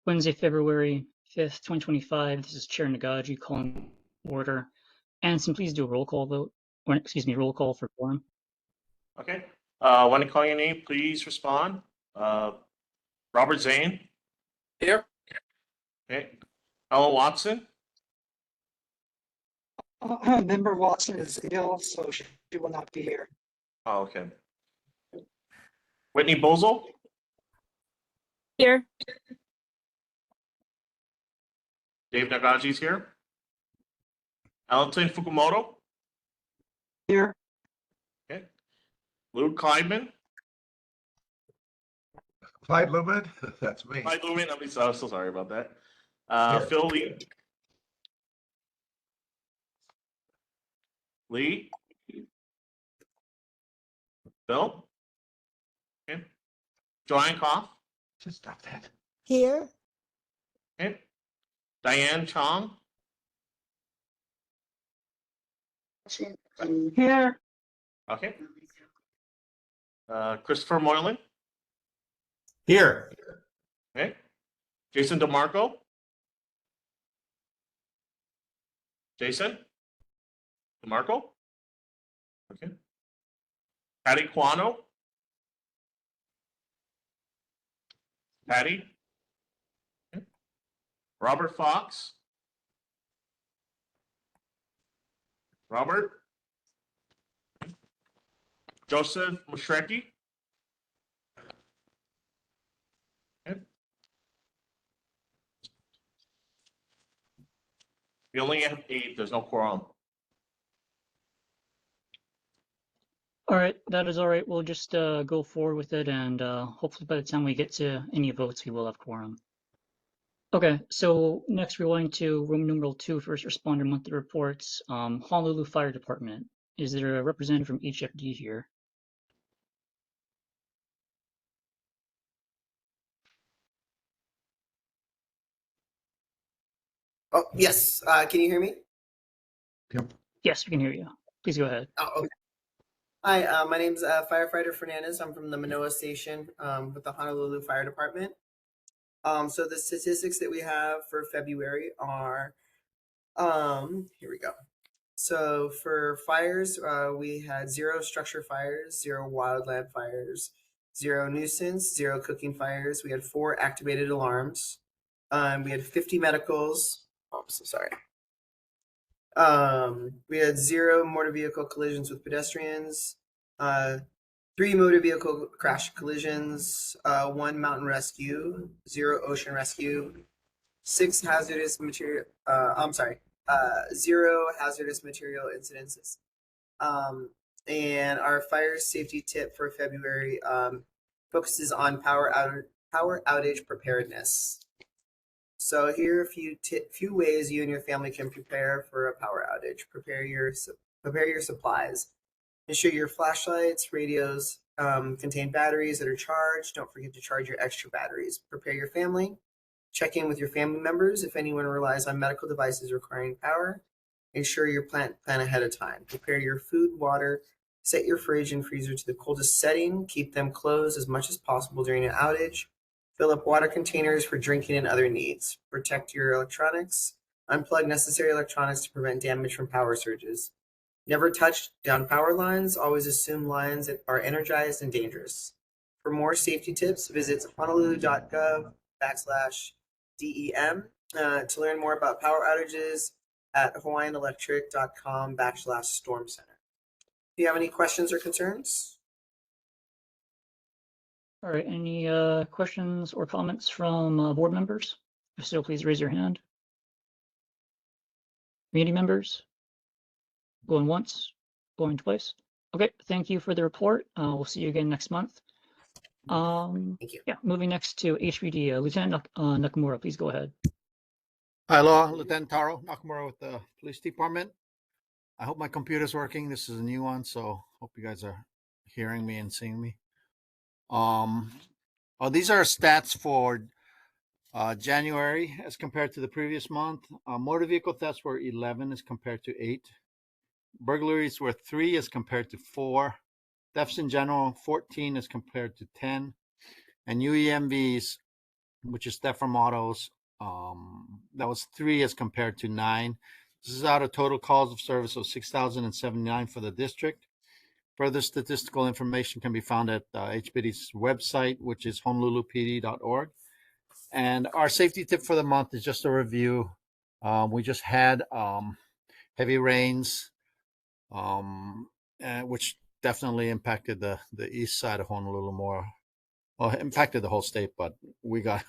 Wednesday, February 5th, 2025. This is Chair Nagaji calling order. Anson, please do a roll call vote, or excuse me, roll call for quorum. Okay. When I call your name, please respond. Robert Zane. Here. Okay. Ellen Watson. Member Watson is ill, so she will not be here. Oh, okay. Whitney Bozel. Here. Dave Nagaji's here. Alton Fukumoto. Here. Okay. Luke Kleidman. Clyde Lumen, that's me. Clyde Lumen. I'm so sorry about that. Phil Lee. Lee. Phil. Okay. Joanne Koff. Just stop that. Here. Okay. Diane Chong. Here. Okay. Christopher Moylan. Here. Okay. Jason DeMarco. Jason DeMarco. Okay. Patty Quano. Patty. Okay. Robert Fox. Robert. Joseph Mushreki. Okay. We only have 8. There's no quorum. All right, that is all right. We'll just go forward with it, and hopefully by the time we get to any votes, we will have quorum. Okay, so next we're going to room numeral 2, first responder monthly reports. Honolulu Fire Department. Is there a representative from HFD here? Oh, yes. Can you hear me? Yep. Yes, we can hear you. Please go ahead. Oh, okay. Hi, my name's Firefighter Fernandez. I'm from the Mānoa station with the Honolulu Fire Department. So the statistics that we have for February are, here we go. So for fires, we had 0 structure fires, 0 wildland fires, 0 nuisance, 0 cooking fires. We had 4 activated alarms. We had 50 medicals. Oh, I'm so sorry. We had 0 motor vehicle collisions with pedestrians, 3 motor vehicle crash collisions, 1 mountain rescue, 0 ocean rescue, 6 hazardous material. 0 hazardous material incidences. And our fire safety tip for February focuses on power outage preparedness. So here are a few ways you and your family can prepare for a power outage. Prepare your supplies. Ensure your flashlights, radios contain batteries that are charged. Don't forget to charge your extra batteries. Prepare your family. Check in with your family members if anyone relies on medical devices requiring power. Ensure your plan ahead of time. Prepare your food, water. Set your fridge and freezer to the coldest setting. Keep them closed as much as possible during an outage. Fill up water containers for drinking and other needs. Protect your electronics. Unplug necessary electronics to prevent damage from power surges. Never touch down power lines. Always assume lines that are energized and dangerous. For more safety tips, visit honolulu.gov/DEM. To learn more about power outages at hawaiianelectric.com/storm center. Do you have any questions or concerns? All right, any questions or comments from board members? If so, please raise your hand. Community members? Going once, going twice? Okay, thank you for the report. We'll see you again next month. Thank you. Yeah, moving next to HPD, Lieutenant Nakamura, please go ahead. Hi, Aloha, Lieutenant Taro Nakamura with the Police Department. I hope my computer's working. This is a new one, so hope you guys are hearing me and seeing me. These are stats for January as compared to the previous month. Motor vehicle thefts were 11 as compared to 8. Burglaries were 3 as compared to 4. Thefts in general, 14 as compared to 10. And UEMVs which is theft from autos. That was 3 as compared to 9. This is out of total calls of service of 6,079 for the district. Further statistical information can be found at HPD's website, which is honolulupd.org. And our safety tip for the month is just a review. We just had heavy rains, which definitely impacted the east side of Honolulu more. Well, it impacted the whole state, but we got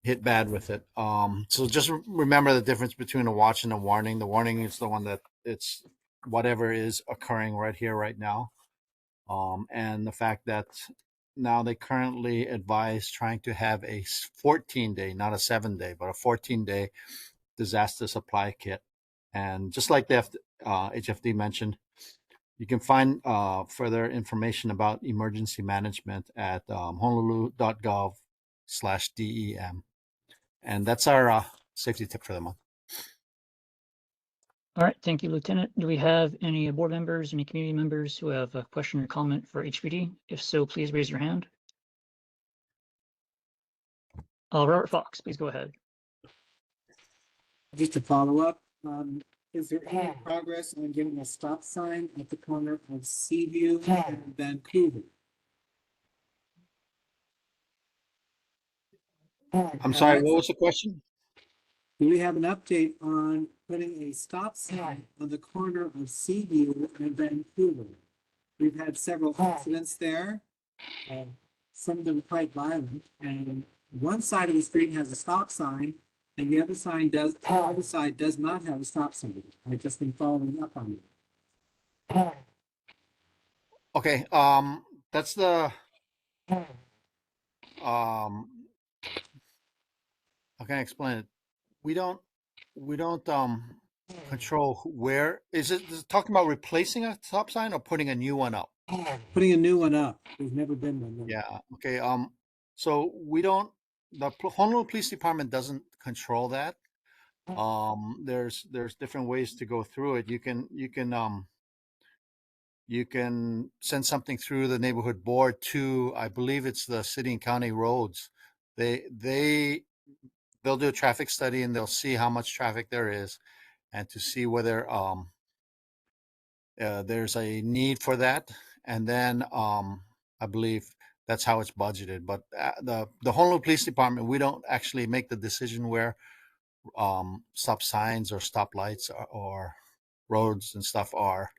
hit bad with it. So just remember the difference between a watch and a warning. The warning is the one that it's whatever is occurring right here, right now. And the fact that now they currently advise trying to have a 14-day, not a 7-day, but a 14-day disaster supply kit. And just like the HFD mentioned, you can find further information about emergency management at honolulu.gov/DEM. And that's our safety tip for the month. All right, thank you, Lieutenant. Do we have any board members, any community members who have a question or comment for HPD? If so, please raise your hand. Robert Fox, please go ahead. Just to follow up, is there any progress on getting a stop sign at the corner of Seaview and Vancouver? I'm sorry, what was the question? Do we have an update on putting a stop sign on the corner of Seaview and Vancouver? We've had several accidents there, some of them quite violent, and one side of the street has a stop sign, and the other side does not have a stop sign. I've just been following up on it. Okay, that's the how can I explain it? We don't control where is it talking about replacing a stop sign or putting a new one up? Putting a new one up. There's never been one. No. Yeah. Okay. So we don't. The Honolulu Police Department doesn't control that. There's different ways to go through it. You can send something through the neighborhood board to, I believe it's the city and county roads. They'll do a traffic study and they'll see how much traffic there is, and to see whether there's a need for that. And then I believe that's how it's budgeted. But the Honolulu Police Department, we don't actually make the decision where stop signs or stop lights or roads and stuff are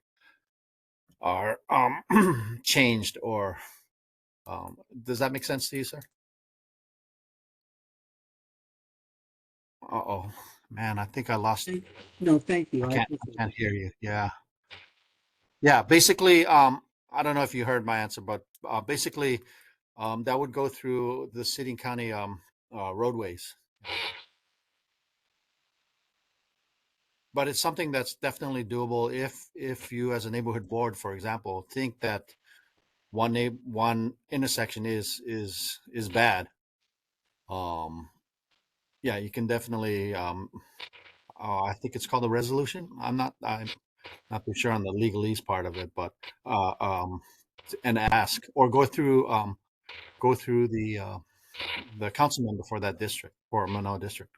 changed or does that make sense to you, sir? Uh-oh, man, I think I lost. No, thank you. I can't hear you. Yeah. Basically, I don't know if you heard my answer, but basically, that would go through the city and county roadways. But it's something that's definitely doable if you, as a neighborhood board, for example, think that one intersection is bad. Yeah, you can definitely. I think it's called a resolution. I'm not too sure on the legalese part of it, but and ask or go through the council member for that district, for Mānoa district.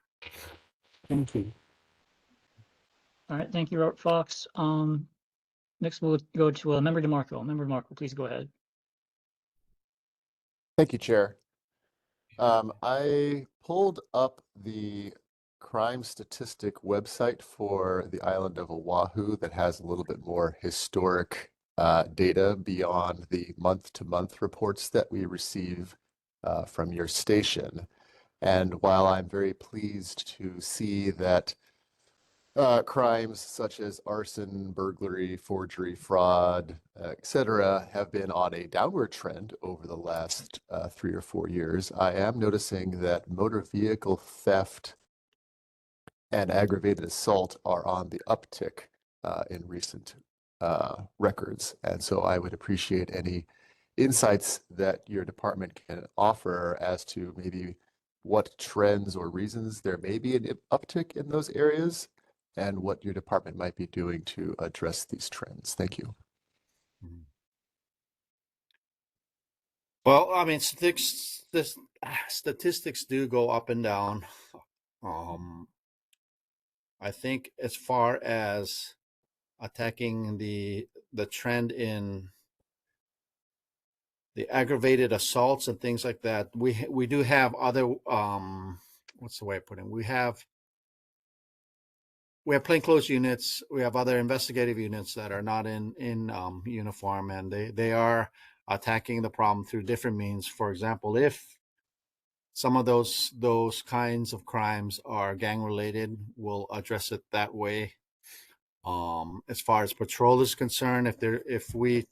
Thank you. All right, thank you, Robert Fox. Next we'll go to Member DeMarco. Member DeMarco, please go ahead. Thank you, Chair. I pulled up the crime statistic website for the island of Oahu that has a little bit more historic data beyond the month-to-month reports that we receive from your station. And while I'm very pleased to see that crimes such as arson, burglary, forgery, fraud, etc., have been on a downward trend over the last 3 or 4 years, I am noticing that motor vehicle theft and aggravated assault are on the uptick in recent records. And so I would appreciate any insights that your department can offer as to maybe what trends or reasons there may be an uptick in those areas, and what your department might be doing to address these trends. Thank you. Well, I mean, statistics do go up and down. I think as far as attacking the trend in the aggravated assaults and things like that, we do have other what's the way of putting it? We have plainclothes units. We have other investigative units that are not in uniform, and they are attacking the problem through different means. For example, if some of those kinds of crimes are gang related, we'll address it that way. As far as patrol is concerned, if we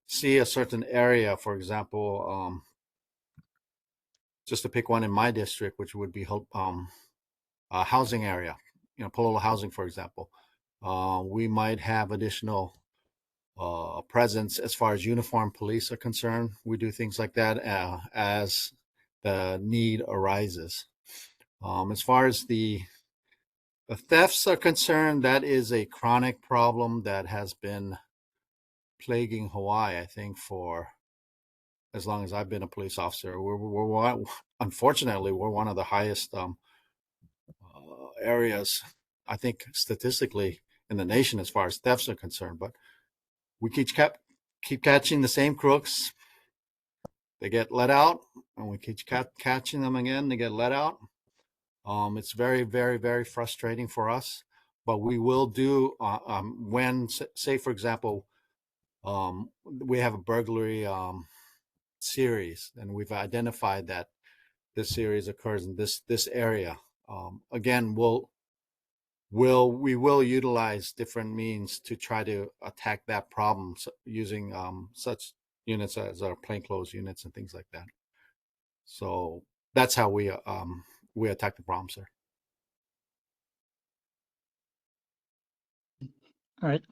see a certain area, for example, just to pick one in my district, which would be a housing area, Palolo housing, for example, we might have additional presence as far as uniformed police are concerned. We do things like that as the need arises. As far as the thefts are concerned, that is a chronic problem that has been plaguing Hawaii, I think, for as long as I've been a police officer. Unfortunately, we're one of the highest areas, I think, statistically in the nation as far as thefts are concerned. But we keep catching the same crooks. They get let out, and we keep catching them again. They get let out. It's very, very, very frustrating for us. But we will do when, say, for example, we have a burglary series, and we've identified that this series occurs in this area. Again, we will utilize different means to try to attack that problem using such units as our plainclothes units and things like that. So that's how we attack the problem, sir. All right.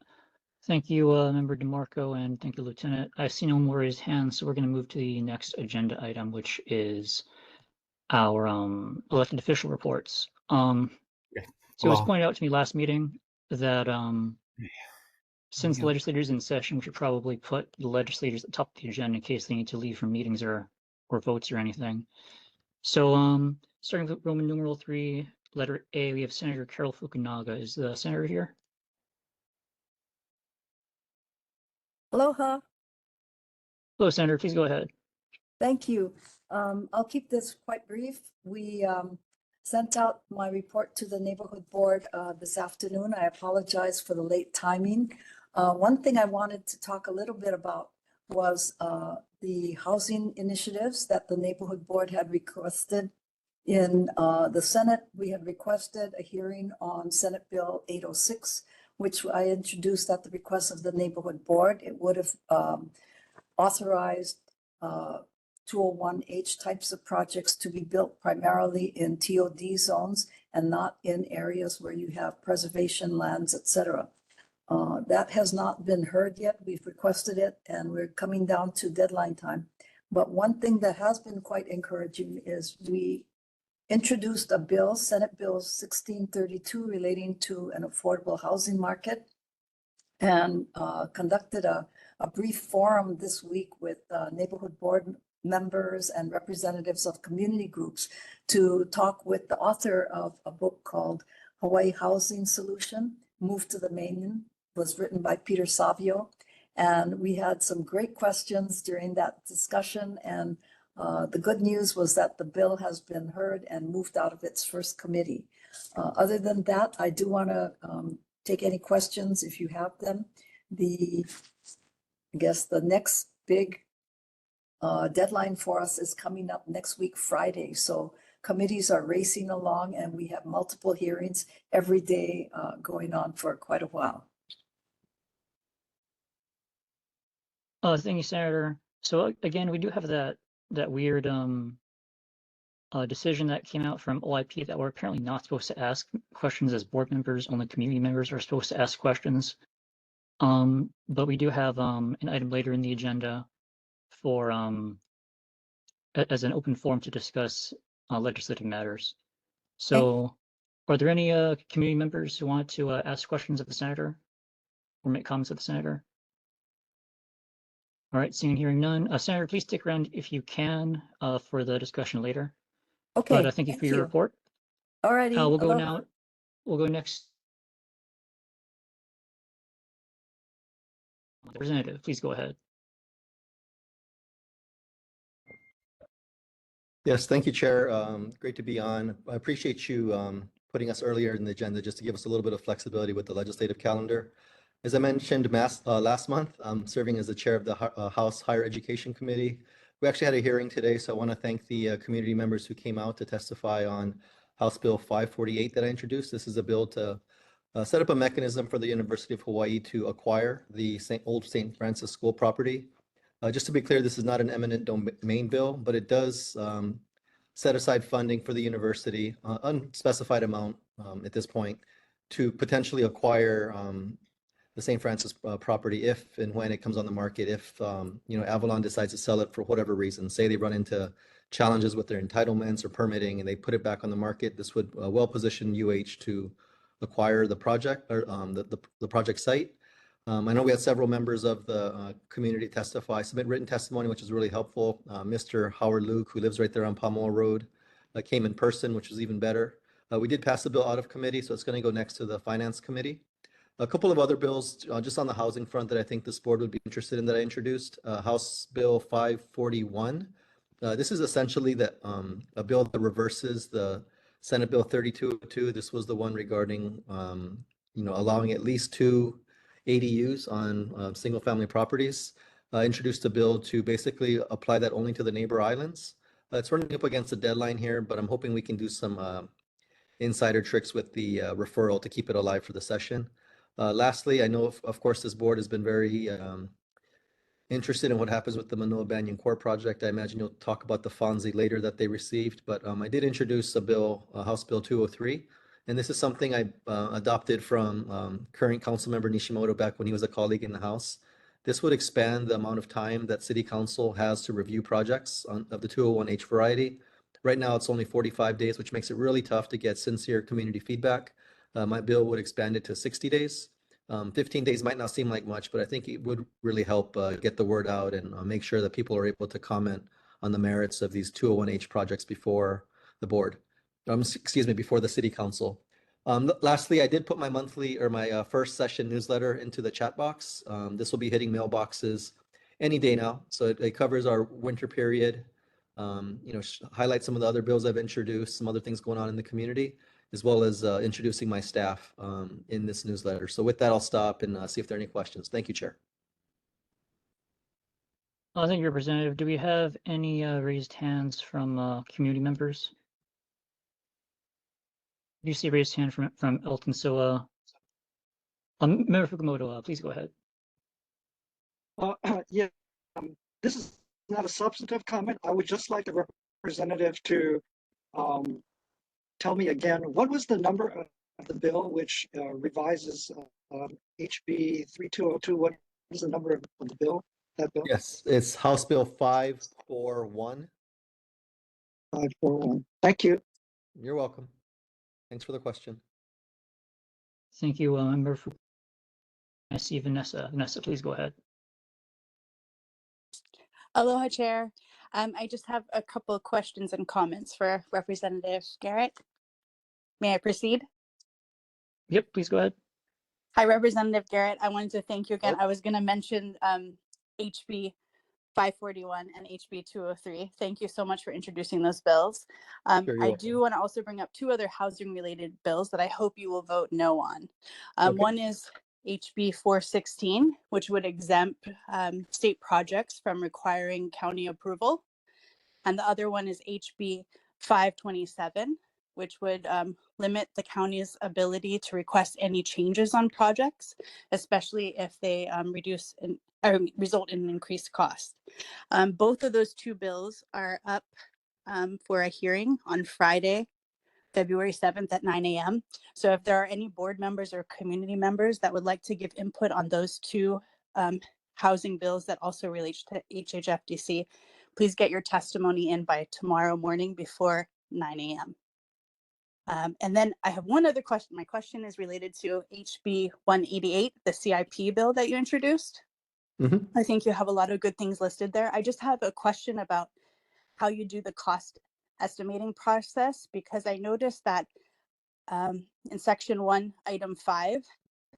Thank you, Member DeMarco, and thank you, Lieutenant. I see no more raised hands, so we're going to move to the next agenda item, which is our elected official reports. Okay. So it was pointed out to me last meeting that since the legislators in session, we should probably put the legislators at the top of the agenda in case they need to leave for meetings or votes or anything. So starting with Roman numeral 3, letter A, we have Senator Carol Fukunaga. Is the senator here? Aloha. Hello, Senator. Please go ahead. Thank you. I'll keep this quite brief. We sent out my report to the neighborhood board this afternoon. I apologize for the late timing. One thing I wanted to talk a little bit about was the housing initiatives that the neighborhood board had requested. In the Senate, we had requested a hearing on Senate Bill 806, which I introduced at the request of the neighborhood board. It would have authorized 201H types of projects to be built primarily in TOD zones and not in areas where you have preservation lands, etc. That has not been heard yet. We've requested it and we're coming down to deadline time. But one thing that has been quite encouraging is we introduced a bill, Senate Bill 1632, relating to an affordable housing market, and conducted a brief forum this week with neighborhood board members and representatives of community groups to talk with the author of a book called Hawaii Housing Solution, Move to the Mainland, was written by Peter Savio. And we had some great questions during that discussion. And the good news was that the bill has been heard and moved out of its first committee. Other than that, I do want to take any questions if you have them. I guess the next big deadline for us is coming up next week, Friday. So committees are racing along and we have multiple hearings every day going on for quite a while. Thank you, Senator. So again, we do have that weird decision that came out from OIP that we're apparently not supposed to ask questions as board members. Only community members are supposed to ask questions. But we do have an item later in the agenda for as an open forum to discuss legislative matters. So are there any community members who want to ask questions of the senator or make comments of the senator? All right, seeing and hearing none. Senator, please stick around if you can for the discussion later. Okay, But thank you for your report. All righty. We'll go now. We'll go next. Representative, please go ahead. Yes, thank you, Chair. Great to be on. I appreciate you putting us earlier in the agenda just to give us a little bit of flexibility with the legislative calendar. As I mentioned last month, I'm serving as the chair of the House Higher Education Committee. We actually had a hearing today, so I want to thank the community members who came out to testify on House Bill 548 that I introduced. This is a bill to set up a mechanism for the University of Hawaii to acquire the old St. Francis School property. Just to be clear, this is not an eminent domain bill, but it does set aside funding for the university, unspecified amount at this point, to potentially acquire the St. Francis property if and when it comes on the market. If Avalon decides to sell it for whatever reason, say they run into challenges with their entitlements or permitting, and they put it back on the market, this would well position UH to acquire the project or the project site. I know we had several members of the community testify, submit written testimony, which is really helpful. Mr. Howard Luke, who lives right there on Palmoa Road, came in person, which was even better. We did pass the bill out of committee, so it's going to go next to the Finance Committee. A couple of other bills just on the housing front that I think this board would be interested in that I introduced. House Bill 541. This is essentially a bill that reverses the Senate Bill 3202. This was the one regarding allowing at least 2 ADUs on single-family properties. Introduced a bill to basically apply that only to the neighbor islands. It's running up against the deadline here, but I'm hoping we can do some insider tricks with the referral to keep it alive for the session. Lastly, I know, of course, this board has been very interested in what happens with the Manoa Banyan Core project. I imagine you'll talk about the FONSI later that they received, but I did introduce a bill, House Bill 203. And this is something I adopted from current Councilmember Nishimoto back when he was a colleague in the House. This would expand the amount of time that City Council has to review projects of the 201H variety. Right now, it's only 45 days, which makes it really tough to get sincere community feedback. My bill would expand it to 60 days. 15 days might not seem like much, but I think it would really help get the word out and make sure that people are able to comment on the merits of these 201H projects before the board. Before the City Council. Lastly, I did put my my first session newsletter into the chat box. This will be hitting mailboxes any day now. So it covers our winter period, highlight some of the other bills I've introduced, some other things going on in the community, as well as introducing my staff in this newsletter. So with that, I'll stop and see if there are any questions. Thank you, Chair. Thank you, Representative. Do we have any raised hands from community members? You see a raised hand from Elton, so Member Fukumoto, please go ahead. Yeah, this is not a substantive comment. I would just like the representative to tell me again, what was the number of the bill which revises HB 3202? What is the number of the bill? That bill? Yes, it's House Bill 541. 541. Thank you. You're welcome. Thanks for the question. Thank you, Member Fukumoto. I see Vanessa. Vanessa, please go ahead. Aloha, Chair. I just have a couple of questions and comments for Representative Garrett. May I proceed? Yep, please go ahead. Hi, Representative Garrett. I wanted to thank you again. I was going to mention HB 541 and HB 203. Thank you so much for introducing those bills. I do want to also bring up 2 other housing related bills that I hope you will vote no on. One is HB 416, which would exempt state projects from requiring county approval. And the other one is HB 527, which would limit the county's ability to request any changes on projects, especially if they result in an increased cost. Both of those 2 bills are up for a hearing on Friday, February 7th at 9 a.m. So if there are any board members or community members that would like to give input on those 2 housing bills that also relate to HHFDC, please get your testimony in by tomorrow morning before 9 a.m. And then I have one other question. My question is related to HB 188, the CIP bill that you introduced. I think you have a lot of good things listed there. I just have a question about how you do the cost estimating process, because I noticed that in section 1, item 5,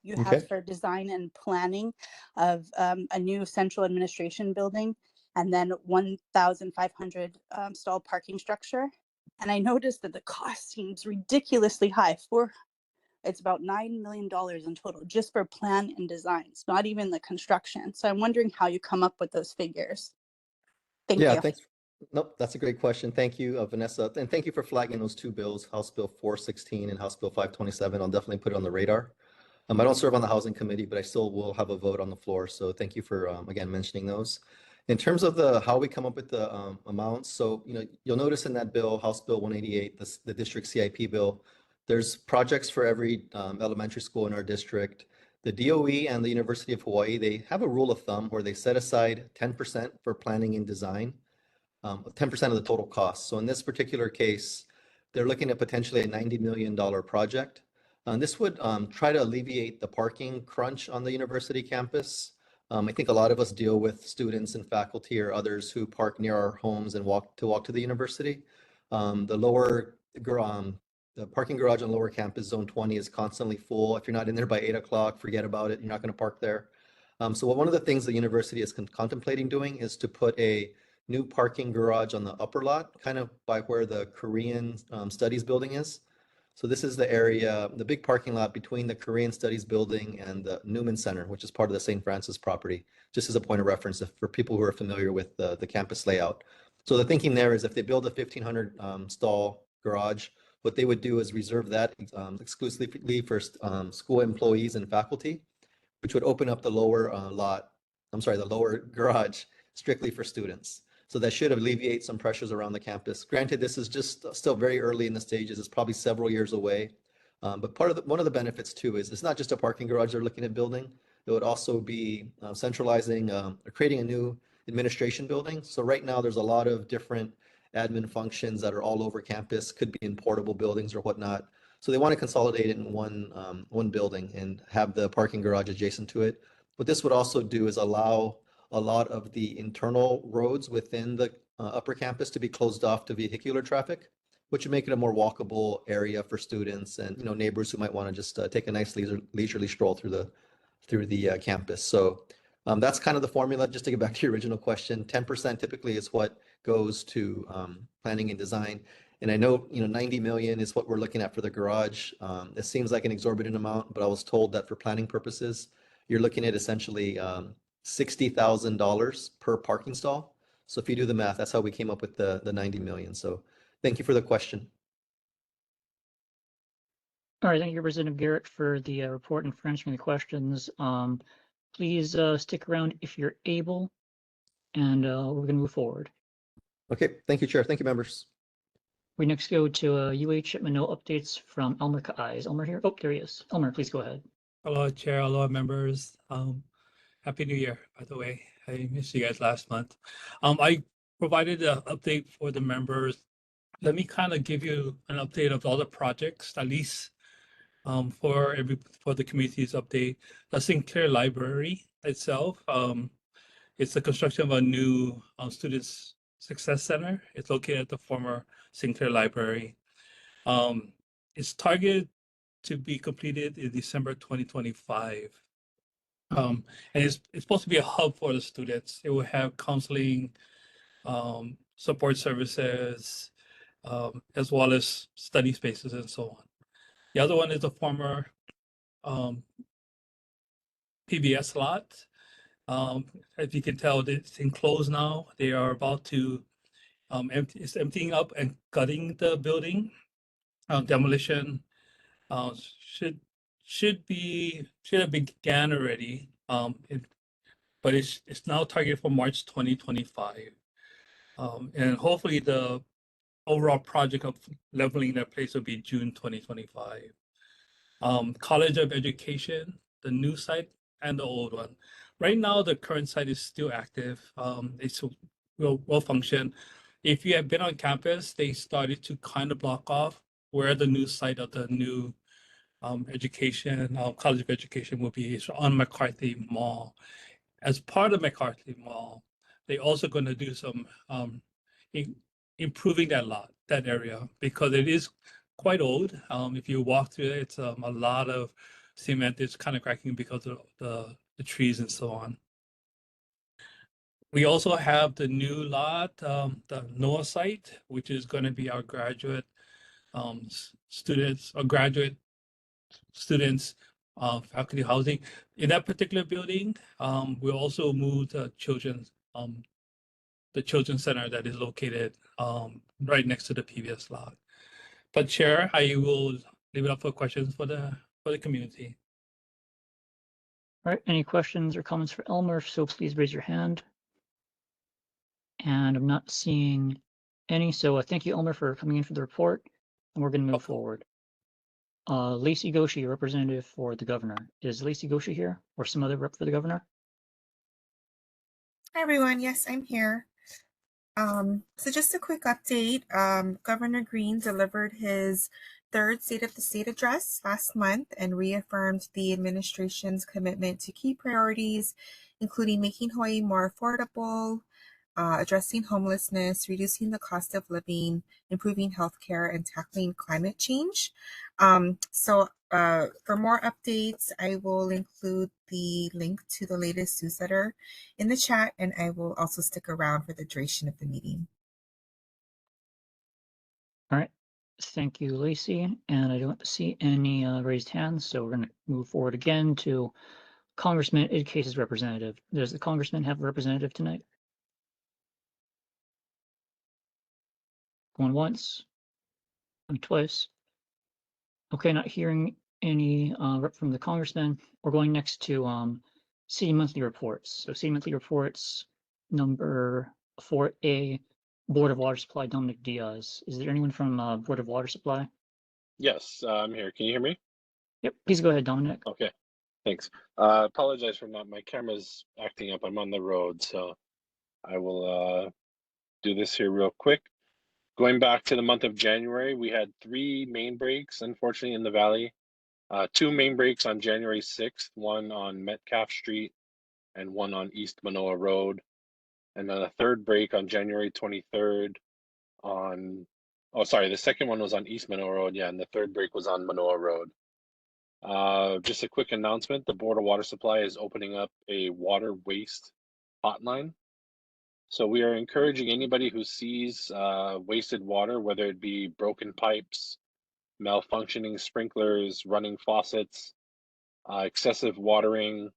you have Okay. for design and planning of a new central administration building, and then 1,500 stall parking structure. And I noticed that the cost seems ridiculously high. It's about $9 million in total just for plan and designs, not even the construction. So I'm wondering how you come up with those figures. Thank Yeah, you. thanks. Nope, that's a great question. Thank you, Vanessa. And thank you for flagging those two bills, House Bill 416 and House Bill 527. I'll definitely put it on the radar. I don't serve on the Housing Committee, but I still will have a vote on the floor. So thank you for, again, mentioning those. In terms of how we come up with the amounts, so you'll notice in that bill, House Bill 188, the district CIP bill, there's projects for every elementary school in our district. The DOE and the University of Hawaii, they have a rule of thumb where they set aside 10% for planning and design, 10% of the total cost. So in this particular case, they're looking at potentially a $90 million project. This would try to alleviate the parking crunch on the university campus. I think a lot of us deal with students and faculty or others who park near our homes and walk to the university. The parking garage on lower campus, zone 20, is constantly full. If you're not in there by 8 o'clock, forget about it. You're not going to park there. So one of the things the university is contemplating doing is to put a new parking garage on the upper lot, kind of by where the Korean Studies building is. So this is the area, the big parking lot between the Korean Studies building and the Newman Center, which is part of the St. Francis property, just as a point of reference for people who are familiar with the campus layout. So the thinking there is if they build a 1,500 stall garage, what they would do is reserve that exclusively for school employees and faculty, which would open up the lower the lower garage strictly for students. So that should alleviate some pressures around the campus. Granted, this is just still very early in the stages. It's probably several years away. But one of the benefits too is it's not just a parking garage they're looking at building. It would also be centralizing or creating a new administration building. So right now there's a lot of different admin functions that are all over campus, could be in portable buildings or whatnot. So they want to consolidate it in one building and have the parking garage adjacent to it. What this would also do is allow a lot of the internal roads within the upper campus to be closed off to vehicular traffic, which would make it a more walkable area for students and neighbors who might want to just take a nice leisurely stroll through the campus. So that's kind of the formula. Just to get back to your original question, 10% typically is what goes to planning and design. And I know 90 million is what we're looking at for the garage. It seems like an exorbitant amount, but I was told that for planning purposes, you're looking at essentially $60,000 per parking stall. So if you do the math, that's how we came up with the 90 million. So thank you for the question. All right, thank you, Representative Garrett, for the report and for answering the questions. Please stick around if you're able, and we're going to move forward. Okay, thank you, Chair. Thank you, members. We next go to UH at Manoa updates from Elmer Kai. Is Elmer here? Oh, there he is. Elmer, please go ahead. Hello, Chair. Hello, members. Happy New Year, by the way. I missed you guys last month. I provided an update for the members. Let me kind of give you an update of all the projects, at least for the community's update. The Sinclair Library itself, it's the construction of a new Students Success Center. It's located at the former Sinclair Library. It's targeted to be completed in December 2025. And it's supposed to be a hub for the students. It will have counseling, support services, as well as study spaces and so on. The other one is the former PBS lot. As you can tell, it's enclosed now. They are about to it's emptying up and gutting the building. Demolition should have began already. But it's now targeted for March 2025. And hopefully the overall project of leveling that place will be June 2025. College of Education, the new site and the old one. Right now, the current site is still active. It's will function. If you have been on campus, they started to kind of block off where the new site of the new College of Education will be. It's on McCarthy Mall. as part of McCarthy Mall, they're also going to do some improving that area, because it is quite old. If you walk through it, it's a lot of cement. It's kind of cracking because of the trees and so on. We also have the new lot, the NOAA site, which is going to be our graduate students faculty housing. In that particular building, we also moved the children's center that is located right next to the PBS lot. But Chair, I will leave it up for questions for the community. All right, any questions or comments for Elmer? If so, please raise your hand. And I'm not seeing any, so thank you, Elmer, for coming in for the report, and we're going to move forward. Lacey Goshi, representative for the governor. Is Lacey Goshi here, or some other rep for the governor? Hi, everyone. Yes, I'm here. So just a quick update. Governor Green delivered his third State of the State address last month and reaffirmed the administration's commitment to key priorities, including making Hawaii more affordable, addressing homelessness, reducing the cost of living, improving healthcare, and tackling climate change. For more updates, I will include the link to the latest newsletter in the chat, and I will also stick around for the duration of the meeting. All right, thank you, Lacey. And I don't see any raised hands, so we're going to move forward again to Congressman Ed Case's representative. Does the congressman have a representative tonight? Going once, going twice. Okay, not hearing any rep from the congressman. We're going next to city monthly reports. So city monthly reports number 4A, Board of Water Supply, Dominic Diaz. Is there anyone from Board of Water Supply? Yes, I'm here. Can you hear me? Yep, please go ahead, Dominic. Okay, thanks. Apologize for not, my camera's acting up. I'm on the road, so I will do this here real quick. Going back to the month of January, we had 3 main breaks, unfortunately, in the valley. 2 main breaks on January 6th, one on Metcalf Street and one on East Manoa Road. And then a 3rd break on January 23rd on, oh, sorry, the second one was on East Manoa Road, yeah, and the 3rd break was on Manoa Road. Just a quick announcement, the Board of Water Supply is opening up a water waste hotline. So we are encouraging anybody who sees wasted water, whether it be broken pipes, malfunctioning sprinklers, running faucets, excessive watering,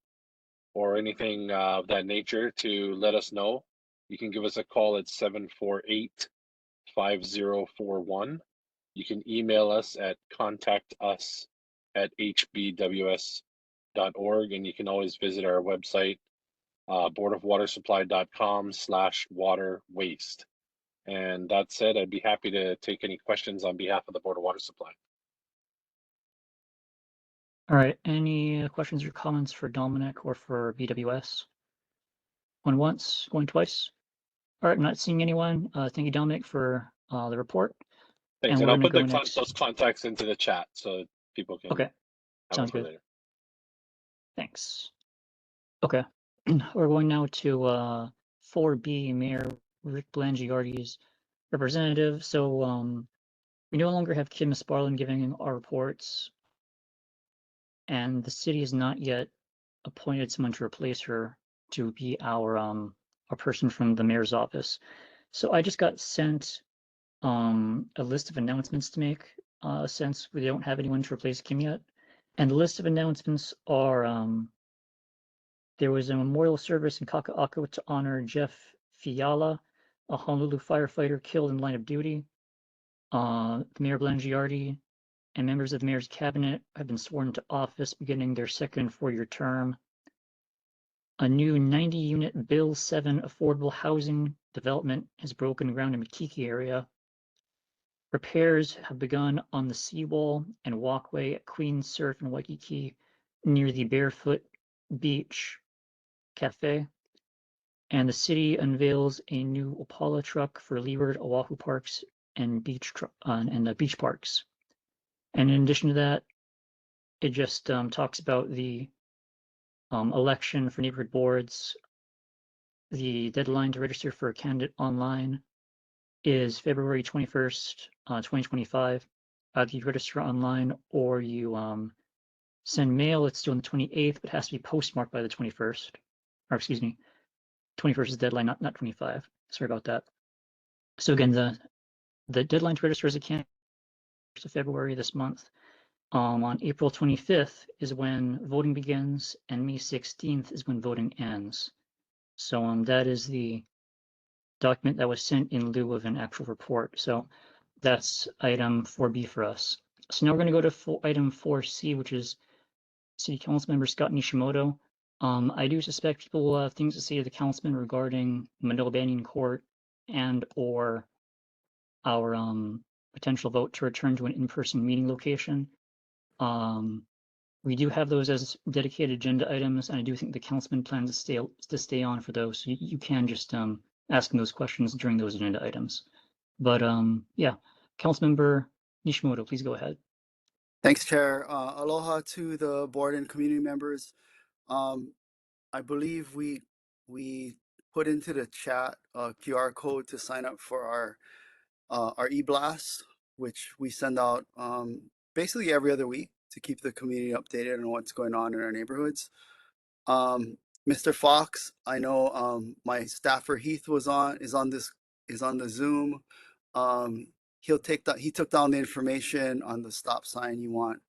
or anything of that nature, to let us know. You can give us a call at 748-5041. You can email us at contactus@hbws.org, and you can always visit our website, boardofwatersupply.com/water waste. And that said, I'd be happy to take any questions on behalf of the Board of Water Supply. All right, any questions or comments for Dominic or for BWS? Going once, going twice. All right, I'm not seeing anyone. Thank you, Dominic, for the report. Thanks, And and we're I'll going to put go next. those contacts into the chat so people can Okay, have sounds it for good. later. Thanks. Okay, we're going now to 4B, Mayor Rick Blangiardi's representative. So we no longer have Kim Sparlin giving our reports, and the city has not yet appointed someone to replace her to be our person from the mayor's office. So I just got sent a list of announcements to make since we don't have anyone to replace Kim yet. And the list of announcements are there was a memorial service in Kaka'ako to honor Jeff Fiala, a Honolulu firefighter killed in line of duty. Mayor Blangiardi and members of the mayor's cabinet have been sworn into office beginning their second 4-year term. A new 90-unit Bill 7 affordable housing development has broken ground in Makiki area. Repairs have begun on the seawall and walkway at Queen Surf in Waikiki near the Barefoot Beach Cafe. And the city unveils a new Opala truck for Leeward, Oahu Parks, and beach parks. And in addition to that, it just talks about the election for neighborhood boards, the deadline to register for a candidate online is February 21st, 2025. Either you register online or you send mail. It's due on the 28th, but it has to be postmarked by the 21st. Or excuse me, 21st is the deadline, not 25. Sorry about that. So again, the deadline to register as a candidate is February this month. On April 25th is when voting begins, and May 16th is when voting ends. So that is the document that was sent in lieu of an actual report. So that's item 4B for us. So now we're going to go to item 4C, which is City Council Member Scott Nishimoto. I do suspect people will have things to say to the councilman regarding Manoa Banyan Court and or our potential vote to return to an in-person meeting location. We do have those as dedicated agenda items, and I do think the councilman plans to stay on for those. So you can just ask him those questions during those agenda items. But yeah, Councilmember Nishimoto, please go ahead. Thanks, Chair. Aloha to the board and community members. I believe we put into the chat a QR code to sign up for our e-blast, which we send out basically every other week to keep the community updated on what's going on in our neighborhoods. Mr. Fox, I know my staffer Heath is on the Zoom. He took down the information on the stop sign you want,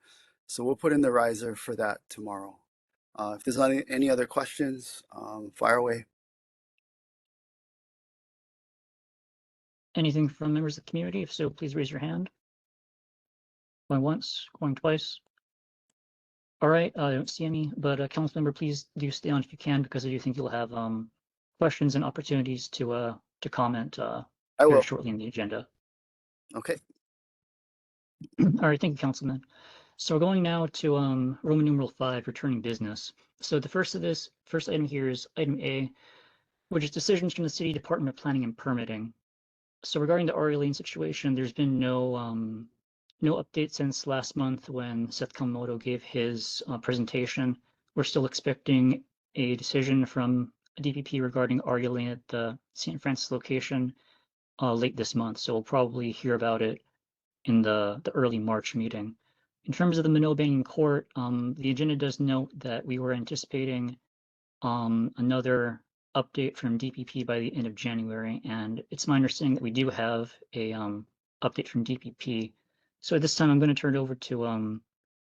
so we'll put in the riser for that tomorrow. If there's any other questions, fire away. Anything from members of the community? If so, please raise your hand. Going once, going twice. All right, I don't see any, but Councilmember, please do stay on if you can, because I do think you'll have questions and opportunities to comment very shortly in the agenda. Okay. All right, thank you, Councilman. So we're going now to Roman numeral 5, returning business. So the first item here is item A, which is decisions from the City Department of Planning and Permitting. So regarding the Ari Lane situation, there's been no update since last month when Seth Kamoto gave his presentation. We're still expecting a decision from DPP regarding Ari Lane at the St. Francis location late this month. So we'll probably hear about it in the early March meeting. In terms of the Manoa Banyan Court, the agenda does note that we were anticipating another update from DPP by the end of January, and it's my understanding that we do have a update from DPP. So at this time, I'm going to turn it over to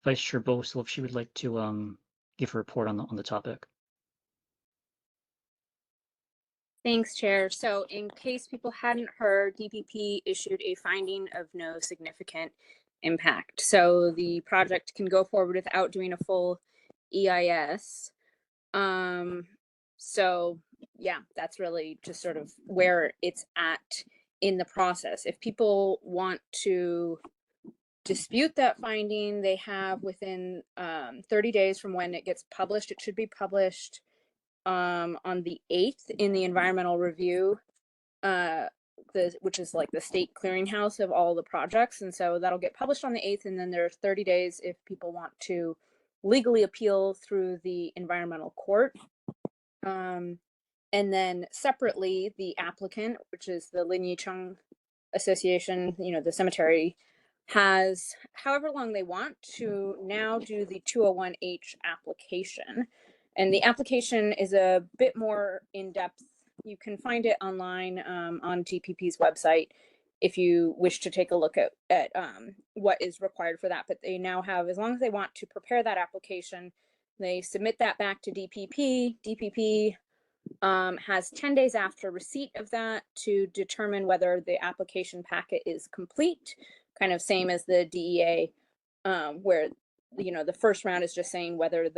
Vice Chair Bosel if she would like to give a report on the topic. Thanks, Chair. So in case people hadn't heard, DPP issued a finding of no significant impact. So the project can go forward without doing a full EIS. So yeah, that's really just sort of where it's at in the process. If people want to dispute that finding, they have within 30 days from when it gets published. It should be published on the 8th in the environmental review, which is like the state clearinghouse of all the projects. And so that'll get published on the 8th, and then there's 30 days if people want to legally appeal through the environmental court. And then separately, the applicant, which is the Lin Yicheng Association, the cemetery, has however long they want to now do the 201H application. And the application is a bit more in-depth. You can find it online on DPP's website if you wish to take a look at what is required for that. But they now have, as long as they want to prepare that application, they submit that back to DPP. DPP has 10 days after receipt of that to determine whether the application packet is complete, kind of same as the DEA, where the first round is just saying whether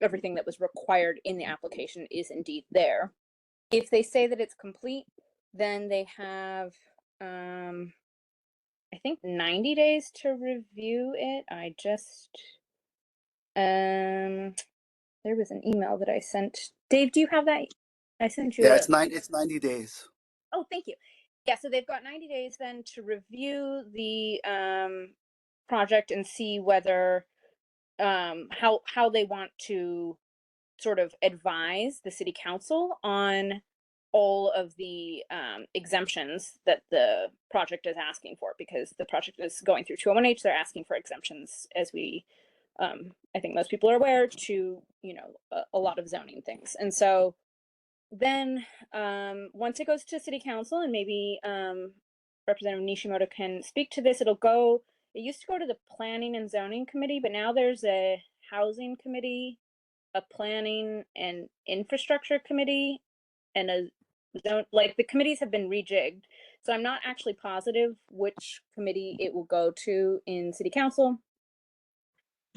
everything that was required in the application is indeed there. If they say that it's complete, then they have I think 90 days to review it. There was an email that I sent. Dave, do you have that? I sent you. Yeah, it's 90 days. Oh, thank you. Yeah, so they've got 90 days then to review the project and see whether how they want to sort of advise the city council on all of the exemptions that the project is asking for, because the project is going through 201H. They're asking for exemptions, as we, I think most people are aware, to, you know, a lot of zoning things. And so then once it goes to city council, and maybe Representative Nishimoto can speak to this, it used to go to the planning and zoning committee, but now there's a housing committee, a planning and infrastructure committee, and a zone, like the committees have been rejigged. So I'm not actually positive which committee it will go to in city council,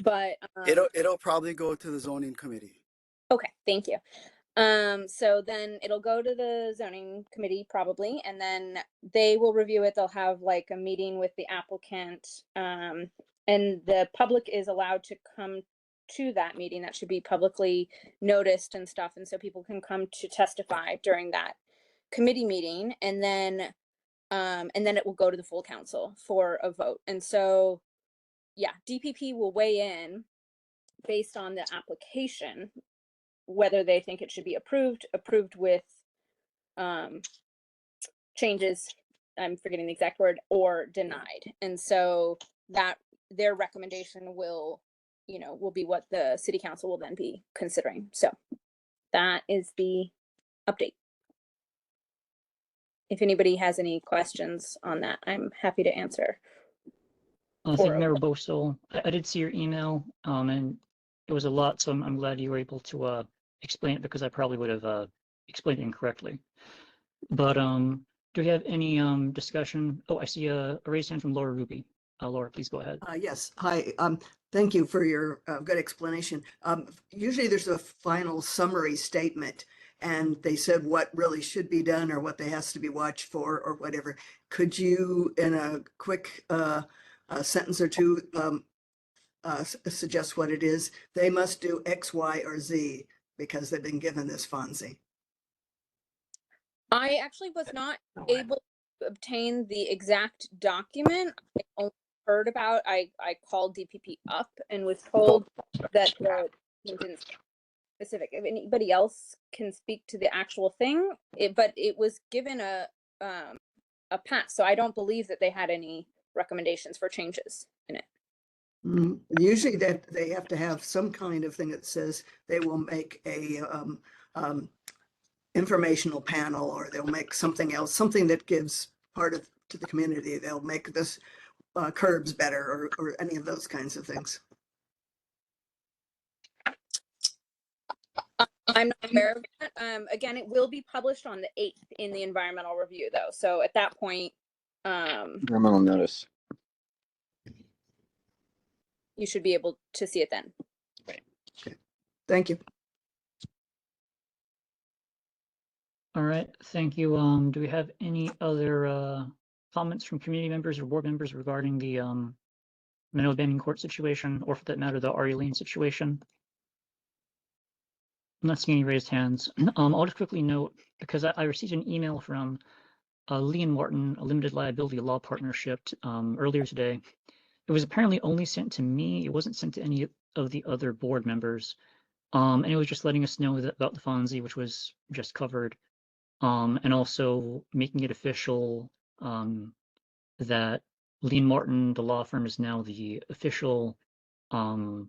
but It'll probably go to the zoning committee. okay, thank you. So then it'll go to the zoning committee probably, and then they will review it. They'll have like a meeting with the applicant, and the public is allowed to come to that meeting. That should be publicly noticed and stuff, and so people can come to testify during that committee meeting, and then it will go to the full council for a vote. And so yeah, DPP will weigh in based on the application, whether they think it should be approved with changes, I'm forgetting the exact word, or denied. And so that their recommendation will, you know, will be what the city council will then be considering. So that is the update. If anybody has any questions on that, I'm happy to answer. Thank you, Mayor Boso. I did see your email, and it was a lot, so I'm glad you were able to explain it, because I probably would have explained it incorrectly. But do we have any discussion? Oh, I see a raised hand from Laura Ruby. Laura, please go ahead. Yes, hi. Thank you for your good explanation. Usually there's a final summary statement, and they said what really should be done or what they has to be watched for or whatever. Could you, in a quick sentence or two, suggest what it is? They must do X, Y, or Z because they've been given this FONSI. I actually was not able to obtain the exact document. I only heard about, I called DPP up and was told that the didn't specific. If anybody else can speak to the actual thing, but it was given a pass, so I don't believe that they had any recommendations for changes in it. Usually that they have to have some kind of thing that says they will make a informational panel, or they'll make something else, something that gives part of to the community. They'll make this curbs better, or any of those kinds of things. I'm not aware of that. Again, it will be published on the 8th in the environmental review, though. So at that point, environmental notice. You should be able to see it then. Right. Okay. Thank you. All right, thank you. Do we have any other comments from community members or board members regarding the Mānoa Banning Court situation, or for that matter, the Ari Lane situation? I'm not seeing any raised hands. I'll just quickly note, because I received an email from Lee and Martin, a limited liability law partnership, earlier today. It was apparently only sent to me. It wasn't sent to any of the other board members. And it was just letting us know about the FONSI, which was just covered. And also making it official that Lee and Martin, the law firm, is now the official firm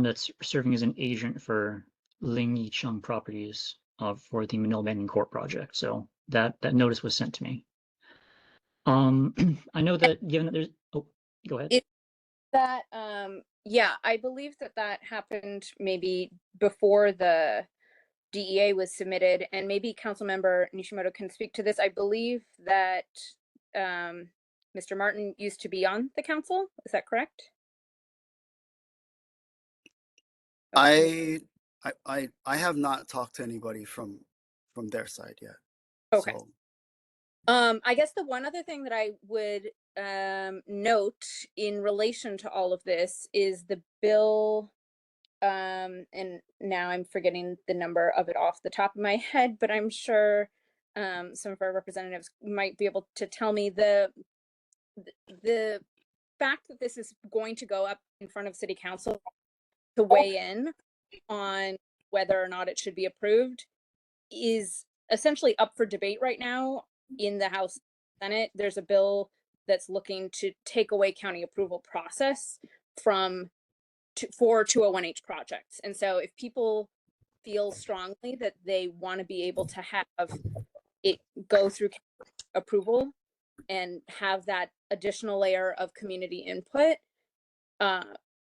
that's serving as an agent for Ling Yicheng Properties for the Mānoa Banning Court project. So that notice was sent to me. I know that given that there's, oh, go ahead. Yeah, I believe that happened maybe before the DEA was submitted, and maybe Councilmember Nishimoto can speak to this. I believe that Mr. Martin used to be on the council. Is that correct? I have not talked to anybody from their side yet. Okay. So. I guess the one other thing that I would note in relation to all of this is the bill, and now I'm forgetting the number of it off the top of my head, but I'm sure some of our representatives might be able to tell me the fact that this is going to go up in front of City Council to weigh in on whether or not it should be approved is essentially up for debate right now in the House and Senate. There's a bill that's looking to take away county approval process for 201H projects. And so if people feel strongly that they want to be able to have it go through approval and have that additional layer of community input,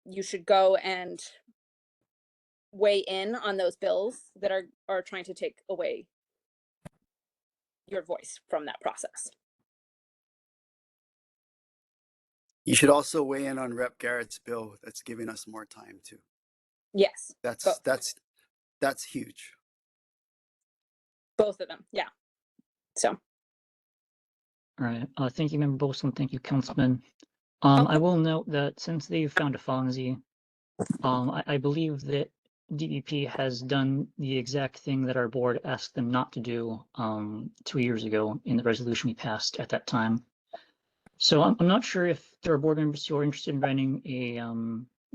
you should go and weigh in on those bills that are trying to take away your voice from that process. You should also weigh in on Rep. Garrett's bill that's giving us more time too. Yes. That's huge. Both of them, yeah. So. All right. Thank you, Member Bolson. Thank you, Councilman. I will note that since they've found a FONSI, I believe that DEP has done the exact thing that our board asked them not to do 2 years ago in the resolution we passed at that time. So I'm not sure if there are board members who are interested in writing a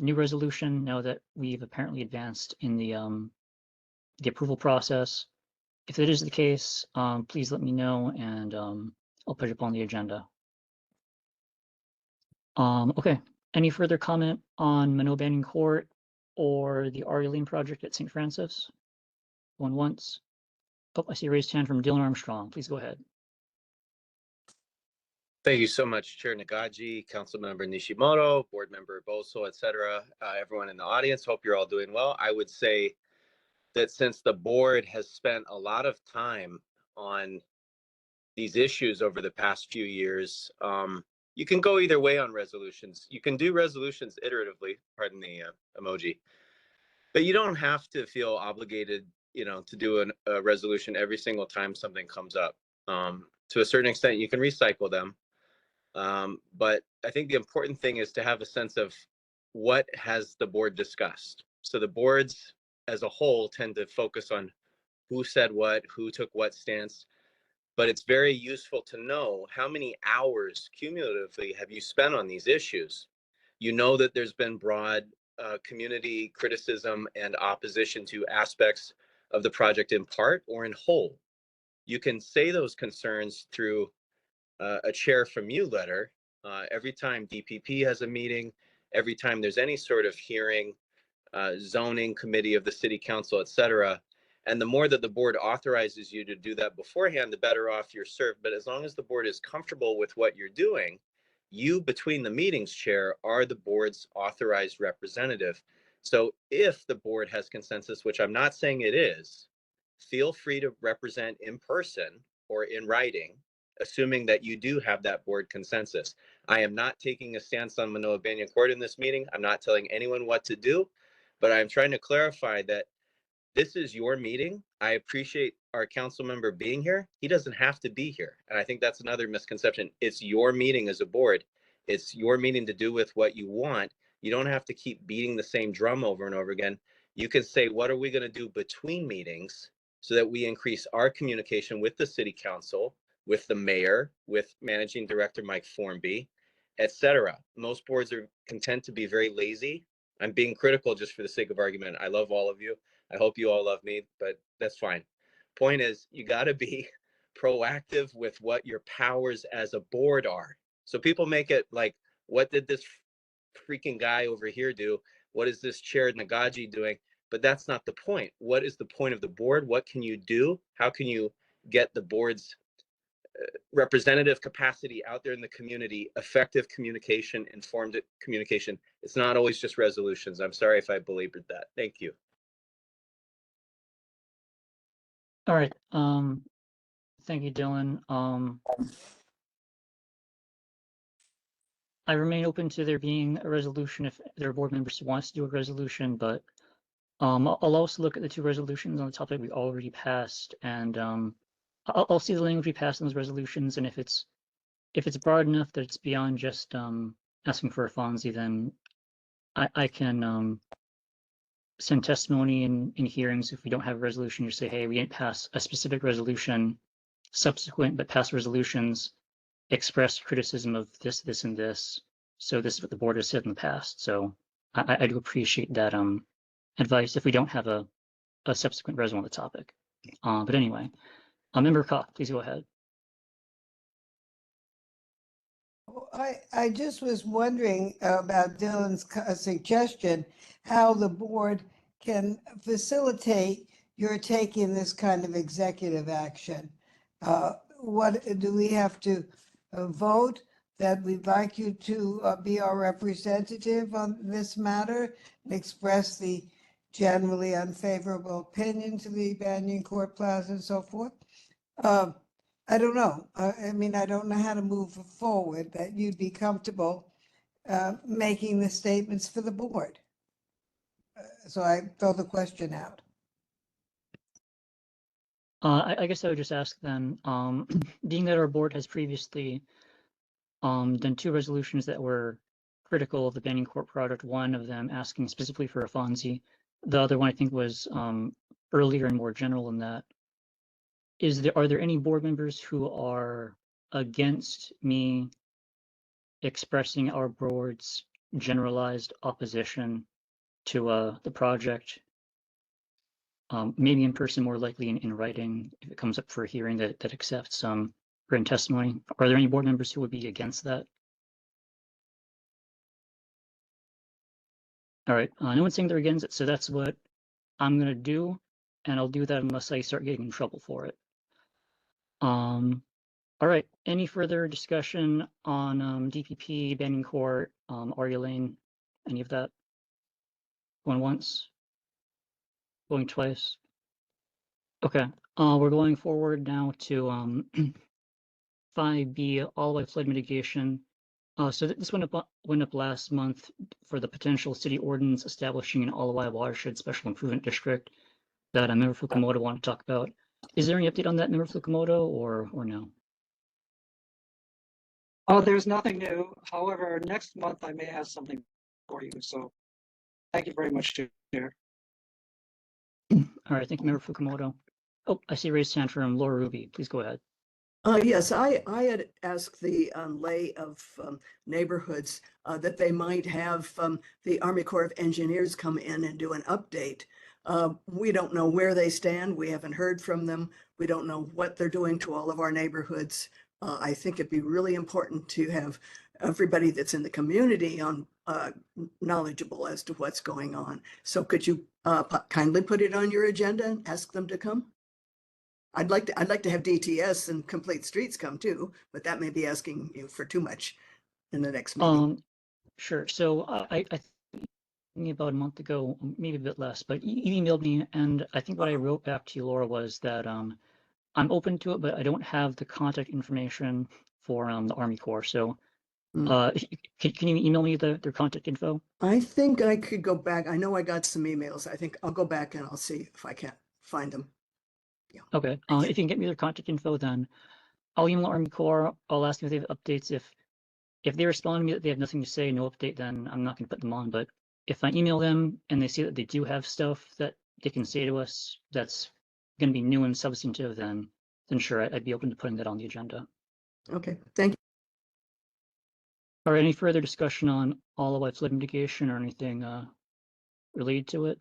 new resolution now that we've apparently advanced in the approval process. If that is the case, please let me know and I'll put it up on the agenda. Okay. Any further comment on Mānoa Banning Court or the Arlene project at St. Francis? Going once. Oh, I see a raised hand from Dylan Armstrong. Please go ahead. Thank you so much, Chair Nagaji, Councilmember Nishimoto, Board Member Boso, etc. Everyone in the audience, hope you're all doing well. I would say that since the board has spent a lot of time on these issues over the past few years, you can go either way on resolutions. You can do resolutions iteratively, pardon the emoji, but you don't have to feel obligated, to do a resolution every single time something comes up. To a certain extent, you can recycle them. But I think the important thing is to have a sense of what has the board discussed. So the boards as a whole tend to focus on who said what, who took what stance, but it's very useful to know how many hours cumulatively have you spent on these issues. You know that there's been broad community criticism and opposition to aspects of the project in part or in whole. You can say those concerns through a chair from you letter every time DPP has a meeting, every time there's any sort of hearing, zoning committee of the city council, etc. And the more that the board authorizes you to do that beforehand, the better off you're served. But as long as the board is comfortable with what you're doing, you, between the meetings, Chair, are the board's authorized representative. So if the board has consensus, which I'm not saying it is, feel free to represent in person or in writing, assuming that you do have that board consensus. I am not taking a stance on Mānoa Banning Court in this meeting. I'm not telling anyone what to do, but I'm trying to clarify that this is your meeting. I appreciate our council member being here. He doesn't have to be here. And I think that's another misconception. It's your meeting as a board. It's your meeting to do with what you want. You don't have to keep beating the same drum over and over again. You can say, what are we going to do between meetings so that we increase our communication with the city council, with the mayor, with managing director Mike Formby, etc. Most boards are content to be very lazy. I'm being critical just for the sake of argument. I love all of you. I hope you all love me, but that's fine. Point is, you got to be proactive with what your powers as a board are. So people make it like, what did this freaking guy over here do? What is this Chair Nagaji doing? But that's not the point. What is the point of the board? What can you do? How can you get the board's representative capacity out there in the community, effective communication, informed communication? It's not always just resolutions. I'm sorry if I belabored that. Thank you. All right. Thank you, Dylan. I remain open to there being a resolution if there are board members who wants to do a resolution, but I'll also look at the two resolutions on the topic we already passed, and I'll see the language we passed in those resolutions, and if it's broad enough that it's beyond just asking for a FONSI, then I can send testimony in hearings if we don't have a resolution. You say, hey, we didn't pass a specific resolution. Subsequent but past resolutions expressed criticism of this, this, and this. So this is what the board has said in the past. So I do appreciate that advice if we don't have a subsequent resolution on the topic. But anyway, Member Koch, please go ahead. I just was wondering about Dylan's suggestion, how the board can facilitate your taking this kind of executive action. What do we have to vote that we'd like you to be our representative on this matter and express the generally unfavorable opinion to the Banyan Court Plaza and so forth? I don't know. I mean, I don't know how to move forward that you'd be comfortable making the statements for the board. So I throw the question out. I guess I would just ask then, being that our board has previously done 2 resolutions that were critical of the Banyan Court project, one of them asking specifically for a FONSI, the other one I think was earlier and more general than that. Are there any board members who are against me expressing our board's generalized opposition to the project? Maybe in person, more likely in writing, if it comes up for a hearing that accepts written testimony. Are there any board members who would be against that? All right, no one's saying they're against it, so that's what I'm gonna do, and I'll do that unless I start getting in trouble for it. All right, any further discussion on DPP, Banyan Court, Aria Lane, any of that? Going once? Going twice? Okay, we're going forward now to 5B, all way flood mitigation. So this went up last month for the potential city ordinance establishing an all-Hawaii watershed special improvement district that Member Fukumoto wanted to talk about. Is there any update on that, Member Fukumoto, or no? Oh, there's nothing new. However, next month I may have something for you. So thank you very much, Chair. All right, thank you, Member Fukumoto. Oh, I see a raised hand from Laura Ruby. Please go ahead. Yes, I had asked the lay of neighborhoods that they might have the Army Corps of Engineers come in and do an update. We don't know where they stand. We haven't heard from them. We don't know what they're doing to all of our neighborhoods. I think it'd be really important to have everybody that's in the community on knowledgeable as to what's going on. So could you kindly put it on your agenda and ask them to come? I'd like to have DTS and Complete Streets come too, but that may be asking you for too much in the next meeting. Sure. So I think about a month ago, maybe a bit less, but you emailed me, and I think what I wrote back to you, Laura, was that I'm open to it, but I don't have the contact information for the Army Corps. So can you email me their contact info? I think I could go back. I know I got some emails. I think I'll go back and I'll see if I can't find them. Yeah. Okay. If you can get me their contact info, then I'll email the Army Corps. I'll ask them if they have updates. If they respond to me that they have nothing to say, no update, then I'm not going to put them on. But if I email them and they see that they do have stuff that they can say to us that's going to be new and substantive, then sure, I'd be open to putting that on the agenda. Okay, thank you. All right, any further discussion on all of flood mitigation or anything related to it?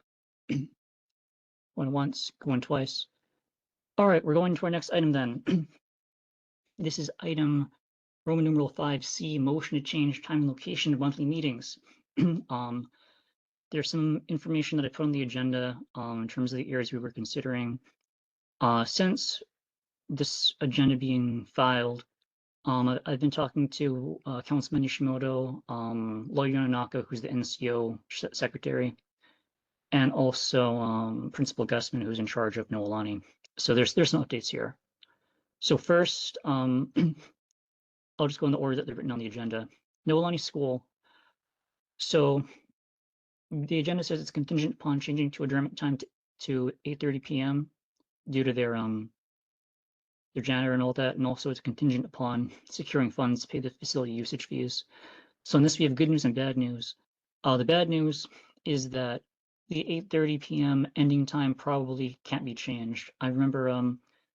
Going once, going twice. All right, we're going to our next item then. This is item Roman numeral 5C, motion to change time and location of monthly meetings. There's some information that I put on the agenda in terms of the areas we were considering. Since this agenda being filed, I've been talking to Councilman Nishimoto, Lawyer Yanonaka, who's the NCO secretary, and also Principal Gusman, who's in charge of Noelani. So there's some updates here. So first, I'll just go in the order that they're written on the agenda. Noelani School. So the agenda says it's contingent upon changing to adjournment time to 8:30 p.m. due to their janitor and all that, and also it's contingent upon securing funds to pay the facility usage fees. So in this, we have good news and bad news. The bad news is that the 8:30 p.m. ending time probably can't be changed. I remember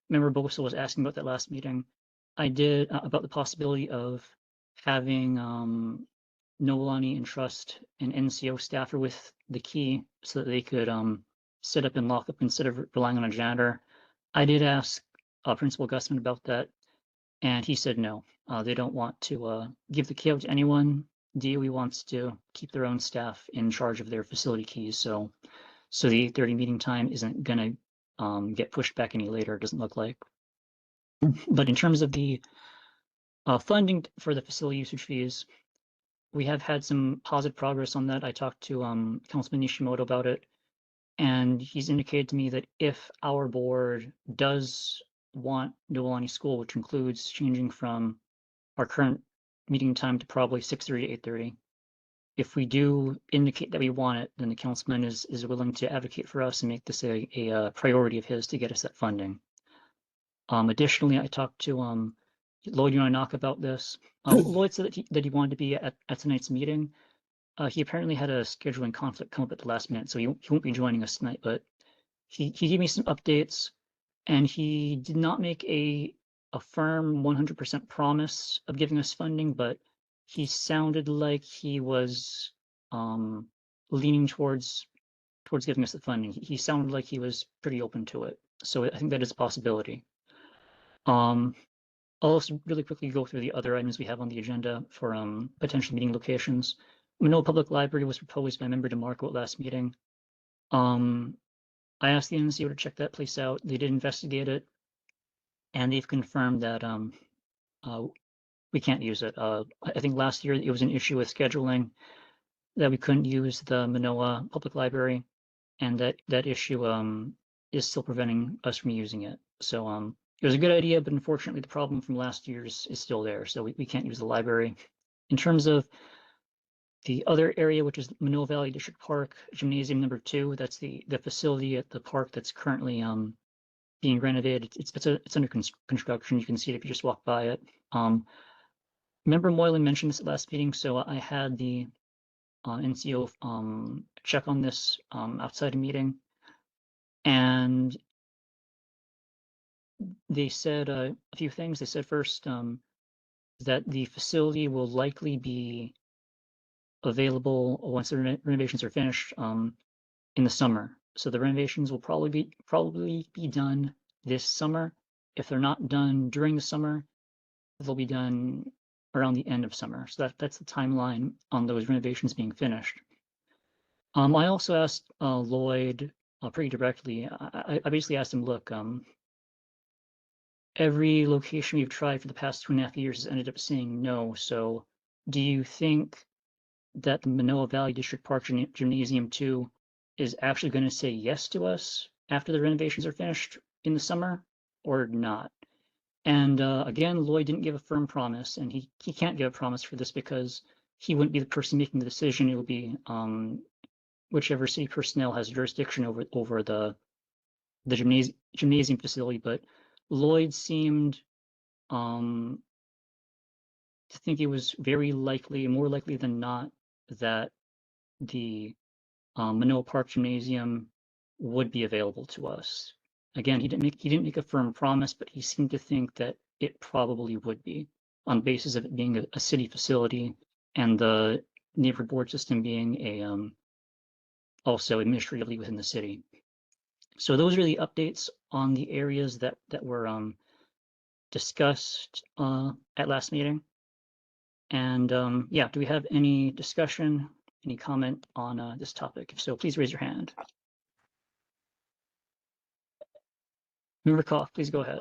Member Bosa was asking about that last meeting. I did about the possibility of having Noelani entrust an NCO staffer with the key so that they could set up and lock up instead of relying on a janitor. I did ask Principal Gusman about that, and he said no. They don't want to give the key out to anyone. DOE wants to keep their own staff in charge of their facility keys, so the 8:30 meeting time isn't gonna get pushed back any later. It doesn't look like. But in terms of the funding for the facility usage fees, we have had some positive progress on that. I talked to Councilman Nishimoto about it, and he's indicated to me that if our board does want Noelani School, which includes changing from our current meeting time to probably 6:30 to 8:30, if we do indicate that we want it, then the councilman is willing to advocate for us and make this a priority of his to get us that funding. Additionally, I talked to Lloyd Yannock about this. Lloyd said that he wanted to be at tonight's meeting. He apparently had a scheduling conflict come up at the last minute, so he won't be joining us tonight, but he gave me some updates, and he did not make a firm 100% promise of giving us funding, but he sounded like he was leaning towards giving us the funding. He sounded like he was pretty open to it, so I think that is a possibility. I'll also really quickly go through the other items we have on the agenda for potential meeting locations. Manoa Public Library was proposed by Member DeMarco at last meeting. I asked the NCO to check that place out. They did investigate it, and they've confirmed that we can't use it. I think last year it was an issue with scheduling that we couldn't use the Manoa Public Library, and that issue is still preventing us from using it. So it was a good idea, but unfortunately the problem from last year is still there, so we can't use the library. In terms of the other area, which is Manoa Valley District Park, Gymnasium number 2, that's the facility at the park that's currently being renovated. It's under construction. You can see it if you just walk by it. Member Moylan mentioned this at last meeting, so I had the NCO check on this outside a meeting, and they said a few things. They said first that the facility will likely be available once the renovations are finished in the summer. So the renovations will probably be done this summer. If they're not done during the summer, they'll be done around the end of summer. So that's the timeline on those renovations being finished. I also asked Lloyd pretty directly. I basically asked him, look, every location we've tried for the past 2.5 years has ended up saying no. So do you think that the Manoa Valley District Park Gymnasium 2 is actually going to say yes to us after the renovations are finished in the summer or not? And again, Lloyd didn't give a firm promise, and he can't give a promise for this because he wouldn't be the person making the decision. It will be whichever city personnel has jurisdiction over the gymnasium facility. But Lloyd seemed to think it was very likely, more likely than not, that the Manoa Park Gymnasium would be available to us. Again, he didn't make a firm promise, but he seemed to think that it probably would be, on the basis of it being a city facility and the neighborhood board system being a also administratively within the city. So those are the updates on the areas that were discussed at last meeting. And yeah, do we have any discussion, any comment on this topic? If so, please raise your hand. Member Koff, please go ahead.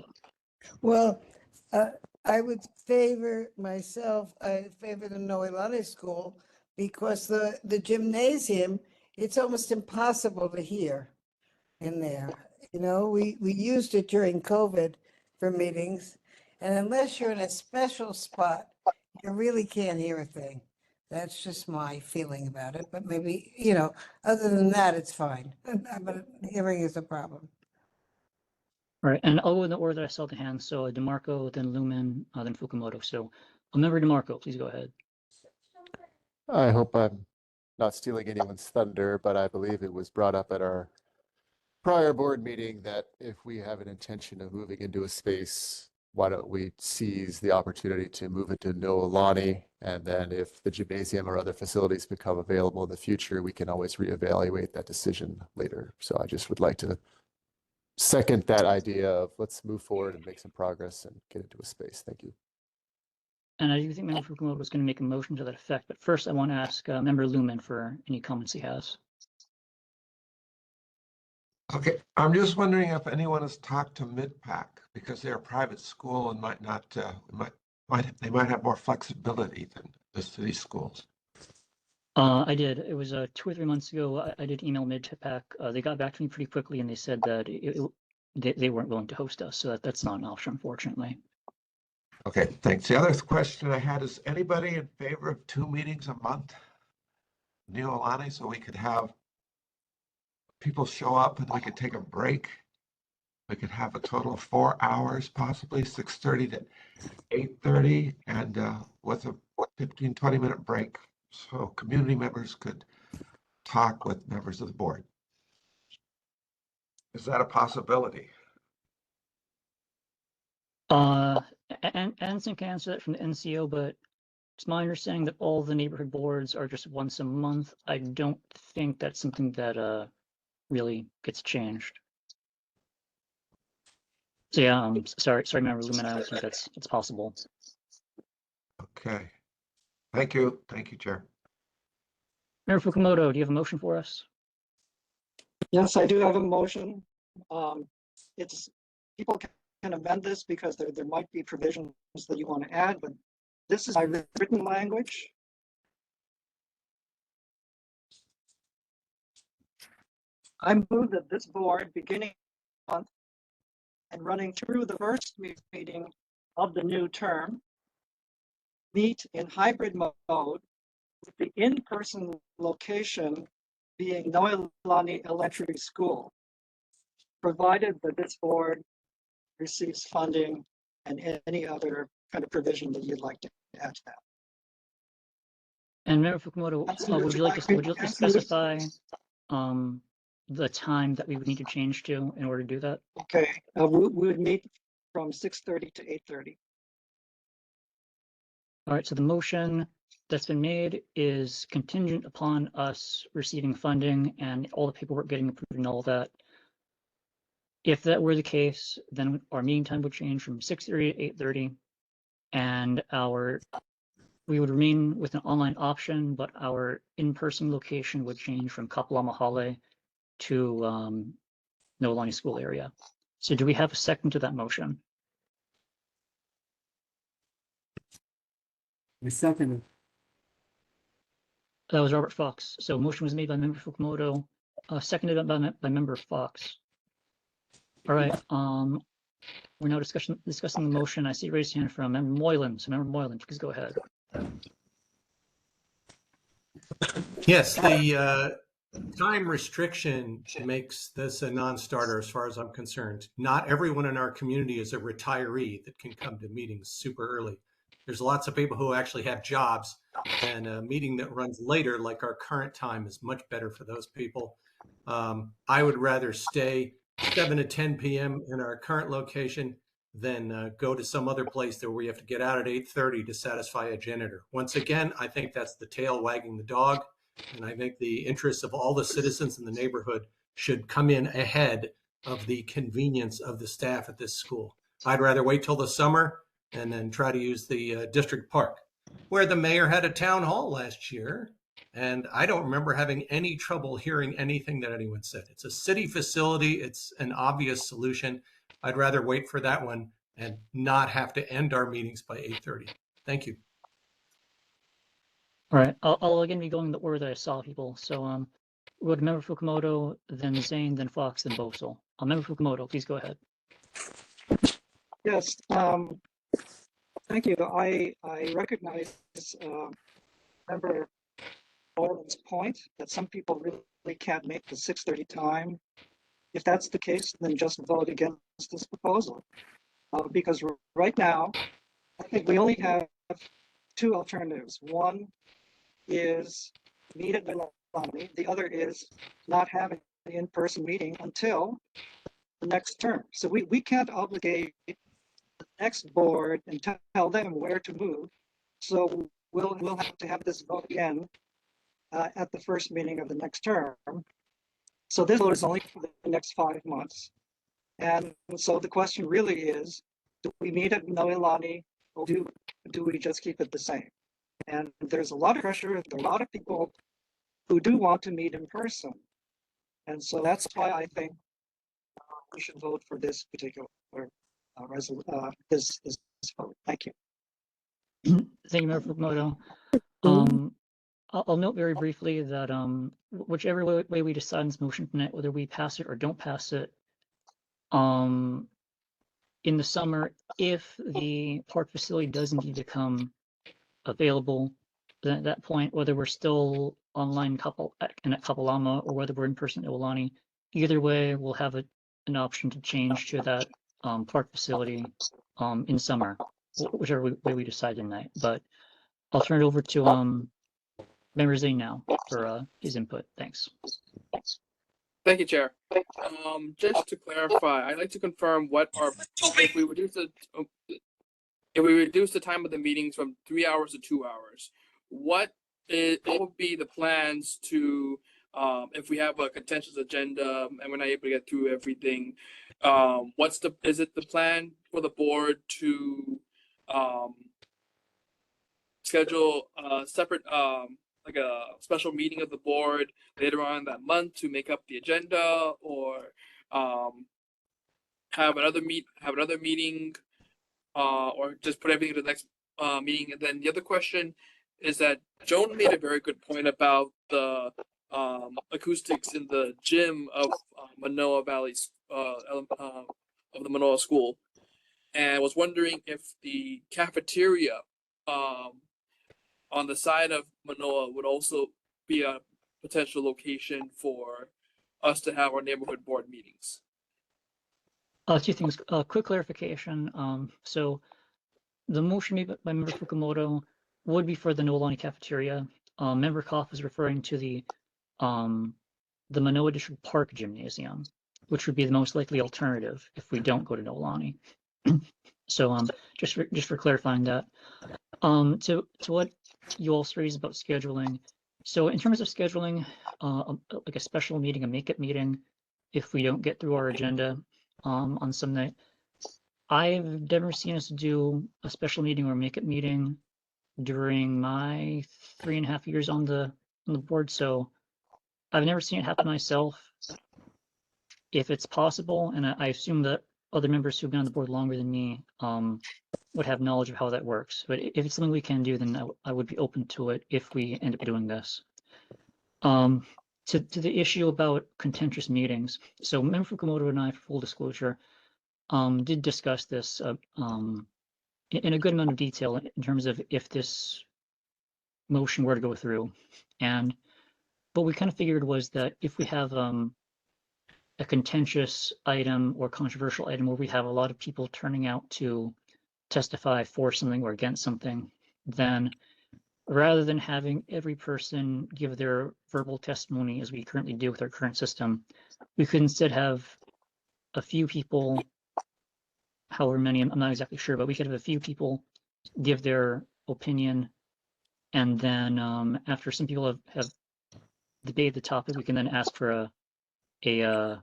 Well, I would favor myself, I favor the Noelani School because the gymnasium, it's almost impossible to hear in there. You know, we used it during COVID for meetings, and unless you're in a special spot, you really can't hear a thing. That's just my feeling about it, but maybe, you know, other than that, it's fine. But hearing is a problem. All right, and I'll go in the order that I saw the hand. So DeMarco, then Lumen, then Fukumoto. So Member DeMarco, please go ahead. I hope I'm not stealing anyone's thunder, but I believe it was brought up at our prior board meeting that if we have an intention of moving into a space, why don't we seize the opportunity to move it to Noelani? And then if the gymnasium or other facilities become available in the future, we can always reevaluate that decision later. So I just would like to second that idea of let's move forward and make some progress and get into a space. Thank you. And I do think Member Fukumoto is going to make a motion to that effect. But first, I want to ask Member Lumen for any comments he has. Okay, I'm just wondering if anyone has talked to MidPAC because they're a private school and might not, they might have more flexibility than the city schools. I did. It was 2 or 3 months ago. I did email MidPAC. They got back to me pretty quickly, and they said that they weren't willing to host us. So that's not an option, unfortunately. Okay, thanks. The other question I had is anybody in favor of 2 meetings a month? Neil Alani, so we could have people show up and we could take a break. We could have a total of 4 hours, possibly 6:30 to 8:30, and with a 15, 20-minute break. So community members could talk with members of the board. Is that a possibility? And Anson can answer that from the NCO, but it's my understanding that all the neighborhood boards are just once a month. I don't think that's something that really gets changed. So yeah, sorry, Member Lumen. I don't think that's possible. Okay. Thank you, Chair. Member Fukumoto, do you have a motion for us? Yes, I do have a motion. It's people can amend this because there might be provisions that you want to add, but this is my written language. I move that this board, beginning month and running through the first meeting of the new term, meet in hybrid mode with the in-person location being Noelani Elementary School, provided that this board receives funding and any other kind of provision that you'd like to add to that. And Member Fukumoto, would you like to specify the time that we would need to change to in order to do that? Okay, we would meet from 6:30 to 8:30. All right, so the motion that's been made is contingent upon us receiving funding and all the paperwork getting approved and all that. If that were the case, then our meeting time would change from 6:30 to 8:30, and we would remain with an online option, but our in-person location would change from Kapalama to Noelani School area. So do we have a second to that motion? I second it. That was Robert Fox. So motion was made by Member Fukumoto, seconded by Member Fox. All right. We're now discussing the motion. I see a raised hand from Member Moylan. So Member Moylan, please go ahead. Yes, the time restriction makes this a non-starter as far as I'm concerned. Not everyone in our community is a retiree that can come to meetings super early. There's lots of people who actually have jobs, and a meeting that runs later, like our current time, is much better for those people. I would rather stay 7 to 10 p.m. in our current location than go to some other place where we have to get out at 8:30 to satisfy a janitor. Once again, I think that's the tail wagging the dog, and I think the interests of all the citizens in the neighborhood should come in ahead of the convenience of the staff at this school. I'd rather wait till the summer and then try to use the district park, where the mayor had a town hall last year, and I don't remember having any trouble hearing anything that anyone said. It's a city facility. It's an obvious solution. I'd rather wait for that one and not have to end our meetings by 8:30. Thank you. All right, I'll again be going the order that I saw people. So we'll go to Member Fukumoto, then Zane, then Fox, then Bosel. Member Fukumoto, please go ahead. Yes, thank you. I recognize Member Moylan's point that some people really can't make the 6:30 time. If that's the case, then just vote against this proposal. Because right now, I think we only have 2 alternatives. One is meet at Noelani. The other is not having an in-person meeting until the next term. So we can't obligate the next board and tell them where to move. So we'll have to have this vote again at the first meeting of the next term. So this vote is only for the next 5 months. And so the question really is, do we meet at Noelani, or do we just keep it the same? And there's a lot of pressure. There are a lot of people who do want to meet in person. And so that's why I think we should vote for this particular this vote. Thank you. Thank you, Member Fukumoto. I'll note very briefly that whichever way we decide on this motion tonight, whether we pass it or don't pass it, in the summer, if the park facility does indeed become available, then at that point, whether we're still online at Kapalama or whether we're in person at Iolani, either way, we'll have an option to change to that park facility in summer, whichever way we decide tonight. But I'll turn it over to Member Zane now for his input. Thanks. Thank you, Chair. Just to clarify, I'd like to confirm if we reduce the time of the meetings from 3 hours to 2 hours, what would be the plans to if we have a contentious agenda and we're not able to get through everything? Is it the plan for the board to schedule a separate like a special meeting of the board later on that month to make up the agenda, or have another meeting, or just put everything to the next meeting? And then the other question is that Joan made a very good point about the acoustics in the gym of Manoa Valley, of the Manoa School, and I was wondering if the cafeteria on the side of Manoa would also be a potential location for us to have our neighborhood board meetings. Two things. Quick clarification. So the motion made by Member Fukumoto would be for the Noelani cafeteria. Member Koff is referring to the Manoa District Park Gymnasium, which would be the most likely alternative if we don't go to Noelani. So just for clarifying that. To what you all raised about scheduling. So in terms of scheduling, like a special meeting, a make-up meeting, if we don't get through our agenda on some night, I've never seen us do a special meeting or make-up meeting during my 3.5 years on the board. So I've never seen it happen myself. If it's possible, and I assume that other members who've been on the board longer than me would have knowledge of how that works. But if it's something we can do, then I would be open to it if we end up doing this. To the issue about contentious meetings. So Member Fukumoto and I, for full disclosure, did discuss this in a good amount of detail in terms of if this motion were to go through. And what we kind of figured was that if we have a contentious item or controversial item where we have a lot of people turning out to testify for something or against something, then rather than having every person give their verbal testimony as we currently do with our current system, we could instead have a few people, however many, I'm not exactly sure, but we could have a few people give their opinion, and then after some people have debated the topic, we can then ask for a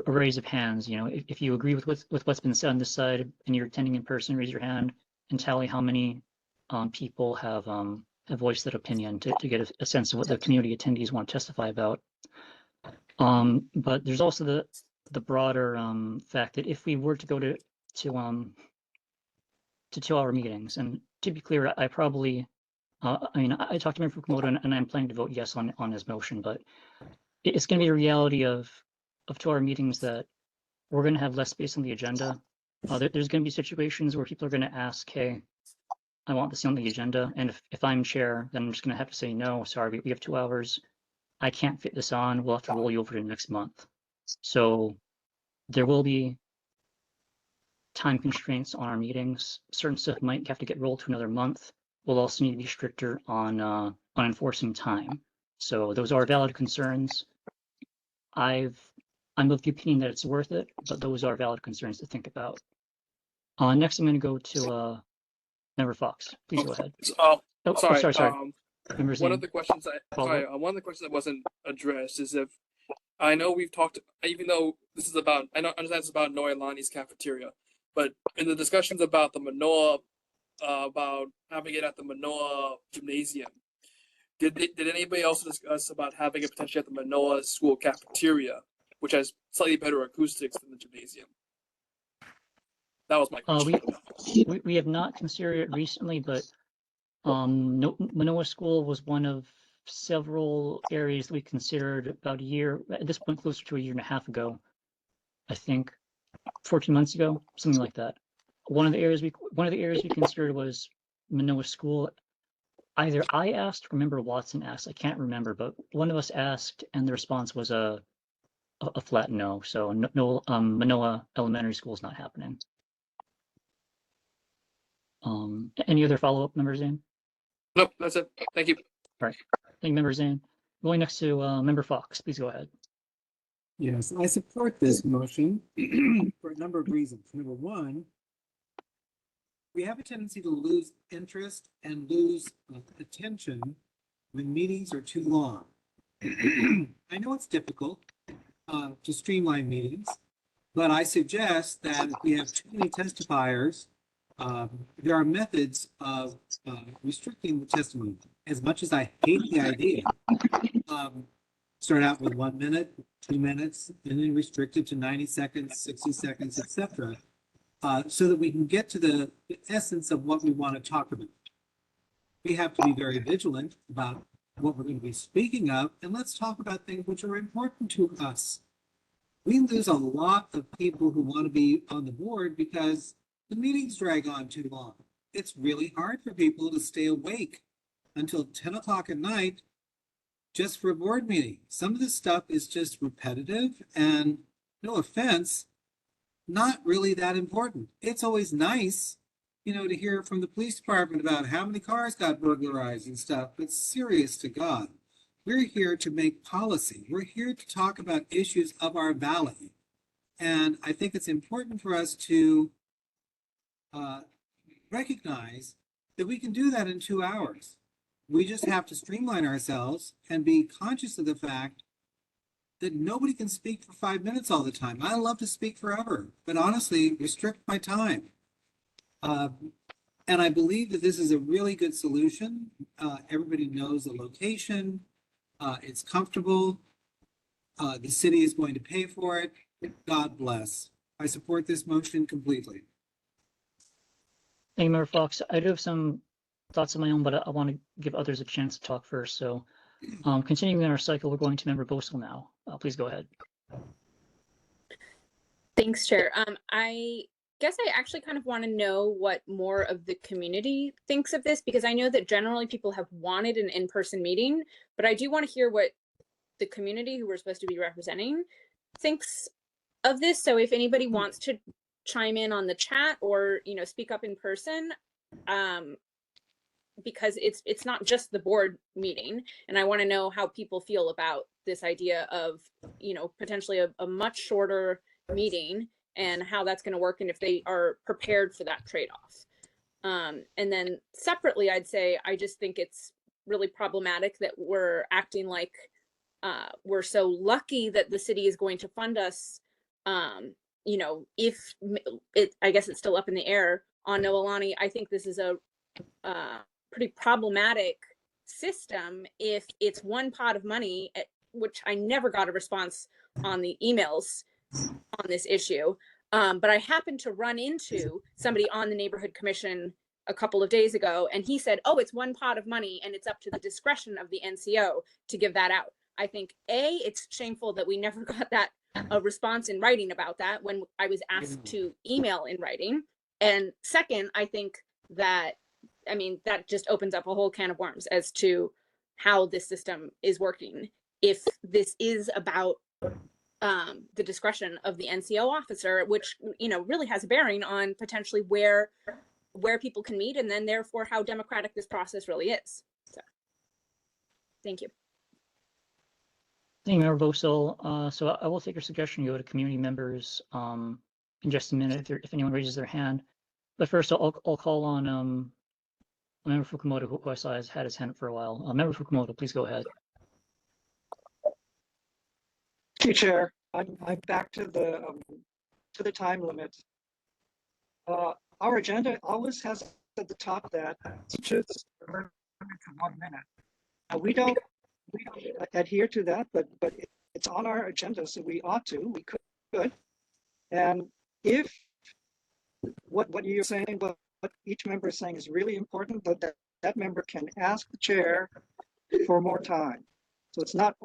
raise of hands. If you agree with what's been said on this side and you're attending in person, raise your hand and tally how many people have voiced that opinion to get a sense of what the community attendees want to testify about. But there's also the broader fact that if we were to go to 2-hour meetings, and to be clear, I probably I talked to Member Fukumoto and I'm planning to vote yes on his motion, but it's going to be a reality of 2-hour meetings that we're going to have less space on the agenda. There's going to be situations where people are going to ask, hey, I want this on the agenda. And if I'm chair, then I'm just going to have to say, no, sorry, we have 2 hours. I can't fit this on. We'll have to roll you over to next month. So there will be time constraints on our meetings. Certain stuff might have to get rolled to another month. We'll also need to be stricter on enforcing time. So those are valid concerns. I'm of the opinion that it's worth it, but those are valid concerns to think about. Next, I'm going to go to Member Fox, please go ahead. Sorry. Member Zane. One of the questions that wasn't addressed is if I know we've talked, even though this is about, I understand it's about Noelani's cafeteria, but in the discussions about the Mānoa, about having it at the Mānoa gymnasium, did anybody else discuss about having it potentially at the Mānoa school cafeteria, which has slightly better acoustics than the gymnasium? That was my question. We have not considered it recently, but Mānoa School was one of several areas that we considered about a year, at this point closer to a year and a half ago, I think 14 months ago, something like that. One of the areas we considered was Mānoa School. Either I asked or Member Watson asked, I can't remember, but one of us asked and the response was a flat no. So no, Mānoa Elementary School is not happening. Any other follow-up, Member Zane? Nope, that's it. Thank you. All right. Thank you, Member Zane. Going next to Member Fox, please go ahead. Yes, I support this motion for a number of reasons. Number one, we have a tendency to lose interest and lose attention when meetings are too long. I know it's difficult to streamline meetings, but I suggest that if we have too many testifiers, there are methods of restricting the testimony. As much as I hate the idea, start out with 1 minute, 2 minutes, and then restrict it to 90 seconds, 60 seconds, etc., so that we can get to the essence of what we want to talk about. We have to be very vigilant about what we're going to be speaking of, and let's talk about things which are important to us. We lose a lot of people who want to be on the board because the meetings drag on too long. It's really hard for people to stay awake until 10 o'clock at night just for a board meeting. Some of this stuff is just repetitive and, no offense, not really that important. It's always nice, to hear from the police department about how many cars got burglarized and stuff, but serious to God, we're here to make policy. We're here to talk about issues of our valley. And I think it's important for us to recognize that we can do that in 2 hours. We just have to streamline ourselves and be conscious of the fact that nobody can speak for 5 minutes all the time. I love to speak forever, but honestly, restrict my time. And I believe that this is a really good solution. Everybody knows the location. It's comfortable. The city is going to pay for it. God bless. I support this motion completely. Thank you, Member Fox. I do have some thoughts of my own, but I want to give others a chance to talk first. So continuing in our cycle, we're going to Member Bosel now. Please go ahead. Thanks, Chair. I guess I actually kind of want to know what more of the community thinks of this, because I know that generally people have wanted an in-person meeting, but I do want to hear what the community who we're supposed to be representing thinks of this. So if anybody wants to chime in on the chat or, speak up in person, because it's not just the board meeting, and I want to know how people feel about this idea of, potentially a much shorter meeting and how that's going to work and if they are prepared for that trade-off. And then separately, I'd say I just think it's really problematic that we're acting like we're so lucky that the city is going to fund us. If I guess it's still up in the air on Noelani. I think this is a pretty problematic system if it's one pot of money, which I never got a response on the emails on this issue. But I happened to run into somebody on the neighborhood commission a couple of days ago, and he said, oh, it's one pot of money and it's up to the discretion of the NCO to give that out. I think it's shameful that we never got that a response in writing about that when I was asked to email in writing. And second, I think that, that just opens up a whole can of worms as to how this system is working. If this is about the discretion of the NCO officer, which, really has a bearing on potentially where people can meet and then therefore how democratic this process really is. So, thank you. Thank you, Member Bosel. So I will take your suggestion, go to community members in just a minute if anyone raises their hand. But first, I'll call on Member Fukumoto, who I saw has had his hand up for a while. Member Fukumoto, please go ahead. Thank you, Chair. I'm back to the time limit. Our agenda always has at the top that each of us are limited to 1 minute. We don't adhere to that, but it's on our agenda, so we ought to. We could. And if what you're saying, what each member is saying is really important, but that member can ask the chair for more time. So it's not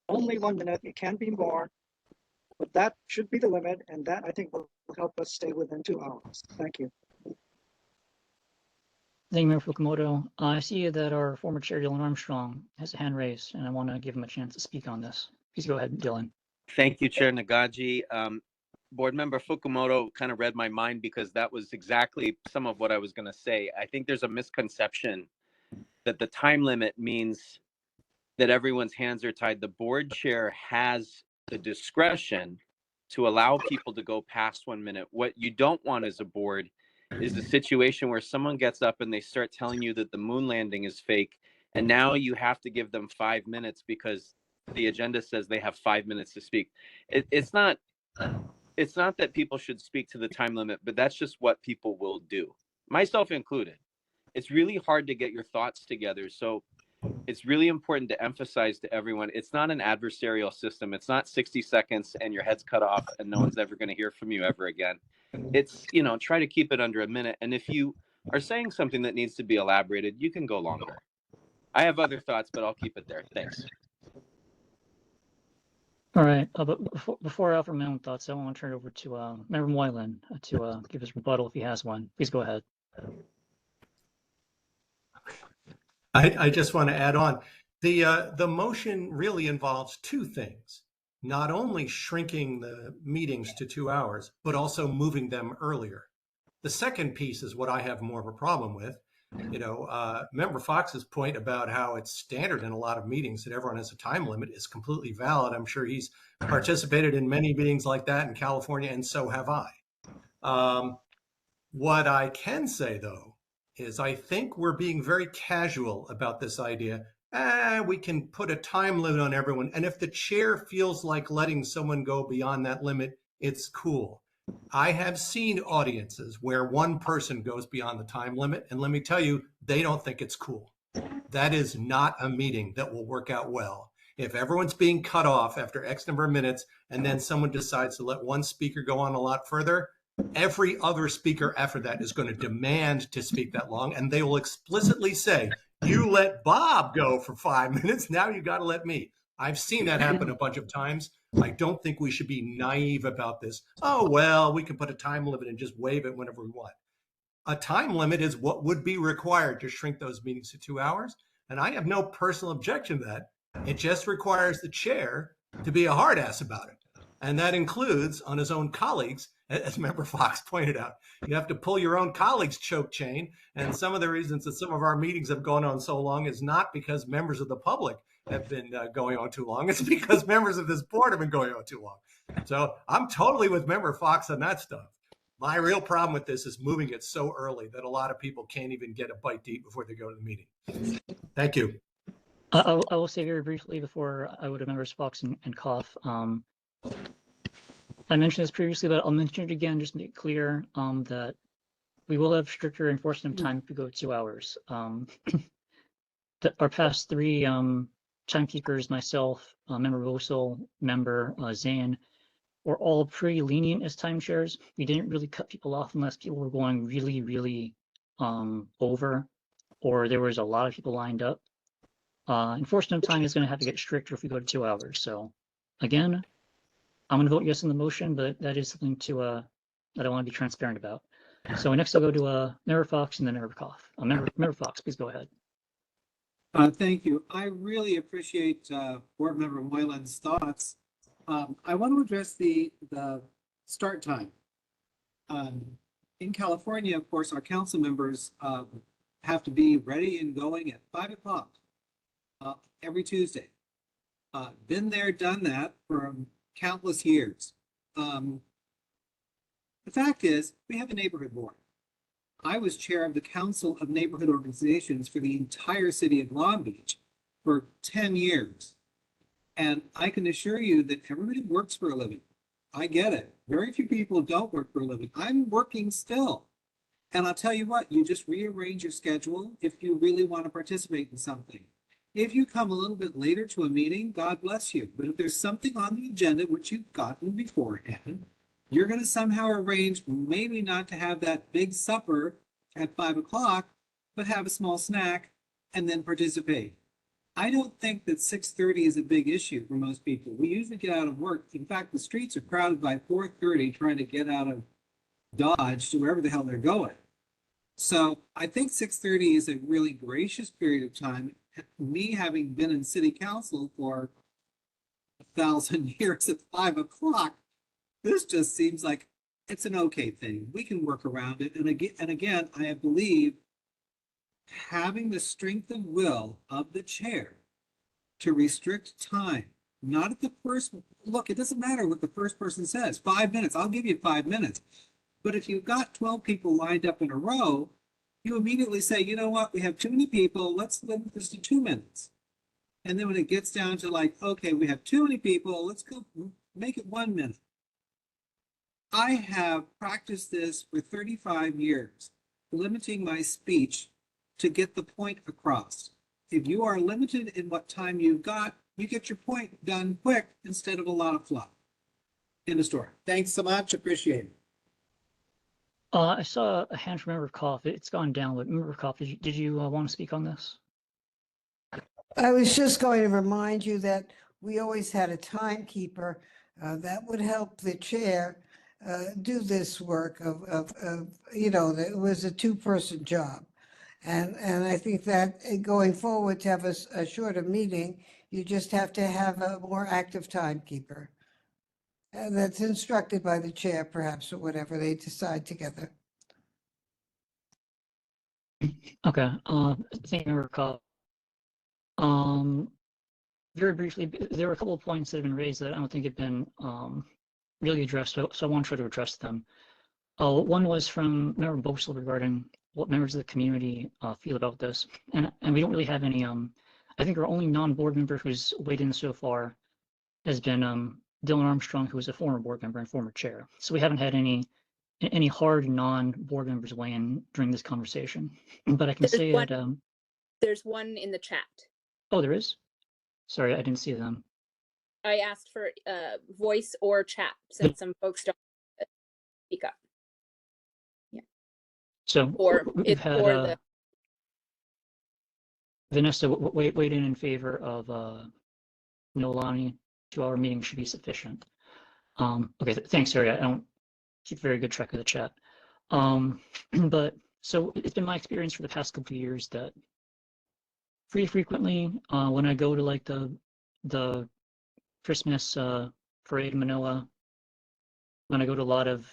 only 1 minute, it can be more, but that should be the limit, and that I think will help us stay within 2 hours. Thank you. Thank you, Member Fukumoto. I see that our former chair, Dylan Armstrong, has a hand raised, and I want to give him a chance to speak on this. Please go ahead, Dylan. Thank you, Chair Nagaji. Board Member Fukumoto kind of read my mind because that was exactly some of what I was going to say. I think there's a misconception that the time limit means that everyone's hands are tied. The board chair has the discretion to allow people to go past 1 minute. What you don't want as a board is the situation where someone gets up and they start telling you that the moon landing is fake, and now you have to give them 5 minutes because the agenda says they have 5 minutes to speak. It's not that people should speak to the time limit, but that's just what people will do, myself included. It's really hard to get your thoughts together. So it's really important to emphasize to everyone, it's not an adversarial system. It's not 60 seconds and your head's cut off and no one's ever going to hear from you ever again. It's, try to keep it under a minute. And if you are saying something that needs to be elaborated, you can go longer. I have other thoughts, but I'll keep it there. Thanks. All right, but before I offer my own thoughts, I want to turn it over to Member Moylan to give his rebuttal if he has one. Please go ahead. I just want to add on. The motion really involves two things. Not only shrinking the meetings to 2 hours, but also moving them earlier. The second piece is what I have more of a problem with. Member Fox's point about how it's standard in a lot of meetings that everyone has a time limit is completely valid. I'm sure he's participated in many meetings like that in California, and so have I. What I can say, though, is I think we're being very casual about this idea. We can put a time limit on everyone. And if the chair feels like letting someone go beyond that limit, it's cool. I have seen audiences where one person goes beyond the time limit. And let me tell you, they don't think it's cool. That is not a meeting that will work out well. If everyone's being cut off after X number of minutes, and then someone decides to let one speaker go on a lot further, every other speaker after that is going to demand to speak that long. And they will explicitly say, you let Bob go for 5 minutes. Now you got to let me. I've seen that happen a bunch of times. I don't think we should be naive about this. Oh, well, we can put a time limit and just waive it whenever we want. A time limit is what would be required to shrink those meetings to 2 hours. And I have no personal objection to that. It just requires the chair to be a hard ass about it. And that includes on his own colleagues, as Member Fox pointed out. You have to pull your own colleagues' choke chain. And some of the reasons that some of our meetings have gone on so long is not because members of the public have been going on too long. It's because members of this board have been going on too long. So I'm totally with Member Fox on that stuff. My real problem with this is moving it so early that a lot of people can't even get a bite to eat before they go to the meeting. Thank you. I will say very briefly before I would have Members Fox and Koff. I mentioned this previously, but I'll mention it again just to make it clear that we will have stricter enforcement of time if we go 2 hours. Our past three timekeepers, myself, Member Vosel, Member Zane, were all pretty lenient as time chairs. We didn't really cut people off unless people were going really, really over, or there was a lot of people lined up. Enforcement of time is going to have to get stricter if we go to 2 hours. So again, I'm going to vote yes on the motion, but that is something to that I want to be transparent about. So next I'll go to Member Fox and then Member Koff. Member Fox, please go ahead. Thank you. I really appreciate Board Member Moylan's thoughts. I want to address the start time. In California, of course, our council members have to be ready and going at 5 o'clock every Tuesday. Been there, done that for countless years. The fact is, we have a neighborhood board. I was chair of the Council of Neighborhood Organizations for the entire city of Long Beach for 10 years. And I can assure you that everybody works for a living. I get it. Very few people don't work for a living. I'm working still. And I'll tell you what, you just rearrange your schedule if you really want to participate in something. If you come a little bit later to a meeting, God bless you. But if there's something on the agenda which you've gotten beforehand, you're going to somehow arrange maybe not to have that big supper at 5 o'clock, but have a small snack and then participate. I don't think that 6:30 is a big issue for most people. We usually get out of work. In fact, the streets are crowded by 4:30 trying to get out of Dodge to wherever the hell they're going. So I think 6:30 is a really gracious period of time. Me having been in city council for 1,000 years at 5 o'clock, this just seems like it's an okay thing. We can work around it. And again, I believe having the strength of will of the chair to restrict time, not at the first look, it doesn't matter what the first person says. 5 minutes, I'll give you 5 minutes. But if you've got 12 people lined up in a row, you immediately say, you know what, we have too many people, let's limit this to 2 minutes. And then when it gets down to like, okay, we have too many people, let's go make it 1 minute. I have practiced this for 35 years, limiting my speech to get the point across. If you are limited in what time you've got, you get your point done quick instead of a lot of fluff. End of story. Thanks so much. Appreciate it. I saw a hand from Member Koff. It's gone down, but Member Koff, did you want to speak on this? I was just going to remind you that we always had a timekeeper that would help the chair do this work of you know, it was a two-person job. And I think that going forward to have a shorter meeting, you just have to have a more active timekeeper. That's instructed by the chair, perhaps, or whatever they decide together. Okay. Thank you, Member Koff. Very briefly, there were a couple of points that have been raised that I don't think have been really addressed, so I want to try to address them. One was from Member Boesel regarding what members of the community feel about this, and we don't really have any. I think our only non-board member who's weighed in so far has been Dylan Armstrong, who was a former board member and former chair. So we haven't had any hard non-board members weigh in during this conversation. But I can say that there's one in the chat. Oh, there is? Sorry, I didn't see them. I asked for voice or chat since some folks don't speak up. Yeah. So or we've had the Vanessa weighed in favor of Noelani. 2-hour meeting should be sufficient. Okay, thanks, Harry. I don't keep very good track of the chat. But so it's been my experience for the past couple of years that pretty frequently when I go to like the Christmas parade in Manoa, when I go to a lot of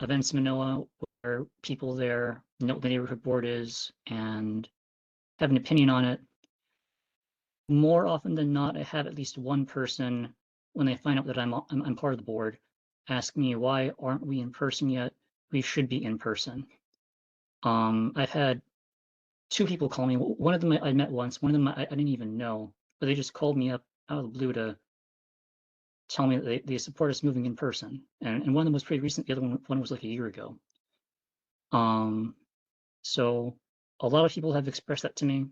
events in Manoa where people there know what the neighborhood board is and have an opinion on it, more often than not, I have at least one person, when they find out that I'm part of the board, ask me, why aren't we in person yet? We should be in person. I've had 2 people call me. One of them I met once. One of them I didn't even know, but they just called me up out of the blue to tell me that they support us moving in person. And one of them was pretty recent. The other one was like a year ago. So a lot of people have expressed that to me.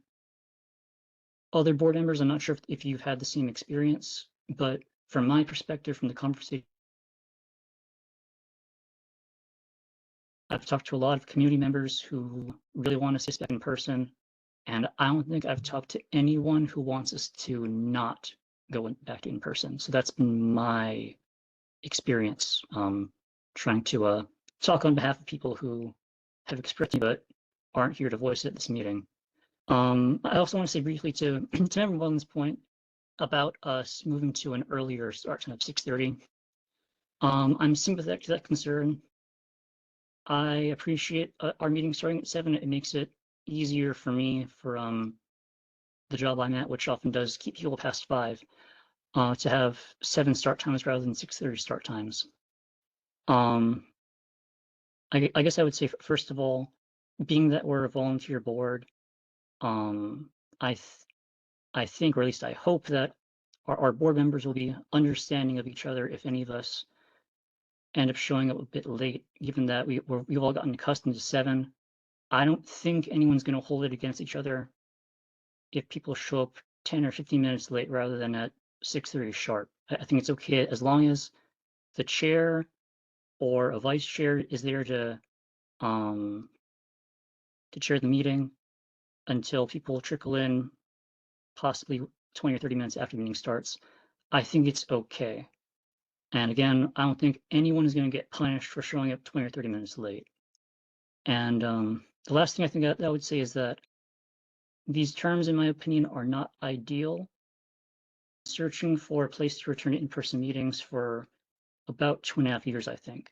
Other board members, I'm not sure if you've had the same experience, but from my perspective, from the conversation, I've talked to a lot of community members who really want to see us back in person, and I don't think I've talked to anyone who wants us to not go back in person. So that's been my experience, trying to talk on behalf of people who have expressed me but aren't here to voice it at this meeting. I also want to say briefly to Member Mullen's point about us moving to an earlier start time of 6:30. I'm sympathetic to that concern. I appreciate our meeting starting at 7. It makes it easier for me for the job I'm at, which often does keep people past 5, to have 7 start times rather than 6:30 start times. I guess I would say, first of all, being that we're a volunteer board, I think, or at least I hope that our board members will be understanding of each other if any of us end up showing up a bit late, given that we've all gotten accustomed to 7. I don't think anyone's going to hold it against each other if people show up 10 or 15 minutes late rather than at 6:30 sharp. I think it's okay as long as the chair or a vice chair is there to chair the meeting until people trickle in, possibly 20 or 30 minutes after the meeting starts. I think it's okay. And again, I don't think anyone is going to get punished for showing up 20 or 30 minutes late. And the last thing I think that I would say is that these terms, in my opinion, are not ideal. Searching for a place to return to in-person meetings for about 2.5 years, I think.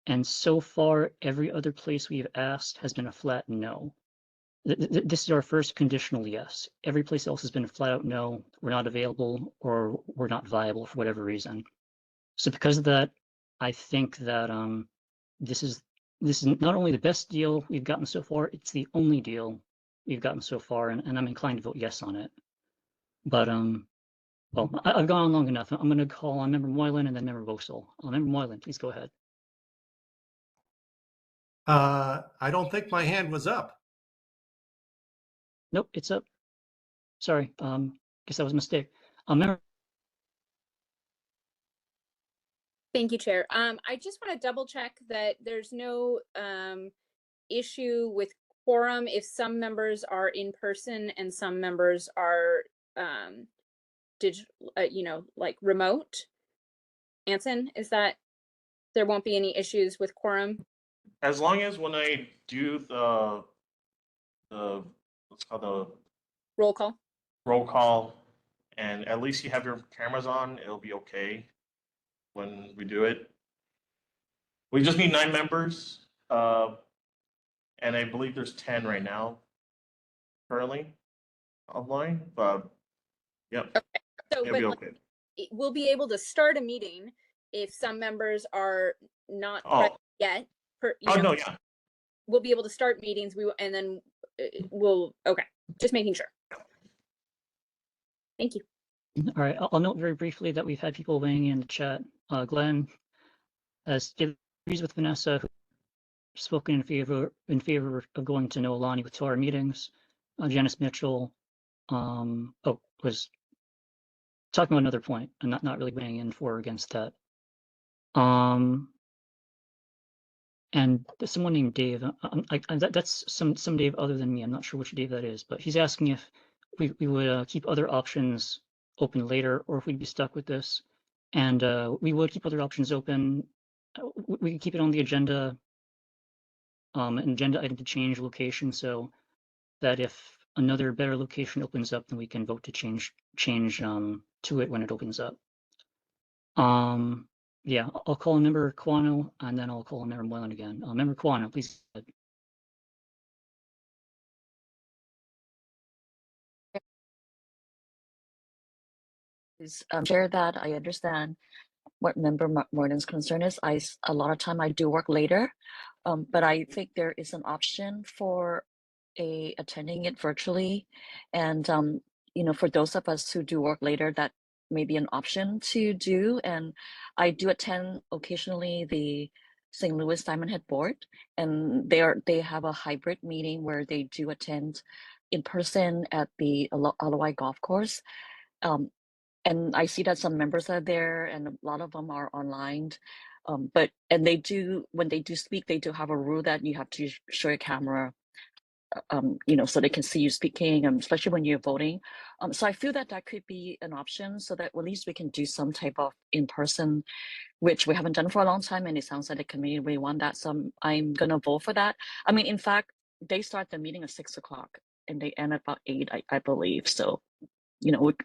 And so far, every other place we've asked has been a flat no. This is our first conditional yes. Every place else has been a flat out no, we're not available, or we're not viable for whatever reason. So because of that, I think that this is not only the best deal we've gotten so far, it's the only deal we've gotten so far, and I'm inclined to vote yes on it. But well, I've gone on long enough. I'm going to call on Member Moylan and then Member Vosel. Member Moylan, please go ahead. I don't think my hand was up. Nope, it's up. Sorry. Guess that was a mistake. Member. Thank you, Chair. I just want to double check that there's no issue with quorum if some members are in person and some members are digital, like remote. Anson, is that there won't be any issues with quorum? As long as when I do the what's called the roll call, and at least you have your cameras on, it'll be okay when we do it. We just need 9 members, and I believe there's 10 right now currently online, but yep, okay. So, it'll be okay. We'll be able to start a meeting if some members are not present yet. No, yeah. We'll be able to start meetings. And then we'll. Okay, just making sure. Thank you. All right, I'll note very briefly that we've had people weighing in the chat. Glenn agrees with Vanessa, who spoken in favor of going to Noelani to our meetings. Janice Mitchell was talking about another point and not really weighing in for or against that. And there's someone named Dave. That's some Dave other than me. I'm not sure which Dave that is, but he's asking if we would keep other options open later, or if we'd be stuck with this. And we would keep other options open. We could keep it on the agenda, an agenda item to change location, so that if another better location opens up, then we can vote to change to it when it opens up. Yeah, I'll call on Member Quano, and then I'll call on Member Moylan again. Member Quano, please. Share that I understand what Member Moylan's concern is. A lot of time I do work later, but I think there is an option for attending it virtually, and for those of us who do work later, that may be an option to do. And I do attend occasionally the St. Louis Diamond Head Board, and they have a hybrid meeting where they do attend in person at the Alawai Golf Course. And I see that some members are there, and a lot of them are online. But when they do speak, they do have a rule that you have to show your camera, so they can see you speaking, especially when you're voting. So I feel that could be an option, so that at least we can do some type of in-person, which we haven't done for a long time, and it sounds like the community really want that. So I'm gonna vote for that. I mean, in fact, they start the meeting at 6 o'clock and they end at about 8, I believe. So,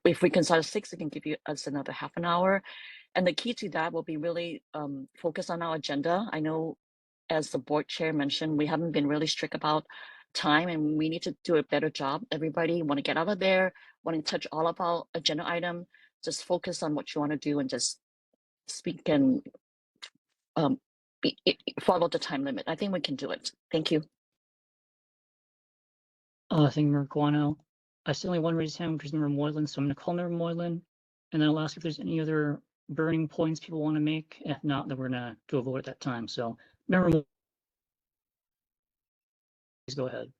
if we can start at 6, it can give us another half an hour. And the key to that will be really focus on our agenda. I know, as the board chair mentioned, we haven't been really strict about time, and we need to do a better job. Everybody want to get out of there, want to touch all of our agenda item, just focus on what you want to do and just speak and follow the time limit. I think we can do it. Thank you. Thank you, Member Guano. I still only one raised hand, which is Member Moylan, so I'm going to call Member Moylan, and then I'll ask if there's any other burning points people want to make. If not, then we're going to do a vote at that time. So, Member Moylan, please go ahead.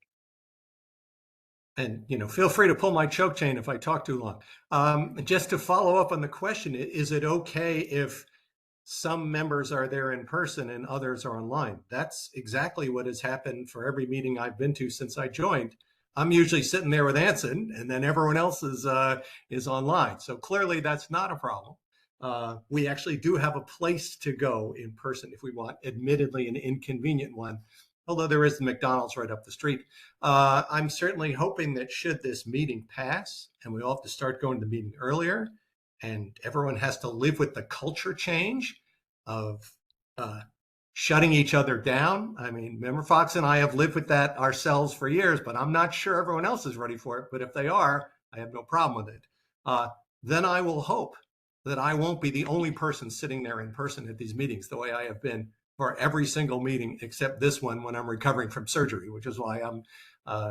And, feel free to pull my choke chain if I talk too long. Just to follow up on the question, is it okay if some members are there in person and others are online? That's exactly what has happened for every meeting I've been to since I joined. I'm usually sitting there with Anson, and then everyone else is online. So clearly that's not a problem. We actually do have a place to go in person if we want, admittedly an inconvenient one, although there is the McDonald's right up the street. I'm certainly hoping that should this meeting pass, and we all have to start going to the meeting earlier, and everyone has to live with the culture change of shutting each other down. I mean, Member Fox and I have lived with that ourselves for years, but I'm not sure everyone else is ready for it. But if they are, I have no problem with it. Then I will hope that I won't be the only person sitting there in person at these meetings the way I have been for every single meeting except this one when I'm recovering from surgery, which is why I'm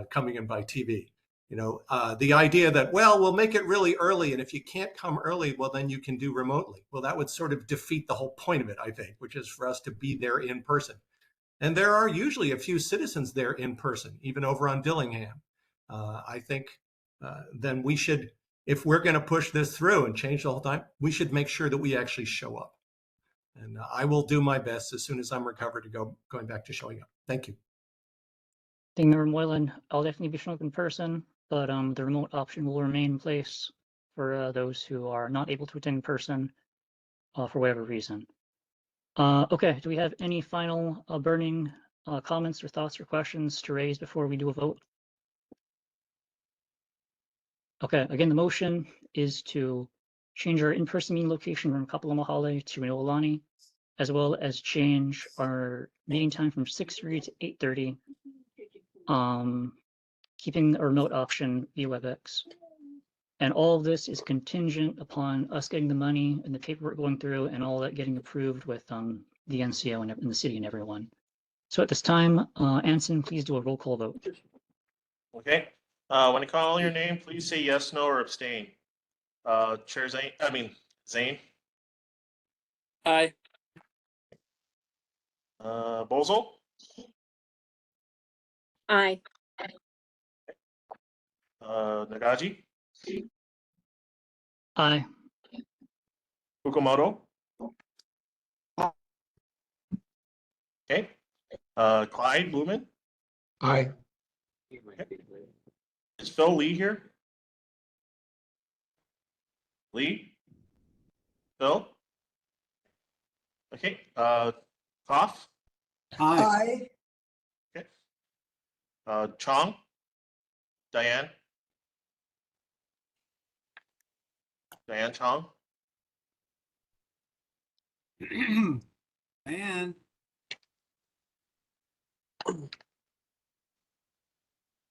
coming in by TV. The idea that, well, we'll make it really early, and if you can't come early, well, then you can do remotely. Well, that would sort of defeat the whole point of it, I think, which is for us to be there in person. And there are usually a few citizens there in person, even over on Dillingham. I think then we should, if we're going to push this through and change the whole time, we should make sure that we actually show up. And I will do my best as soon as I'm recovered to going back to showing up. Thank you. Thank you, Member Moylan. I'll definitely be showing up in person, but the remote option will remain in place for those who are not able to attend in person for whatever reason. Okay, do we have any final burning comments or thoughts or questions to raise before we do a vote? Okay, again, the motion is to change our in-person meeting location from Kapalama to Noelani, as well as change our meeting time from 6:30 to 8:30. Keeping a remote option via WebEx. And all of this is contingent upon us getting the money and the paperwork going through and all that getting approved with the NCO and the city and everyone. So at this time, Anson, please do a roll call vote. Okay. When I call your name, please say yes, no, or abstain. Chair Zane. Aye. Bozo. Aye. Nagaji. Aye. Fukumoto. Okay. Clyde Blumen. Aye. Okay. Is Phil Lee here? Lee? Phil? Okay. Koff? Aye. Okay. Chong? Diane? Diane Chong? And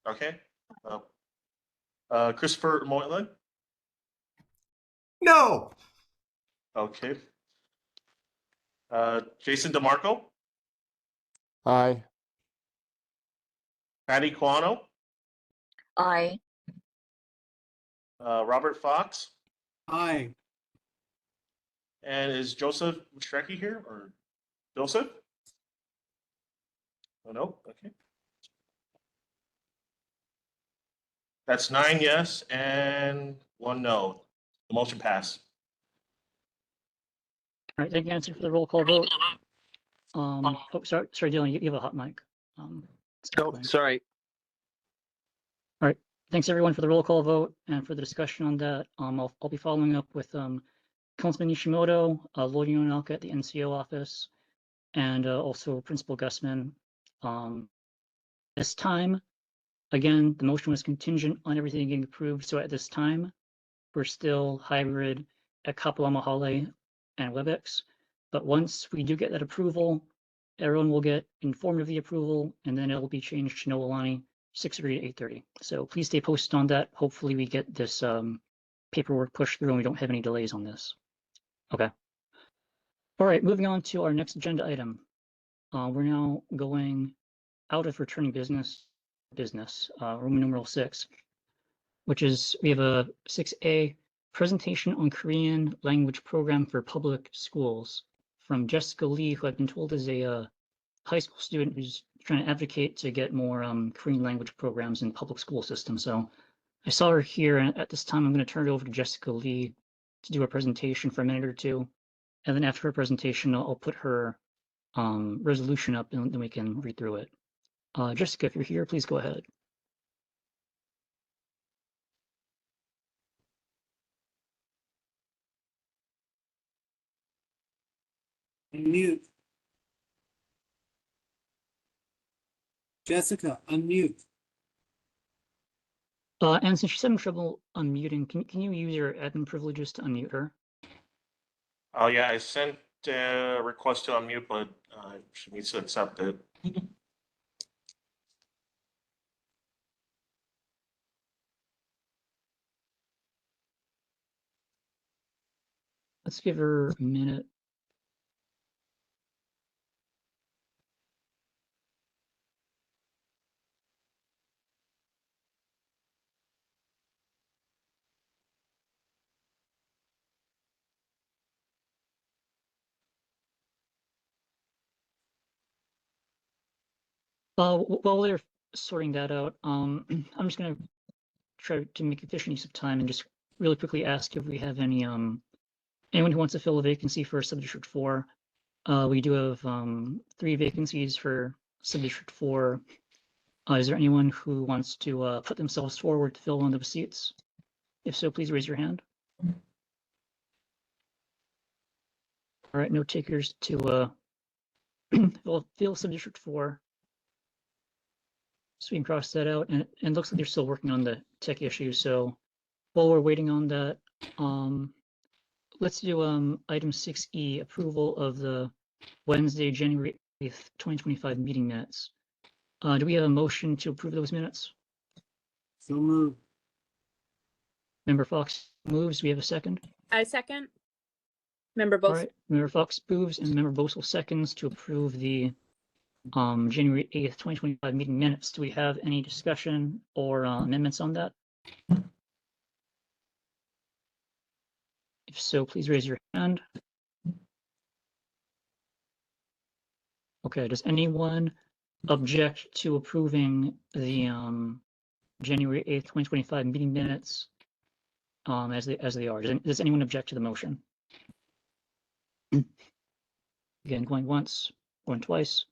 Okay. Christopher Moylan? No. Okay. Jason DeMarco? Aye. Patty Quano? Aye. Robert Fox? aye. And is Joseph Strecky here, or Joseph? Oh, no, okay. That's 9 yes and 1 no. The motion passed. All right, thank you, Anson, for the roll call vote. Oh, sorry, Dylan, you have a hot mic. Oh, sorry. All right, thanks everyone for the roll call vote and for the discussion on that. I'll be following up with Councilman Nishimoto, Lloyd Yonaka at the NCO office, and also Principal Gusman. This time, again, the motion was contingent on everything getting approved. So at this time, we're still hybrid at Kapalama and WebEx. But once we do get that approval, everyone will get informed of the approval, and then it'll be changed to Noelani 6:30 to 8:30. So please stay posted on that. Hopefully we get this paperwork pushed through and we don't have any delays on this. Okay. All right, moving on to our next agenda item. we're now going out of returning business, Roman numeral 6, which is, we have a 6A, presentation on Korean language program for public schools, from Jessica Lee, who I've been told is a high school student who's trying to advocate to get more Korean language programs in public school system. So I saw her here, and at this time I'm going to turn it over to Jessica Lee to do a presentation for a minute or two. And then after her presentation, I'll put her resolution up, and then we can read through it. Jessica, if you're here, please go ahead. Unmute. Jessica, unmute. And since she's having trouble unmuting, can you use your admin privileges to unmute her? Oh yeah, I sent a request to unmute, but she needs to accept it. Let's give her a minute. While they're sorting that out, I'm just gonna try to make efficient use of time and just really quickly ask if we have any anyone who wants to fill a vacancy for Subdistrict 4. We do have 3 vacancies for Subdistrict 4. Is there anyone who wants to put themselves forward to fill one of those seats? If so, please raise your hand. All right, no takers to fill Subdistrict 4. So we can cross that out, and it looks like they're still working on the tech issue. So while we're waiting on that, let's do item 6E, approval of the Wednesday, January 8th, 2025 meeting minutes. Do we have a motion to approve those minutes? So moved. Member Fox moves. Do we have a second? I second. Member All Bose. right, Member Fox moves and Member Bosel seconds to approve the January 8th, 2025 meeting minutes. Do we have any discussion or amendments on that? If so, please raise your hand. Okay, does anyone object to approving the January 8th, 2025 meeting minutes as they are? Does anyone object to the motion? Again, going once, going twice.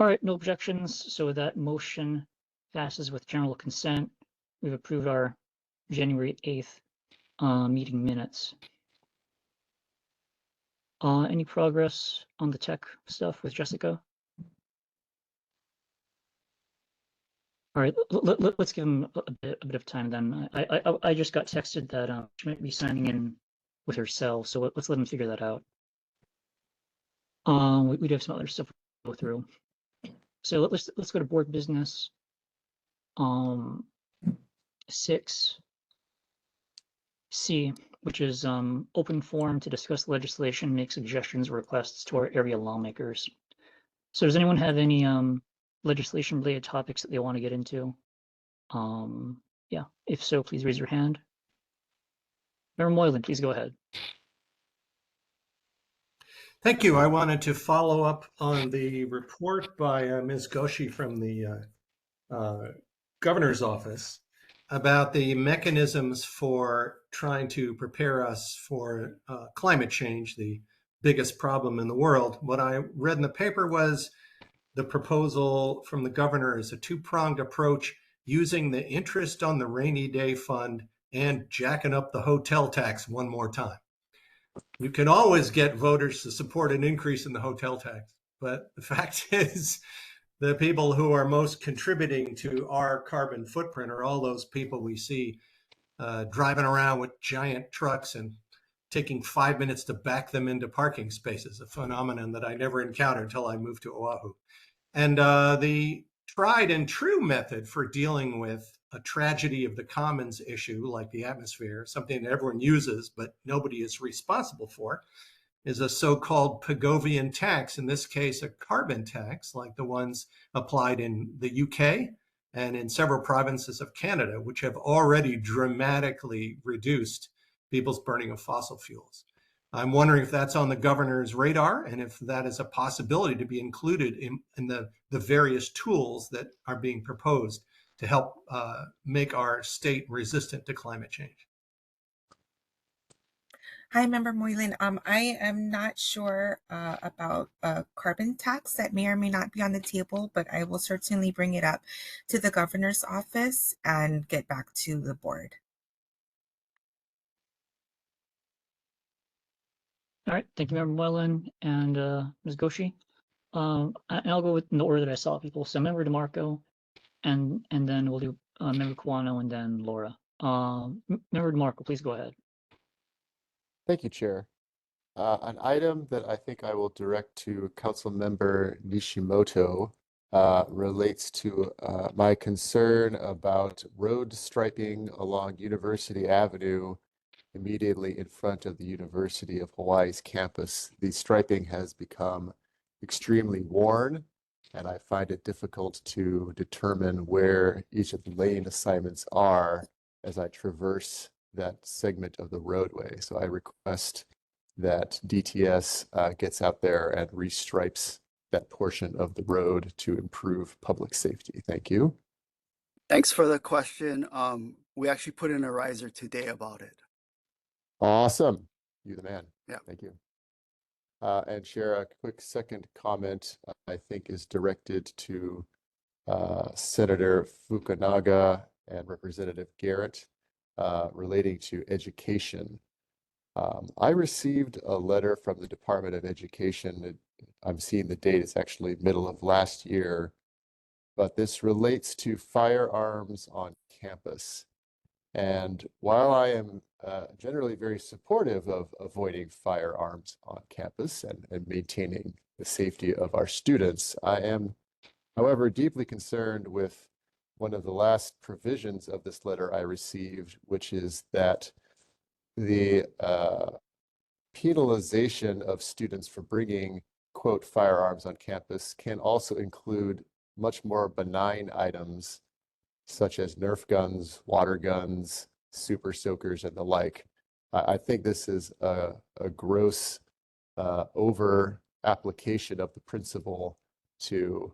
All right, no objections. So that motion passes with general consent. We've approved our January 8th meeting minutes. Any progress on the tech stuff with Jessica? All right, let's give him a bit of time then. I just got texted that she might be signing in with her cell, so let's let him figure that out. We do have some other stuff to go through. So let's go to board business. 6C, which is open forum to discuss legislation, make suggestions or requests to our area lawmakers. So does anyone have any legislation related topics that they want to get into? Yeah, if so, please raise your hand. Member Moylan, please go ahead. Thank you. I wanted to follow up on the report by Ms. Goshi from the governor's office about the mechanisms for trying to prepare us for climate change, the biggest problem in the world. What I read in the paper was the proposal from the governor is a two-pronged approach using the interest on the rainy day fund and jacking up the hotel tax one more time. You can always get voters to support an increase in the hotel tax, but the fact is the people who are most contributing to our carbon footprint are all those people we see driving around with giant trucks and taking 5 minutes to back them into parking spaces, a phenomenon that I never encountered until I moved to Oahu. And the tried and true method for dealing with a tragedy of the commons issue like the atmosphere, something that everyone uses but nobody is responsible for, is a so-called Pagovian tax, in this case, a carbon tax, like the ones applied in the UK and in several provinces of Canada, which have already dramatically reduced people's burning of fossil fuels. I'm wondering if that's on the governor's radar and if that is a possibility to be included in the various tools that are being proposed to help make our state resistant to climate change. Hi, Member Moylan. I am not sure about a carbon tax that may or may not be on the table, but I will certainly bring it up to the governor's office and get back to the board. All right, thank you, Member Moylan and Ms. Goshi. And I'll go in the order that I saw people. So Member DeMarco, and then we'll do Member Kawano and then Laura. Member DeMarco, please go ahead. Thank you, Chair. An item that I think I will direct to Council Member Nishimoto relates to my concern about road striping along University Avenue immediately in front of the University of Hawaii's campus. The striping has become extremely worn, and I find it difficult to determine where each of the lane assignments are as I traverse that segment of the roadway. So I request that DTS gets out there and restripes that portion of the road to improve public safety. Thank you. Thanks for the question. We actually put in a riser today about it. Awesome. You the man. Yeah. Thank you. And Chair, a quick second comment I think is directed to Senator Fukunaga and Representative Garrett relating to education. I received a letter from the Department of Education. I'm seeing the date, it's actually middle of last year, but this relates to firearms on campus. And while I am generally very supportive of avoiding firearms on campus and maintaining the safety of our students, I am, however, deeply concerned with one of the last provisions of this letter I received, which is that the penalization of students for bringing, quote, firearms on campus can also include much more benign items such as Nerf guns, water guns, super soakers, and the like. I think this is a gross over application of the principle to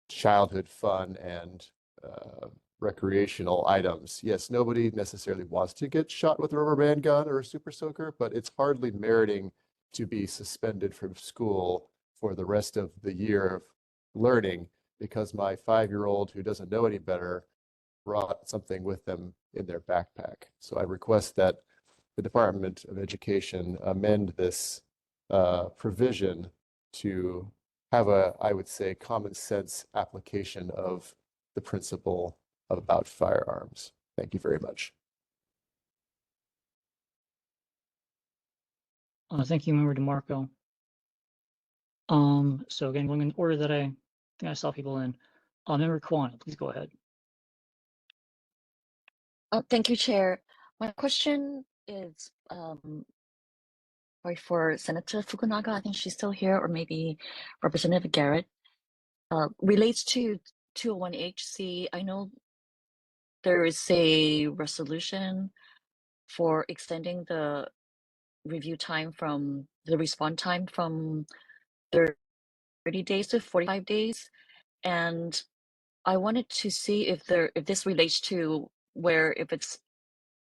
childhood fun and recreational items. Yes, nobody necessarily wants to get shot with a rubber band gun or a super soaker, but it's hardly meriting to be suspended from school for the rest of the year of learning because my 5-year-old who doesn't know any better brought something with them in their backpack. So I request that the Department of Education amend this provision to have a, I would say, common sense application of the principle about firearms. Thank you very much. Thank you, Member DeMarco. So again, going in the order that I think I saw people in. Member Kawano, please go ahead. Thank you, Chair. My question is for Senator Fukunaga. I think she's still here, or maybe Representative Garrett. Relates to 201HC. I know there is a resolution for extending the review time from the response time from 30 days to 45 days. And I wanted to see if this relates to where if it's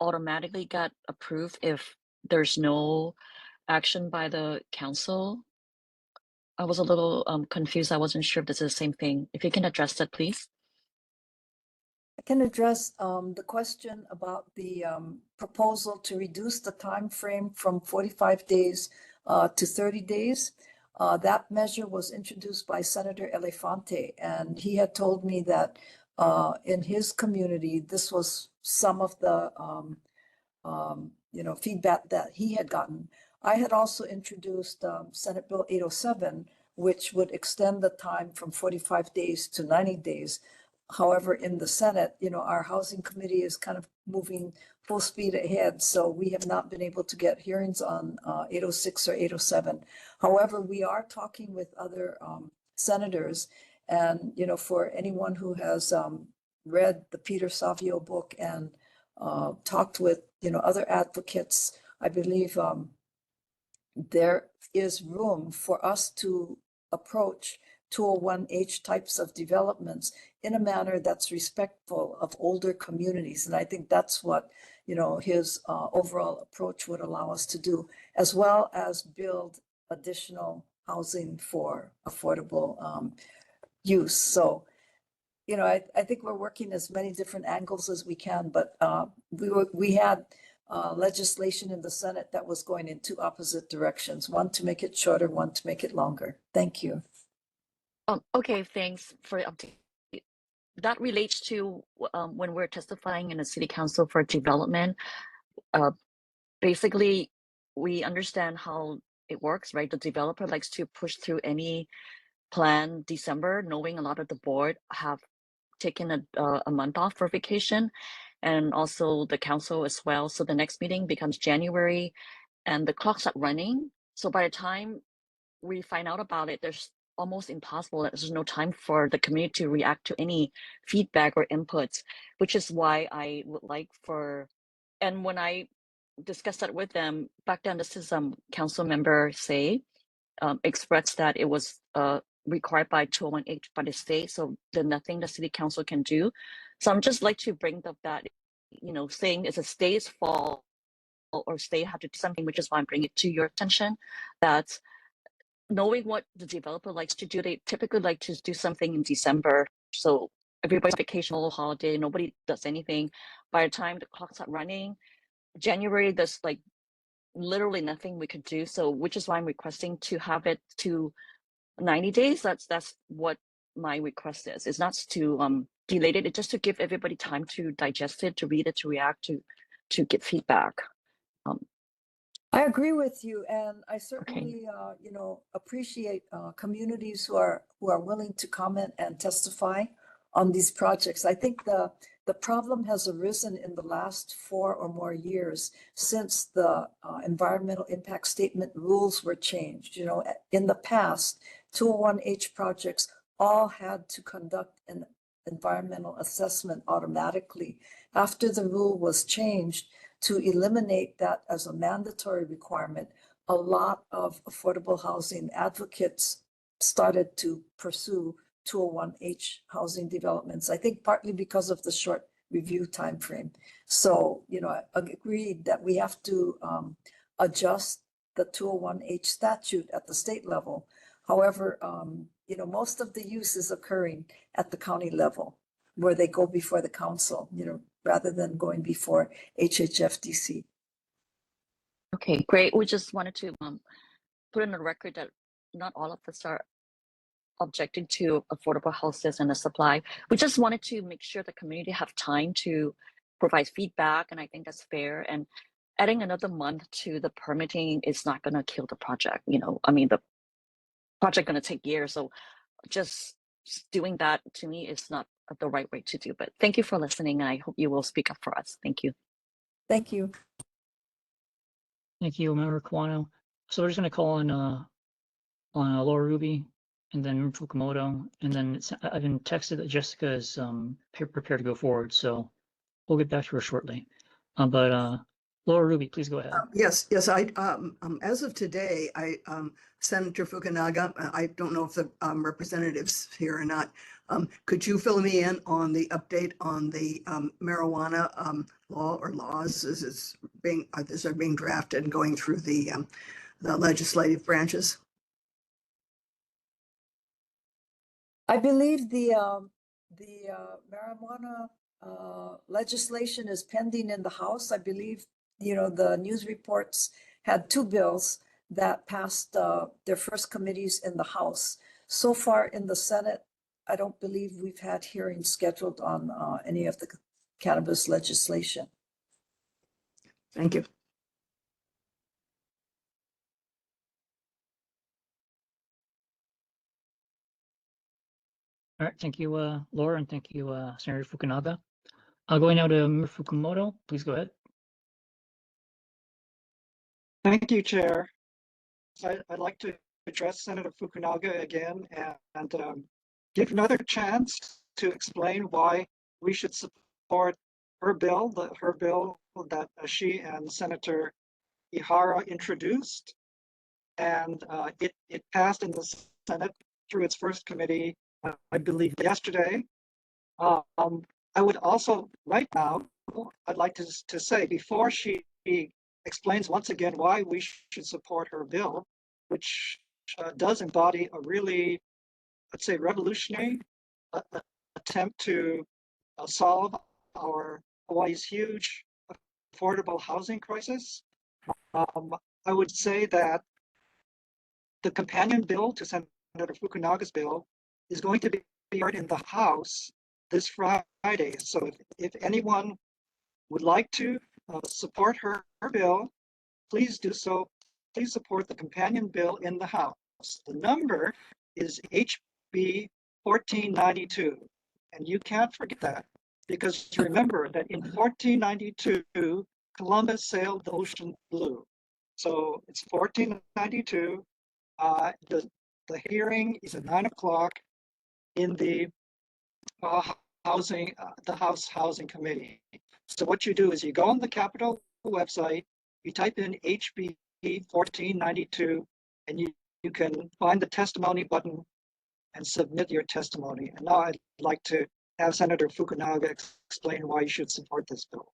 automatically got approved if there's no action by the council. I was a little confused. I wasn't sure if this is the same thing. If you can address that, please. I can address the question about the proposal to reduce the time frame from 45 days to 30 days. That measure was introduced by Senator Elefante, and he had told me that in his community, this was some of the feedback that he had gotten. I had also introduced Senate Bill 807, which would extend the time from 45 days to 90 days. However, in the Senate, our housing committee is kind of moving full speed ahead. So we have not been able to get hearings on 806 or 807. However, we are talking with other senators. And, for anyone who has read the Peter Savio book and talked with, other advocates, I believe there is room for us to approach 201H types of developments in a manner that's respectful of older communities. And I think that's what, his overall approach would allow us to do, as well as build additional housing for affordable use. So, I think we're working as many different angles as we can, but we had legislation in the Senate that was going in two opposite directions, one to make it shorter, one to make it longer. Thank you. Okay, thanks for the update. That relates to when we're testifying in the city council for development. Basically, we understand how it works, right? The developer likes to push through any plan December, knowing a lot of the board have taken a month off for vacation, and also the council as well. So the next meeting becomes January, and the clock's not running. So by the time we find out about it, there's almost impossible. There's no time for the community to react to any feedback or inputs, which is why I would like for, and when I discussed that with them back then, this is council member say expressed that it was required by 201H by the state, so there's nothing the city council can do. So I'm just like to bring up that, saying it's a state's fault or state have to do something, which is why I'm bringing it to your attention, that knowing what the developer likes to do, they typically like to do something in December. So everybody's vacation, holiday, nobody does anything. By the time the clock's not running, January, there's like literally nothing we could do. So which is why I'm requesting to have it to 90 days. That's what my request is. It's not to delay it, it's just to give everybody time to digest it, to read it, to react, to get feedback. I agree with you, and I certainly, appreciate communities who are willing to comment and testify on these projects. I think the problem has arisen in the last 4 or more years since the environmental impact statement rules were changed. In the past, 201H projects all had to conduct an environmental assessment automatically. After the rule was changed to eliminate that as a mandatory requirement, a lot of affordable housing advocates started to pursue 201H housing developments. I think partly because of the short review timeframe. So, I agreed that we have to adjust the 201H statute at the state level. However, most of the use is occurring at the county level, where they go before the council, rather than going before HHFDC. Okay, great. We just wanted to put in the record that not all of us are objecting to affordable houses and the supply. We just wanted to make sure the community have time to provide feedback, and I think that's fair. And adding another month to the permitting is not going to kill the project. I mean, the project going to take years, so just doing that to me is not the right way to do. But thank you for listening, and I hope you will speak up for us. Thank you. Thank you. Thank you, Member Kawano. So we're just going to call on Laura Ruby and then Fukumoto, and then I've been texted that Jessica is prepared to go forward, so we'll get back to her shortly. But Laura Ruby, please go ahead. Yes. I as of today, Senator Fukunaga, I don't know if the representatives here or not. Could you fill me in on the update on the marijuana law or laws as they're being drafted and going through the legislative branches? I believe the marijuana legislation is pending in the House. I believe, the news reports had 2 bills that passed their first committees in the House. So far in the Senate, I don't believe we've had hearings scheduled on any of the cannabis legislation. Thank you. All right, thank you, Laura, and thank you, Senator Fukunaga. Going now to Member Fukumoto, please go ahead. Thank you, Chair. I'd like to address Senator Fukunaga again and give another chance to explain why we should support her bill, her bill that she and Senator Ihara introduced. And it passed in the Senate through its first committee, I believe, yesterday. I would also, right now, I'd like to say, before she explains once again why we should support her bill, which does embody a really, let's say, revolutionary attempt to solve our Hawaii's huge affordable housing crisis. I would say that the companion bill to Senator Fukunaga's bill is going to be heard in the House this Friday. So if anyone would like to support her bill, please do so. Please support the companion bill in the House. The number is HB 1492. And you can't forget that, because remember that in 1492, Columbus sailed the ocean blue. So it's 1492. The hearing is at 9 o'clock in the House Housing Committee. So what you do is you go on the Capitol website, you type in HB 1492, and you can find the testimony button and submit your testimony. And now I'd like to have Senator Fukunaga explain why you should support this bill.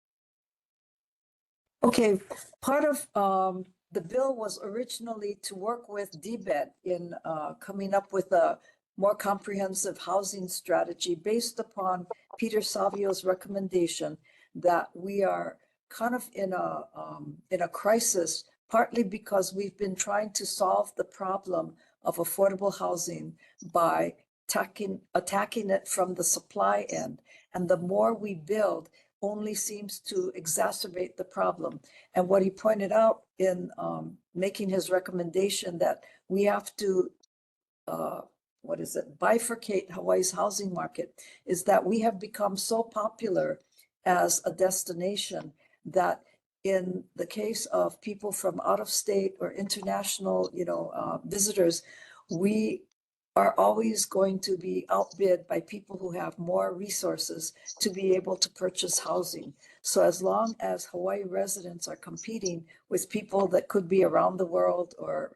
Okay, part of the bill was originally to work with DBED in coming up with a more comprehensive housing strategy based upon Peter Savio's recommendation that we are kind of in a crisis, partly because we've been trying to solve the problem of affordable housing by attacking it from the supply end. And the more we build, only seems to exacerbate the problem. And what he pointed out in making his recommendation that we have to, bifurcate Hawaii's housing market, is that we have become so popular as a destination that in the case of people from out of state or international, visitors, we are always going to be outbid by people who have more resources to be able to purchase housing. So as long as Hawaii residents are competing with people that could be around the world or,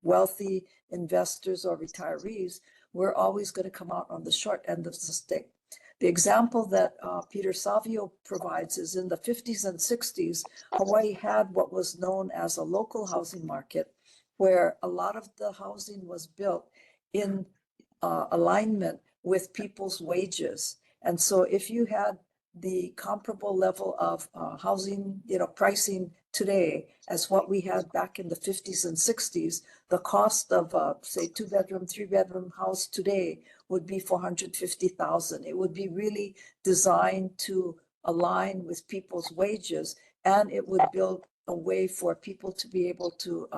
wealthy investors or retirees, we're always going to come out on the short end of the stick. The example that Peter Savio provides is in the 50s and 60s, Hawaii had what was known as a local housing market, where a lot of the housing was built in alignment with people's wages. And so if you had the comparable level of housing, pricing today as what we had back in the 50s and 60s, the cost of say 2-bedroom, 3-bedroom house today would be $450,000. It would be really designed to align with people's wages, and it would build a way for people to be able to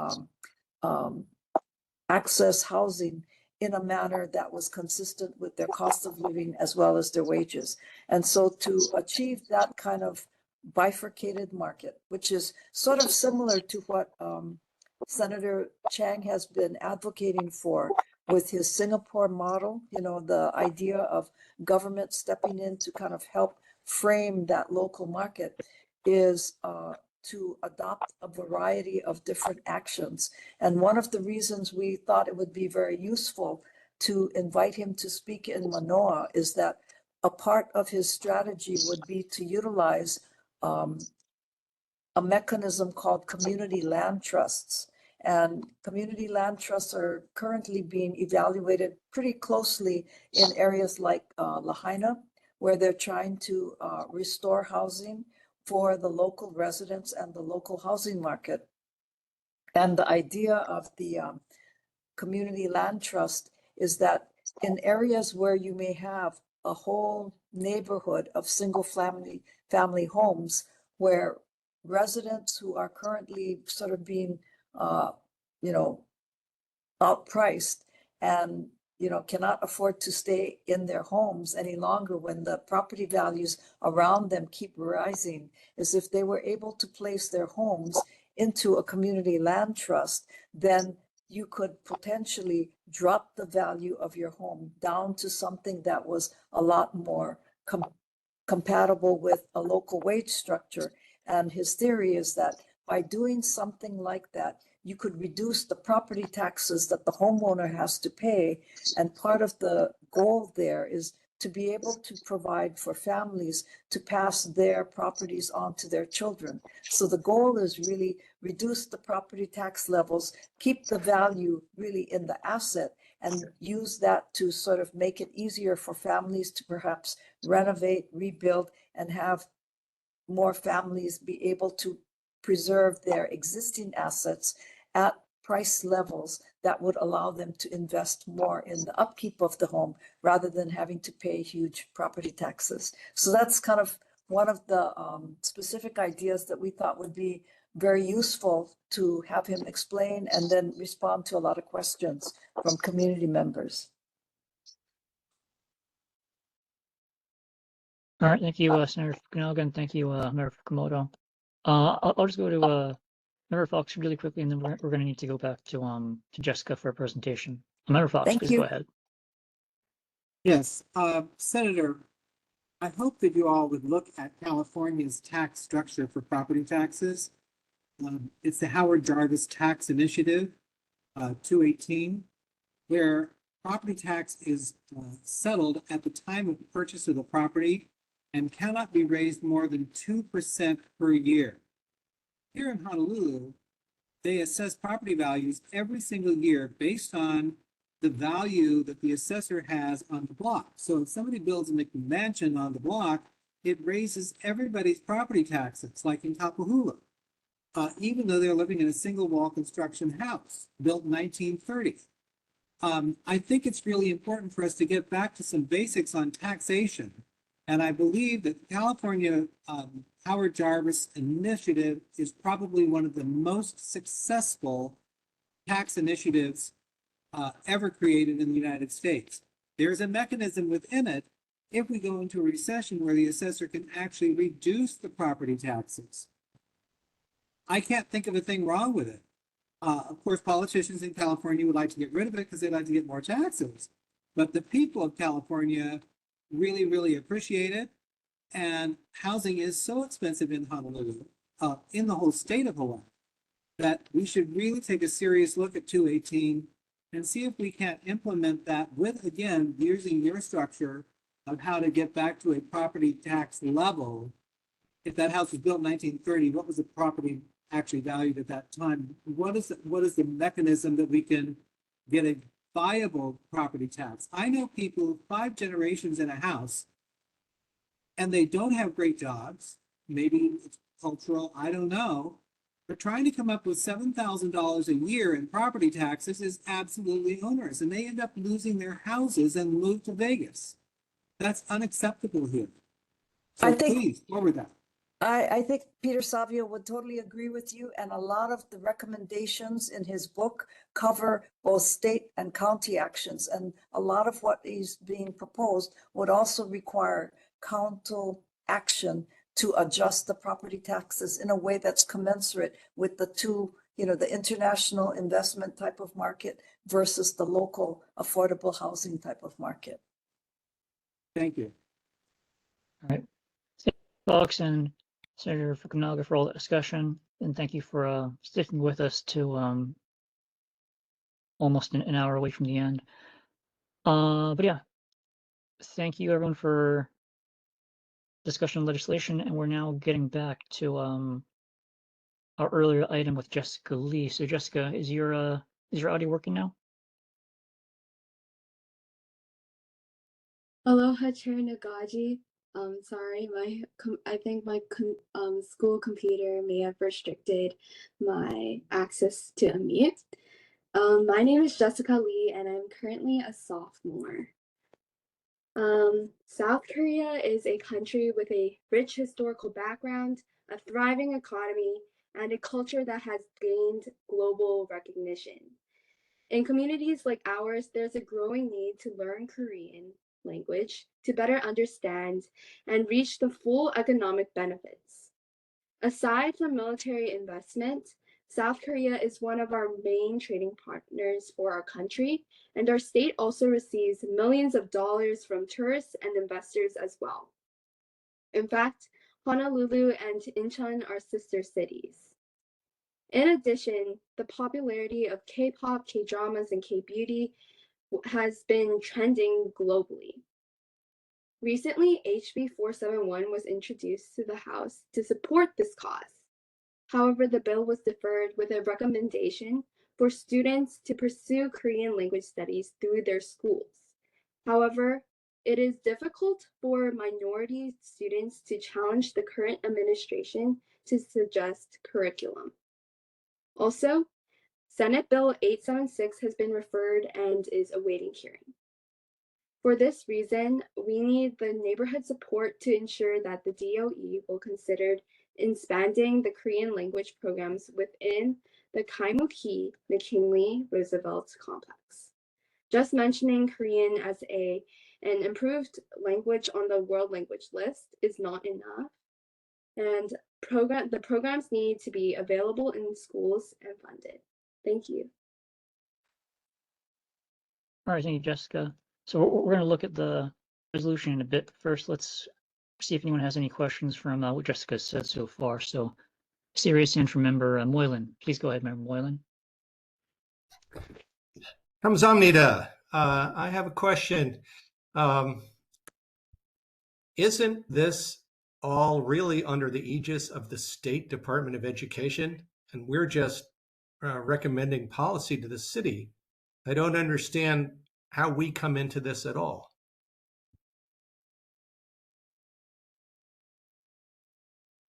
access housing in a manner that was consistent with their cost of living as well as their wages. And so to achieve that kind of bifurcated market, which is sort of similar to what Senator Chang has been advocating for with his Singapore model, the idea of government stepping in to kind of help frame that local market, is to adopt a variety of different actions. And one of the reasons we thought it would be very useful to invite him to speak in Mānoa is that a part of his strategy would be to utilize a mechanism called community land trusts. And community land trusts are currently being evaluated pretty closely in areas like Lahaina, where they're trying to restore housing for the local residents and the local housing market. And the idea of the community land trust is that in areas where you may have a whole neighborhood of single family homes, where residents who are currently sort of being outpriced, and cannot afford to stay in their homes any longer when the property values around them keep rising, is if they were able to place their homes into a community land trust, then you could potentially drop the value of your home down to something that was a lot more compatible with a local wage structure. And his theory is that by doing something like that, you could reduce the property taxes that the homeowner has to pay. And part of the goal there is to be able to provide for families to pass their properties on to their children. So the goal is really reduce the property tax levels, keep the value really in the asset, and use that to sort of make it easier for families to perhaps renovate, rebuild, and have more families be able to preserve their existing assets at price levels that would allow them to invest more in the upkeep of the home rather than having to pay huge property taxes. So that's kind of one of the specific ideas that we thought would be very useful to have him explain and then respond to a lot of questions from community members. All right, thank you, Senator Fukunaga, and thank you, Member Fukumoto. I'll just go to Member Fox really quickly, and then we're going to need to go back to Jessica for a presentation. Member Fox, Thank please you. go ahead. Yes, Senator, I hope that you all would look at California's tax structure for property taxes. It's the Howard Jarvis Tax Initiative, 218, where property tax is settled at the time of purchase of the property and cannot be raised more than 2% per year. Here in Honolulu, they assess property values every single year based on the value that the assessor has on the block. So if somebody builds a McMansion on the block, it raises everybody's property taxes, like in Kapahula, even though they're living in a single wall construction house built in 1930. I think it's really important for us to get back to some basics on taxation. And I believe that the California Howard Jarvis Initiative is probably one of the most successful tax initiatives ever created in the United States. There's a mechanism within it if we go into a recession where the assessor can actually reduce the property taxes. I can't think of a thing wrong with it. Of course, politicians in California would like to get rid of it because they'd like to get more taxes. But the people of California really, really appreciate it. And housing is so expensive in Honolulu, in the whole state of Hawaii, that we should really take a serious look at 218 and see if we can't implement that with, again, using your structure of how to get back to a property tax level. If that house was built in 1930, what was the property actually valued at that time? What is the mechanism that we can get a viable property tax? I know people 5 generations in a house, and they don't have great jobs. Maybe it's cultural, I don't know. But trying to come up with $7,000 a year in property taxes is absolutely onerous, and they end up losing their houses and move to Vegas. That's unacceptable here. So please, forward that. I think Peter Savio would totally agree with you, and a lot of the recommendations in his book cover both state and county actions, and a lot of what is being proposed would also require council action to adjust the property taxes in a way that's commensurate with the two, the international investment type of market versus the local affordable housing type of market. Thank you. All right. Thank you, Fox and Senator Fukunaga, for all that discussion, and thank you for sticking with us to almost an hour away from the end. But yeah, thank you everyone for discussion of legislation, and we're now getting back to our earlier item with Jessica Lee. So Jessica, is your audio working now? Aloha, Chair Nagaji. Sorry, I think my school computer may have restricted my access to unmute. My name is Jessica Lee, and I'm currently a sophomore. South Korea is a country with a rich historical background, a thriving economy, and a culture that has gained global recognition. In communities like ours, there's a growing need to learn Korean language to better understand and reach the full economic benefits. Aside from military investment, South Korea is one of our main trading partners for our country, and our state also receives millions of dollars from tourists and investors as well. In fact, Honolulu and Incheon are sister cities. In addition, the popularity of K-pop, K-dramas, and K-beauty has been trending globally. Recently, HB 471 was introduced to the House to support this cause. However, the bill was deferred with a recommendation for students to pursue Korean language studies through their schools. However, it is difficult for minority students to challenge the current administration to suggest curriculum. Also, Senate Bill 876 has been referred and is awaiting hearing. For this reason, we need the neighborhood support to ensure that the DOE will consider expanding the Korean language programs within the Kaimuki McKinley Roosevelt complex. Just mentioning Korean as an improved language on the world language list is not enough, and the programs need to be available in schools and funded. Thank you. All right, thank you, Jessica. So we're going to look at the resolution in a bit. First, let's see if anyone has any questions from what Jessica said so far. So, serious and from member Moylan. Please go ahead, member Moylan. Kamsahamnida. I have a question. Isn't this all really under the aegis of the State Department of Education? And we're just recommending policy to the city. I don't understand how we come into this at all.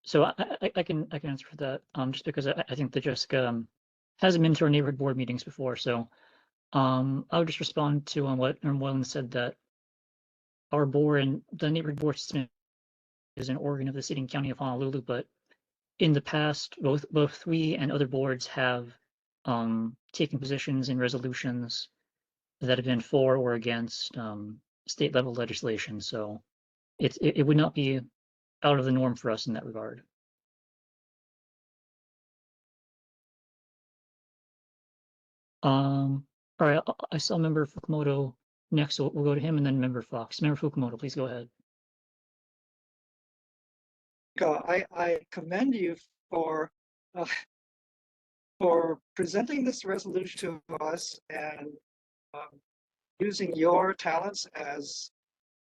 So I can answer for that, just because I think that Jessica hasn't been to our neighborhood board meetings before. So I would just respond to what Moylan said, that our board and the neighborhood board system is an organ of the city and county of Honolulu, but in the past, both we and other boards have taken positions in resolutions that have been for or against state level legislation. So it would not be out of the norm for us in that regard. All right, I saw member Fukumoto next, so we'll go to him and then member Fox. Member Fukumoto, please go ahead. I commend you for presenting this resolution to us and using your talents as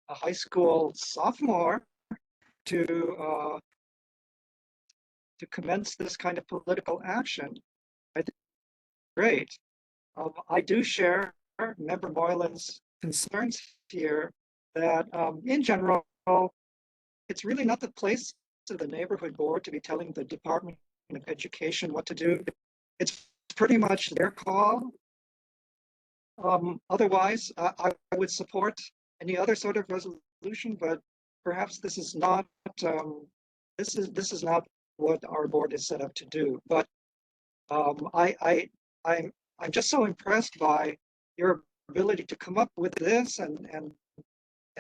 a high school sophomore to commence this kind of political action. I think it's great. I do share Member Moylan's concerns here that in general, it's really not the place of the neighborhood board to be telling the Department of Education what to do. It's pretty much their call. Otherwise, I would support any other sort of resolution, but perhaps this is not this is not what our board is set up to do. But I'm just so impressed by your ability to come up with this and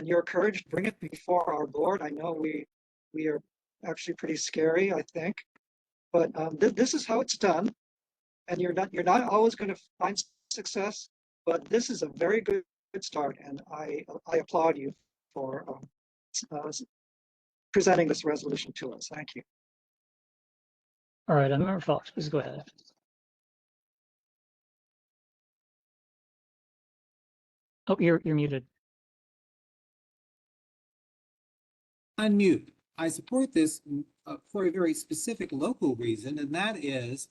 your courage to bring it before our board. I know we are actually pretty scary, I think, but this is how it's done, and you're not always going to find success, but this is a very good start, and I applaud you for presenting this resolution to us. Thank you. All right, Member Fox, please go ahead. Oh, you're muted. Unmute. I support this for a very specific local reason, and that is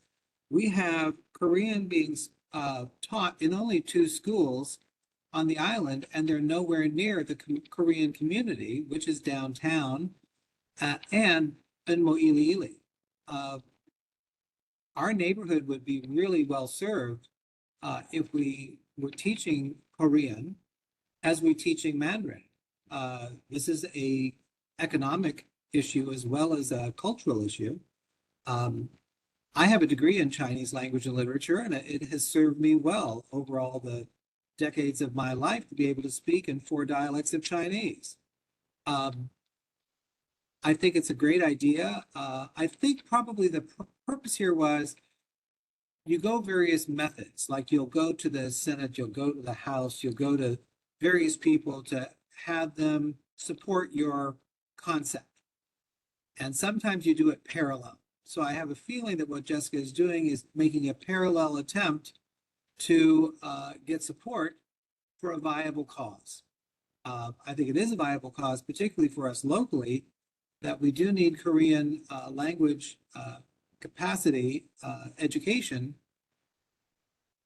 we have Korean being taught in only 2 schools on the island, and they're nowhere near the Korean community, which is downtown and in Mo'iliili. Our neighborhood would be really well served if we were teaching Korean as we're teaching Mandarin. This is a economic issue as well as a cultural issue. I have a degree in Chinese language and literature, and it has served me well over all the decades of my life to be able to speak in 4 dialects of Chinese. I think it's a great idea. I think probably the purpose here was you go various methods, like you'll go to the Senate, you'll go to the House, you'll go to various people to have them support your concept. And sometimes you do it parallel. So I have a feeling that what Jessica is doing is making a parallel attempt to get support for a viable cause. I think it is a viable cause, particularly for us locally, that we do need Korean language capacity education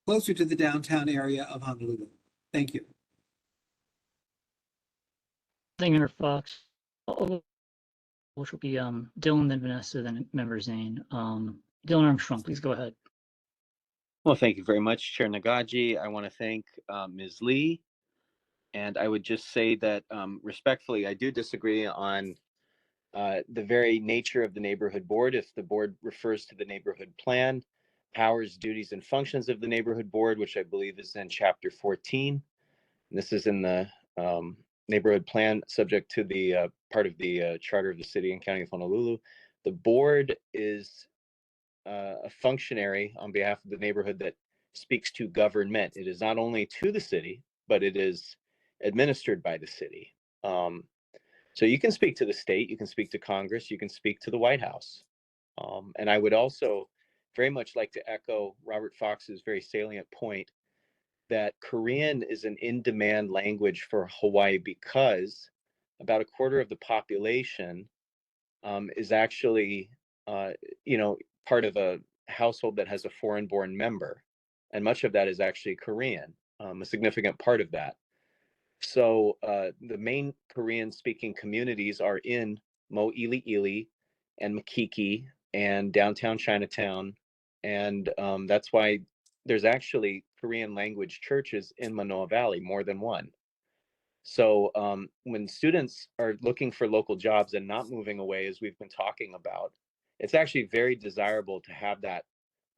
closer to the downtown area of Honolulu. Thank you. Thank you, Member Fox. Which will be Dylan, then Vanessa, then Member Zane. Dylan Armstrong, please go ahead. Well, thank you very much, Chair Nagaji. I want to thank Ms. Lee. And I would just say that respectfully, I do disagree on the very nature of the neighborhood board. If the board refers to the neighborhood plan, powers, duties, and functions of the neighborhood board, which I believe is in chapter 14. And this is in the neighborhood plan, subject to the part of the charter of the city and county of Honolulu. The board is a functionary on behalf of the neighborhood that speaks to government. It is not only to the city, but it is administered by the city. So you can speak to the state, you can speak to Congress, you can speak to the White House. And I would also very much like to echo Robert Fox's very salient point that Korean is an in-demand language for Hawaii because about a quarter of the population is actually, part of a household that has a foreign-born member, and much of that is actually Korean, a significant part of that. So the main Korean-speaking communities are in Mo'ili'ili and Makiki and downtown Chinatown, and that's why there's actually Korean language churches in Manoa Valley, more than one. So when students are looking for local jobs and not moving away, as we've been talking about, it's actually very desirable to have that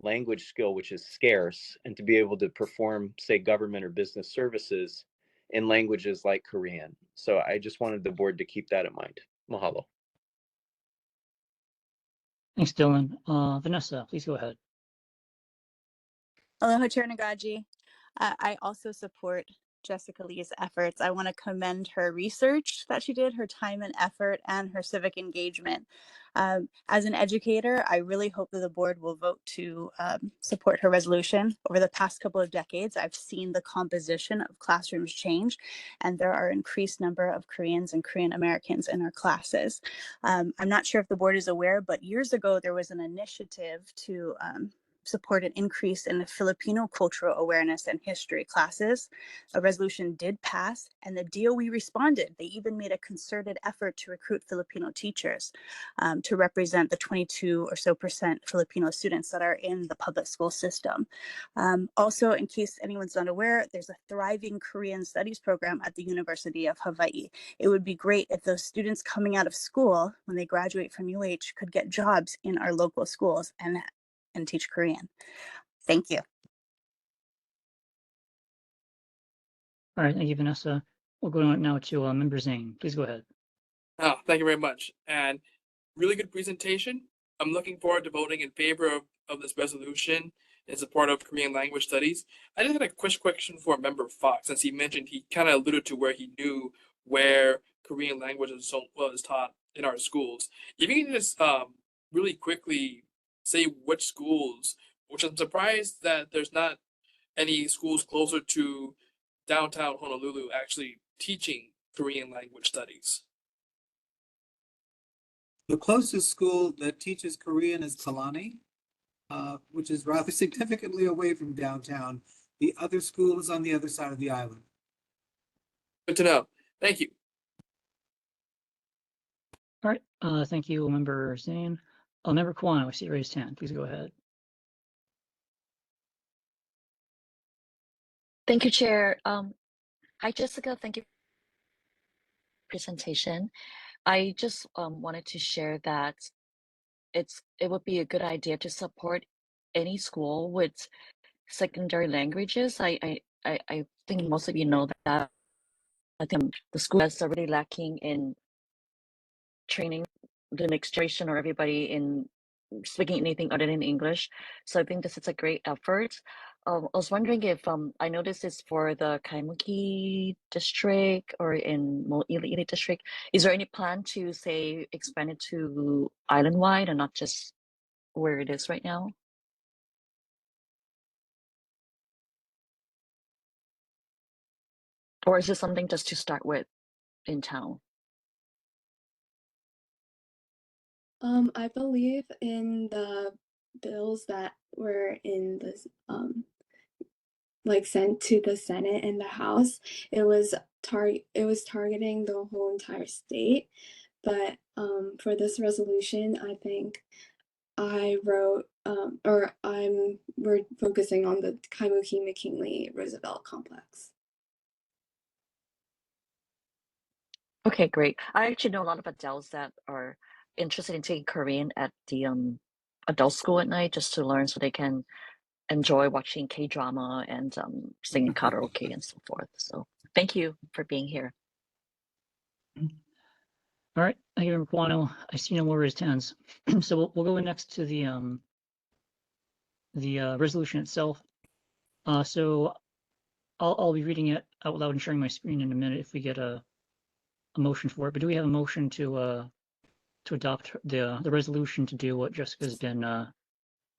language skill, which is scarce, and to be able to perform, say, government or business services in languages like Korean. So I just wanted the board to keep that in mind. Mahalo. Thanks, Dylan. Vanessa, please go ahead. Aloha, Chair Nagaji. I also support Jessica Lee's efforts. I want to commend her research that she did, her time and effort, and her civic engagement. As an educator, I really hope that the board will vote to support her resolution. Over the past couple of decades, I've seen the composition of classrooms change, and there are increased number of Koreans and Korean Americans in our classes. I'm not sure if the board is aware, but years ago, there was an initiative to support an increase in the Filipino cultural awareness and history classes. A resolution did pass, and the DOE responded. They even made a concerted effort to recruit Filipino teachers to represent the 22% or so Filipino students that are in the public school system. Also, in case anyone's not aware, there's a thriving Korean studies program at the University of Hawaii. It would be great if those students coming out of school, when they graduate from UH, could get jobs in our local schools and teach Korean. Thank you. All right, thank you, Vanessa. We'll go on now to Member Zane. Please go ahead. Thank you very much. And really good presentation. I'm looking forward to voting in favor of this resolution in support of Korean language studies. I just had a quick question for Member Fox, since he mentioned he kind of alluded to where he knew where Korean language was taught in our schools. If you can just really quickly say which schools, which I'm surprised that there's not any schools closer to downtown Honolulu actually teaching Korean language studies. The closest school that teaches Korean is Kalani, which is rather significantly away from downtown. The other school is on the other side of the island. Good to know. Thank you. All right, thank you, Member Zane. Member Kwan, I see you raised hand. Please go ahead. Thank you, Chair. Hi, Jessica. Thank you for the presentation. I just wanted to share that it would be a good idea to support any school with secondary languages. I think most of you know that. I think the school is already lacking in training the next generation or everybody in speaking anything other than English. So I think this is a great effort. I was wondering if I noticed it's for the Kaimuki district or in Mo'iliili district. Is there any plan to say expand it to island wide and not just where it is right now? Or is this something just to start with in town? I believe in the bills that were in this like sent to the Senate and the House, it was targeting the whole entire state. But for this resolution, I think I wrote we're focusing on the Kaimuki McKinley Roosevelt complex. Okay, great. I actually know a lot of adults that are interested in taking Korean at the adult school at night just to learn so they can enjoy watching K-drama and singing karaoke and so forth. So thank you for being here. All right, thank you, Wano. I see no more raised hands. So we'll go next to the resolution itself. So I'll be reading it out loud and sharing my screen in a minute if we get a motion for it. But do we have a motion to adopt the resolution to do what Jessica's been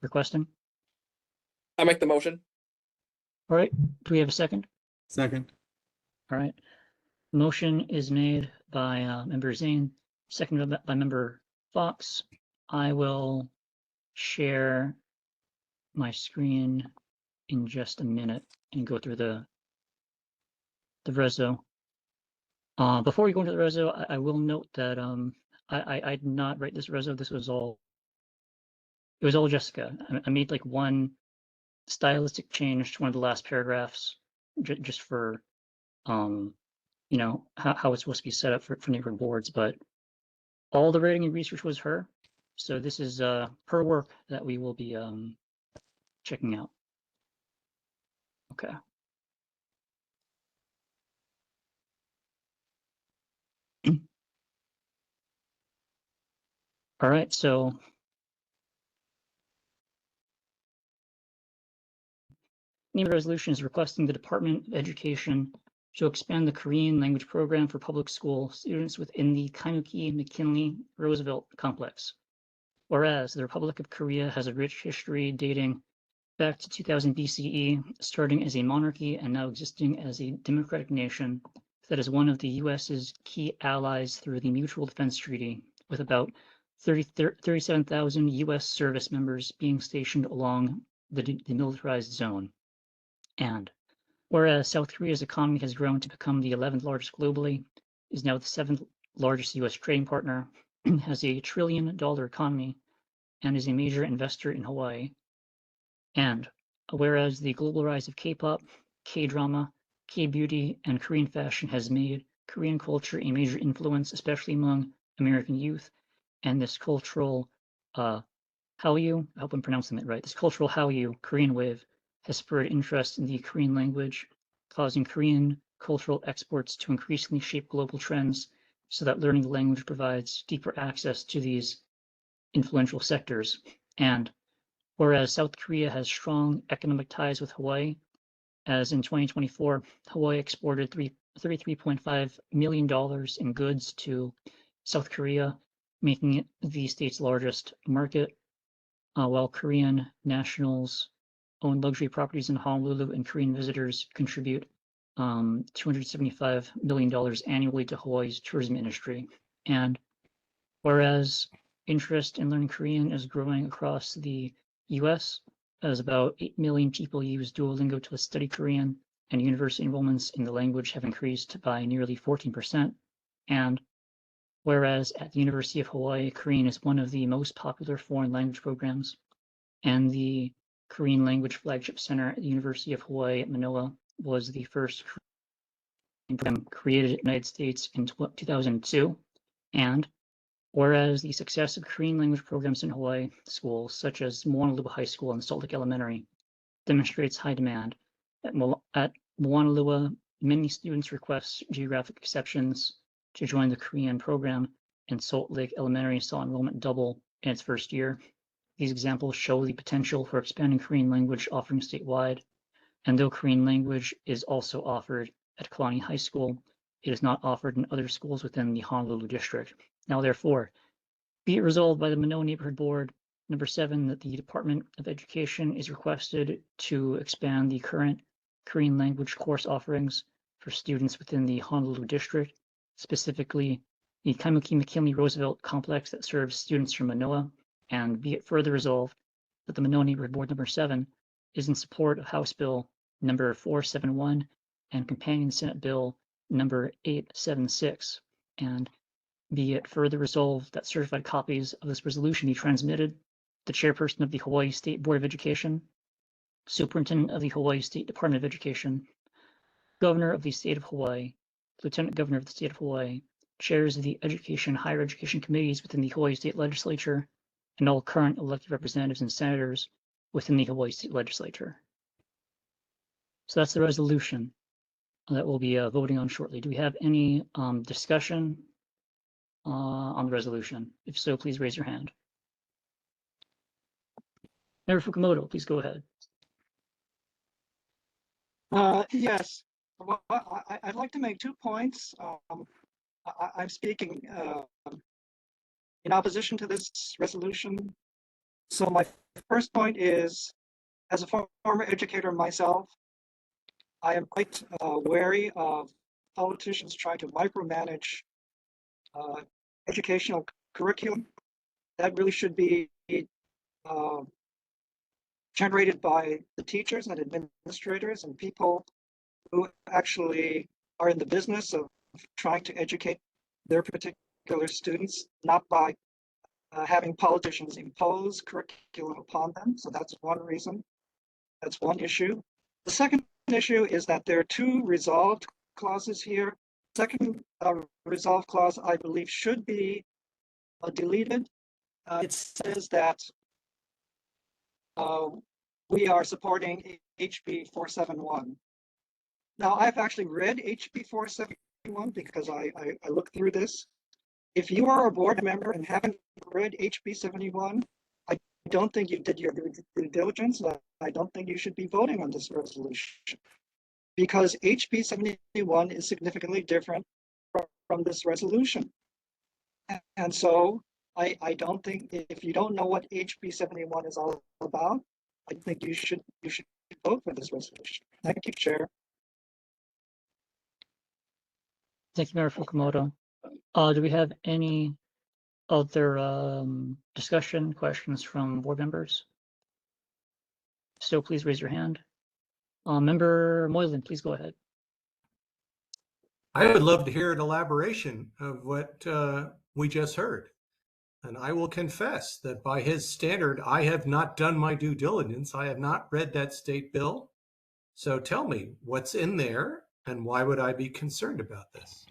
requesting? I make the motion. All right. Do we have a second? Second. All right. Motion is made by Member Zane, seconded by Member Fox. I will share my screen in just a minute and go through the reso. Before we go into the reso, I will note that I did not write this reso. It was all Jessica. I made like one stylistic change to one of the last paragraphs, just for you know how it's supposed to be set up for neighborhood boards. But all the writing and research was her. So this is her work that we will be checking out. Okay. All right, so name of the resolution is requesting the Department of Education to expand the Korean language program for public school students within the Kaimuki McKinley Roosevelt complex. Whereas the Republic of Korea has a rich history dating back to 2000 BCE, starting as a monarchy and now existing as a democratic nation that is one of the US's key allies through the Mutual Defense Treaty, with about 37,000 US service members being stationed along the demilitarized zone. And whereas South Korea's economy has grown to become the 11th largest globally, is now the 7th largest US trading partner, has a $1 trillion economy, and is a major investor in Hawaii. And whereas the global rise of K-pop, K-drama, K-beauty, and Korean fashion has made Korean culture a major influence, especially among American youth, and this cultural Hallyu, I hope I'm pronouncing that right, this cultural Hallyu Korean wave has spurred interest in the Korean language, causing Korean cultural exports to increasingly shape global trends so that learning the language provides deeper access to these influential sectors. And whereas South Korea has strong economic ties with Hawaii, as in 2024, Hawaii exported $33.5 million in goods to South Korea, making it the state's largest market, while Korean nationals own luxury properties in Honolulu and Korean visitors contribute $275 million annually to Hawaii's tourism industry. And whereas interest in learning Korean is growing across the US, as about 8 million people use Duolingo to study Korean, and university enrollments in the language have increased by nearly 14%. And whereas at the University of Hawaii, Korean is one of the most popular foreign language programs, and the Korean Language Flagship Center at the University of Hawaii at Manoa was the first Korean program created in the United States in 2002. And Whereas the success of Korean language programs in Hawaii schools, such as Moanalua High School and Salt Lake Elementary, demonstrates high demand. At Moanalua, many students request geographic exceptions to join the Korean program, and Salt Lake Elementary saw enrollment double in its first year. These examples show the potential for expanding Korean language offerings statewide, and though Korean language is also offered at Kalani High School, it is not offered in other schools within the Honolulu district. Now, therefore, be it resolved by the Manoa Neighborhood Board, number 7, that the Department of Education is requested to expand the current Korean language course offerings for students within the Honolulu district, specifically the Kaimuki McKinley Roosevelt complex that serves students from Manoa, and be it further resolved that the Manoa Neighborhood Board number 7 is in support of House Bill number 471 and companion Senate Bill number 876, and be it further resolved that certified copies of this resolution be transmitted to the chairperson of the Hawaii State Board of Education, superintendent of the Hawaii State Department of Education, governor of the state of Hawaii, lieutenant governor of the state of Hawaii, chairs of the education, higher education committees within the Hawaii State Legislature, and all current elected representatives and senators within the Hawaii State Legislature. So that's the resolution that we'll be voting on shortly. Do we have any discussion on the resolution? If so, please raise your hand. Mayor Fukumoto, please go ahead. Yes. Well, I'd like to make 2 points. I'm speaking in opposition to this resolution. So my first point is, as a former educator myself, I am quite wary of politicians trying to micromanage educational curriculum. That really should be generated by the teachers and administrators and people who actually are in the business of trying to educate their particular students, not by having politicians impose curriculum upon them. So that's one reason. That's one issue. The second issue is that there are 2 resolved clauses here. Second resolve clause, I believe, should be deleted. It says that we are supporting HB 471. Now, I've actually read HB 471 because I looked through this. If you are a board member and haven't read HB 71, I don't think you did your due diligence. I don't think you should be voting on this resolution, because HB 71 is significantly different from this resolution. And so I don't think, if you don't know what HB 71 is all about, I think you should vote for this resolution. Thank you, Chair. Thank you, Mayor Fukumoto. Do we have any other discussion, questions from board members? So please raise your hand. Member Moylan, please go ahead. I would love to hear an elaboration of what we just heard. And I will confess that by his standard, I have not done my due diligence. I have not read that state bill. So tell me what's in there and why would I be concerned about this?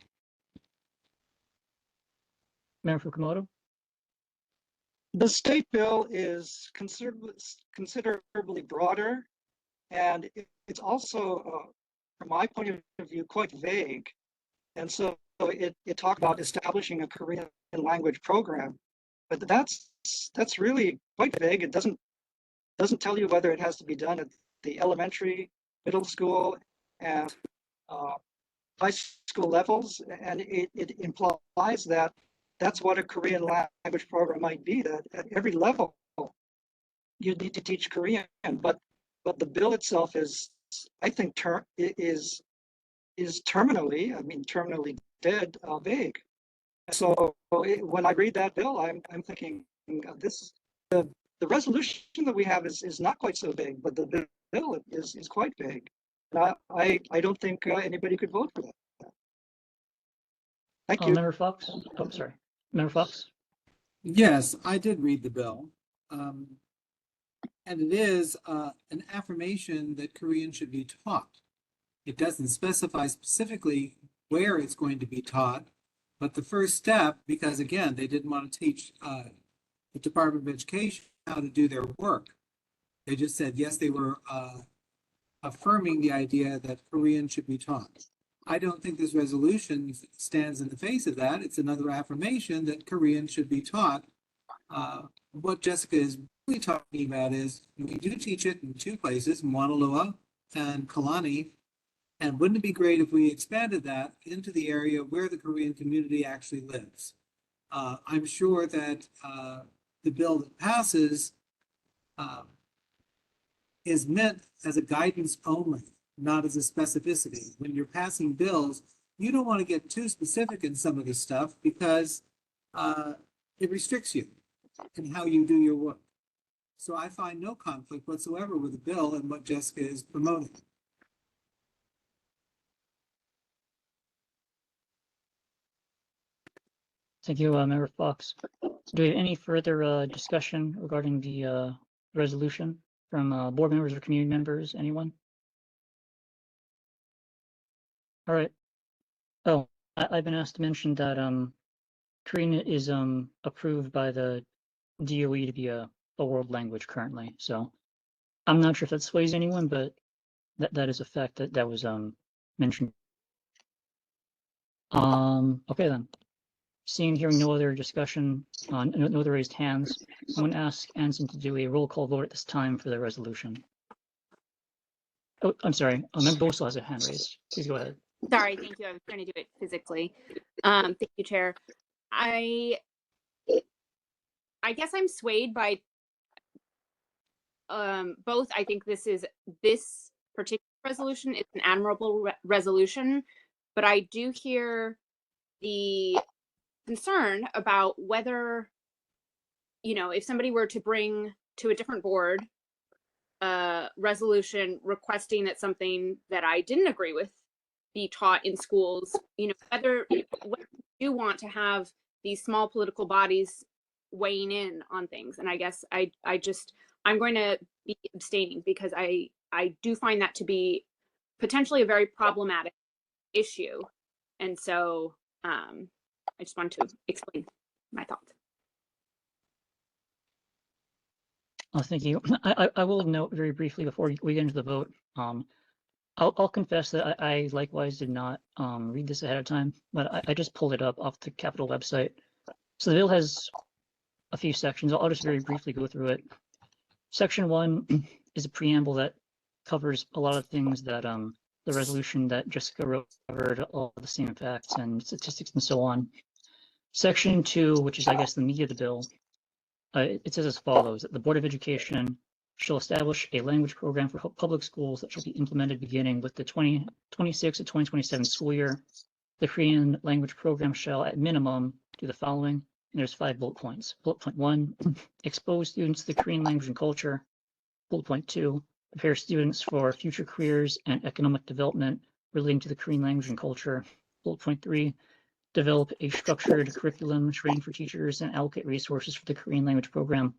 Mayor Fukumoto? The state bill is considerably broader, and it's also, from my point of view, quite vague. And so it talked about establishing a Korean language program, but that's really quite vague. It doesn't tell you whether it has to be done at the elementary, middle school, and high school levels, and it implies that that's what a Korean language program might be, that at every level you need to teach Korean, but the bill itself is, I think, is terminally dead, vague. So when I read that bill, I'm thinking the resolution that we have is not quite so vague, but the bill is quite vague. And I don't think anybody could vote for that. Thank you. Member Fox? Oh, sorry. Member Fox? Yes, I did read the bill. And it is an affirmation that Korean should be taught. It doesn't specify specifically where it's going to be taught, But the first step, because again, they didn't want to teach the Department of Education how to do their work. They just said, yes, they were affirming the idea that Korean should be taught. I don't think this resolution stands in the face of that. It's another affirmation that Korean should be taught. What Jessica is really talking about is we do teach it in two places, Mānoa and Kalani. And wouldn't it be great if we expanded that into the area where the Korean community actually lives? I'm sure that the bill that passes is meant as a guidance only, not as a specificity. When you're passing bills, you don't want to get too specific in some of this stuff because it restricts you in how you do your work. So I find no conflict whatsoever with the bill and what Jessica is promoting. Thank you, Member Fox. Do we have any further discussion regarding the resolution from board members or community members? Anyone? All right. Oh, I've been asked to mention that Korean is approved by the DOE to be a world language currently. So I'm not sure if that sways anyone, but that is a fact that was mentioned. Okay then. Seeing, hearing no other discussion, no other raised hands, I'm going to ask Anson to do a roll call vote at this time for the resolution. Oh, I'm sorry. Member Boso has a hand raised. Please go ahead. Sorry, thank you. I was trying to do it physically. Thank you, Chair. I guess I'm swayed by both. I think this particular resolution is an admirable resolution, but I do hear the concern about whether, if somebody were to bring to a different board a resolution requesting that something that I didn't agree with be taught in schools, whether you want to have these small political bodies weighing in on things. And I guess I'm going to be abstaining because I do find that to be potentially a very problematic issue. And so I just wanted to explain my thoughts. Thank you. I will note very briefly before we get into the vote. I'll confess that I likewise did not read this ahead of time, but I just pulled it up off the Capitol website. So the bill has a few sections. I'll just very briefly go through it. Section 1 is a preamble that covers a lot of things that the resolution that Jessica wrote covered, all the same facts and statistics and so on. Section 2, which is I guess the meat of the bill, it says as follows: that the Board of Education shall establish a language program for public schools that shall be implemented beginning with the 2026 to 2027 school year. The Korean language program shall at minimum do the following, and there's 5 bullet points. Bullet point 1, expose students to the Korean language and culture. Bullet point 2, prepare students for future careers and economic development relating to the Korean language and culture. Bullet point 3, develop a structured curriculum, training for teachers, and allocate resources for the Korean language program.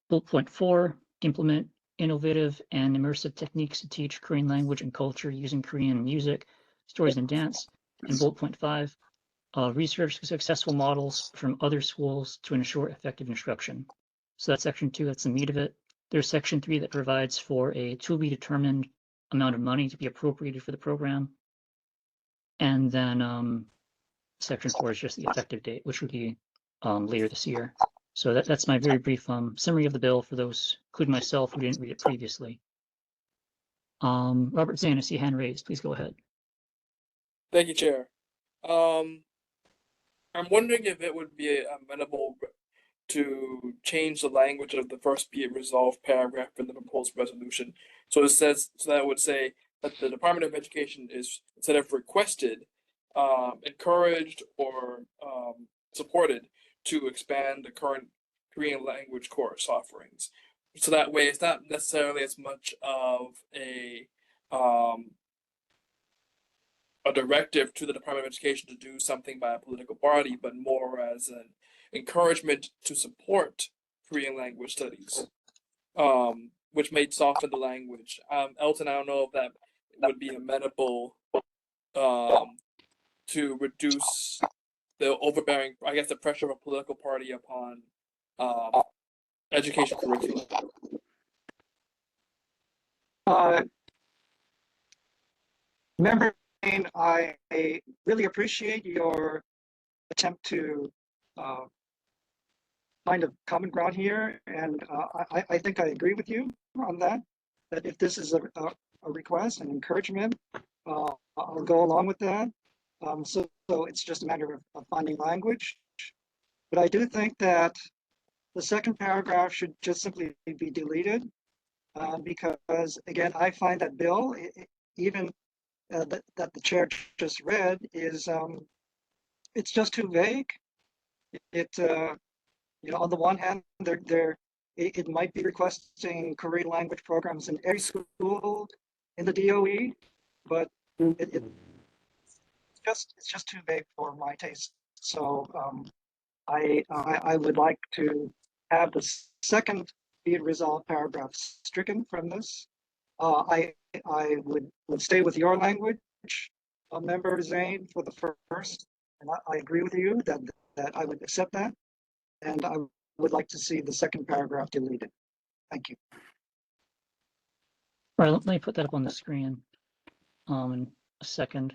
Bullet point 4, implement innovative and immersive techniques to teach Korean language and culture using Korean music, stories, and dance. And bullet point 5, research successful models from other schools to ensure effective instruction. So that's section 2, that's the meat of it. There's section 3 that provides for a to be determined amount of money to be appropriated for the program. And then section 4 is just the effective date, which would be later this year. So that's my very brief summary of the bill for those, including myself, who didn't read it previously. Robert Zane, I see a hand raised. Please go ahead. Thank you, Chair. I'm wondering if it would be amenable to change the language of the first be it resolved paragraph in the proposed resolution. So it says, so that would say that the Department of Education is, instead of requested, encouraged or supported to expand the current Korean language course offerings. So that way it's not necessarily as much of a directive to the Department of Education to do something by a political party, but more as an encouragement to support Korean language studies, which may soften the language. Elton, I don't know if that would be amenable to reduce the overbearing, I guess, the pressure of a political party upon education curriculum. Member Zane, I really appreciate your attempt to find a common ground here, and I think I agree with you on that. That if this is a request, an encouragement, I'll go along with that. So it's just a matter of finding language. But I do think that the second paragraph should just simply be deleted because, again, I find that bill, even that the chair just read, is it's just too vague. On the one hand, it might be requesting Korean language programs in every school in the DOE, but it's just too vague for my taste. So I would like to have the second be it resolved paragraph stricken from this. I would stay with your language, Member Zane, for the first, and I agree with you that I would accept that, and I would like to see the second paragraph deleted. Thank you. All right, let me put that up on the screen in a second.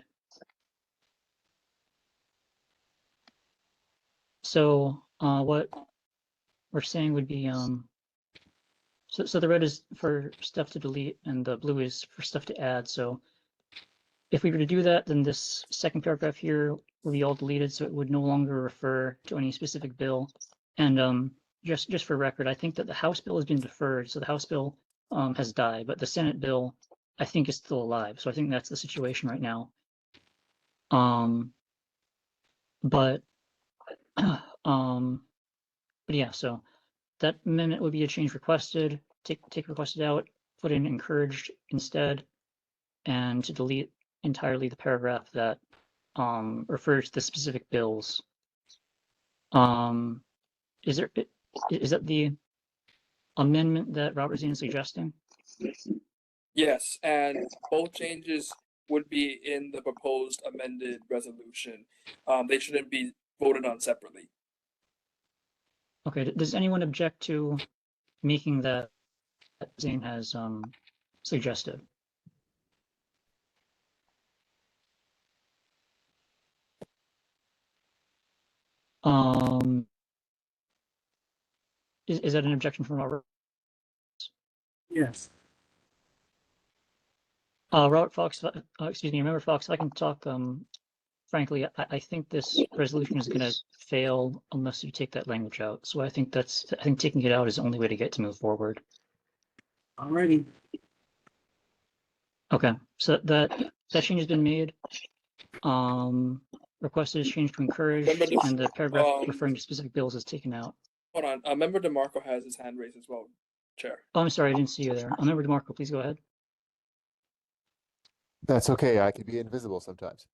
So what we're saying would be so the red is for stuff to delete and the blue is for stuff to add. So if we were to do that, then this second paragraph here will be all deleted, so it would no longer refer to any specific bill. And just for record, I think that the House bill has been deferred, so the House bill has died, but the Senate bill I think is still alive. So I think that's the situation right now. But yeah, so that amendment would be a change requested. Take requested out, put in encouraged instead, and to delete entirely the paragraph that refers to the specific bills. Is that the amendment that Robert Zane is suggesting? Yes, and both changes would be in the proposed amended resolution. They shouldn't be voted on separately. Okay, does anyone object to making that Zane has suggested? Is that an objection from Robert? Yes. Robert Fox, excuse me, Member Fox, if I can talk frankly, I think this resolution is going to fail unless you take that language out. So I think taking it out is the only way to move forward. Alrighty. Okay, so that change has been made. Requested is changed to encourage, and the paragraph referring to specific bills is taken out. Hold on, Member DeMarco has his hand raised as well, Chair. Oh, I'm sorry, I didn't see you there. Member DeMarco, please go ahead. That's okay. I can be invisible sometimes.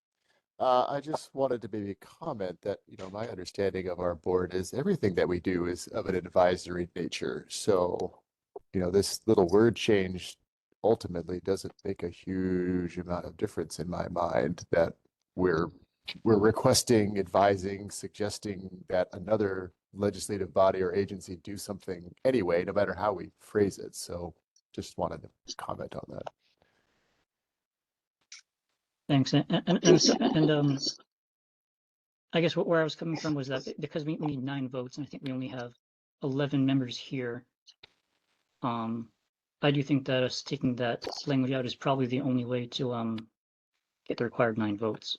I just wanted to maybe comment that, my understanding of our board is everything that we do is of an advisory nature. So, this little word change ultimately doesn't make a huge amount of difference in my mind, that we're requesting, advising, suggesting that another legislative body or agency do something anyway, no matter how we phrase it. So just wanted to comment on that. Thanks. And I guess where I was coming from was that because we need 9 votes, and I think we only have 11 members here, I do think that us taking that language out is probably the only way to get the required 9 votes.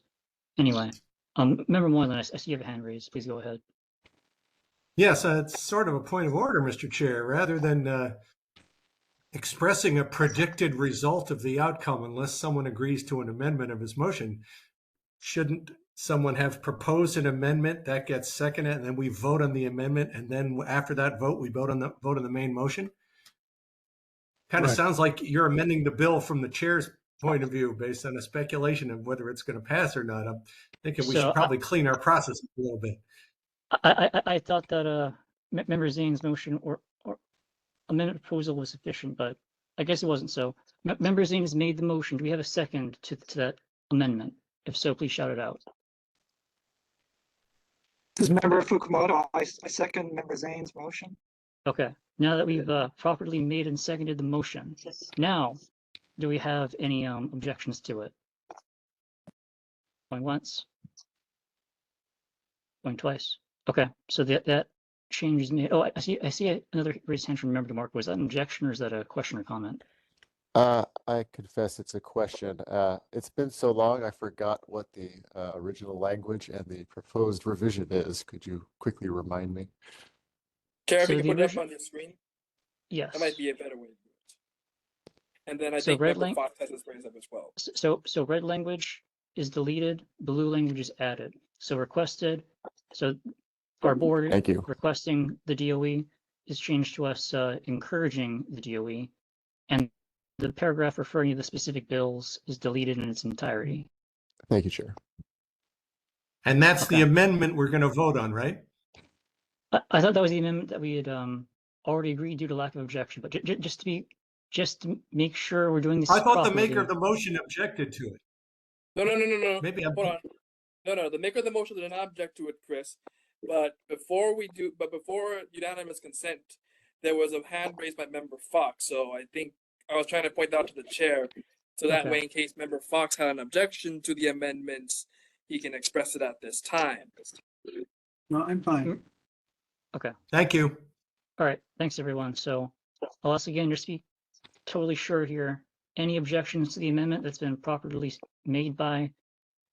Anyway, Member Moylan, I see you have a hand raised. Please go ahead. Yes, it's sort of a point of order, Mr. Chair. Rather than expressing a predicted result of the outcome unless someone agrees to an amendment of his motion, shouldn't someone have proposed an amendment that gets seconded, and then we vote on the amendment, and then after that vote, we vote on the main motion? Kind of sounds like you're amending the bill from the chair's point of view based on a speculation of whether it's going to pass or not. I'm thinking we should probably clean our process a little bit. I thought that Member Zane's motion or amendment proposal was sufficient, but I guess it wasn't so. Member Zane has made the motion. Do we have a second to that amendment? If so, please shout it out. This is Member Fukumoto. I second Member Zane's motion. Okay, now that we've properly made and seconded the motion, now do we have any objections to it? Going once, going twice. Okay, so that change is made. Oh, I see another raised hand from Member DeMarco. Was that an objection or is that a question or comment? I confess it's a question. It's been so long, I forgot what the original language and the proposed revision is. Could you quickly remind me? Chair, if So you can the put it up original, on your screen, yes. that might be a better way to do it. And then I So think Member Fox has his raised up as well. So red language is deleted, blue language is added. So requested, so our board Thank you. requesting the DOE is changed to us encouraging the DOE, and the paragraph referring to the specific bills is deleted in its entirety. Thank you, Chair. And that's Okay. the amendment we're going to vote on, right? I thought that was the amendment that we had already agreed due to lack of objection, but just to make sure we're doing this I thought properly. the maker of the motion objected to it. No. Maybe I'm... Hold on. No. The maker of the motion did not object to it, Chris. But before unanimous consent, there was a hand raised by Member Fox. So I think I was trying to point out to the chair, so that way, in case Member Fox had an objection to the amendments, he can express it at this time. No, I'm fine. Okay. Thank you. All right. Thanks, everyone. So I'll ask again, just to be totally sure here, any objections to the amendment that's been properly made by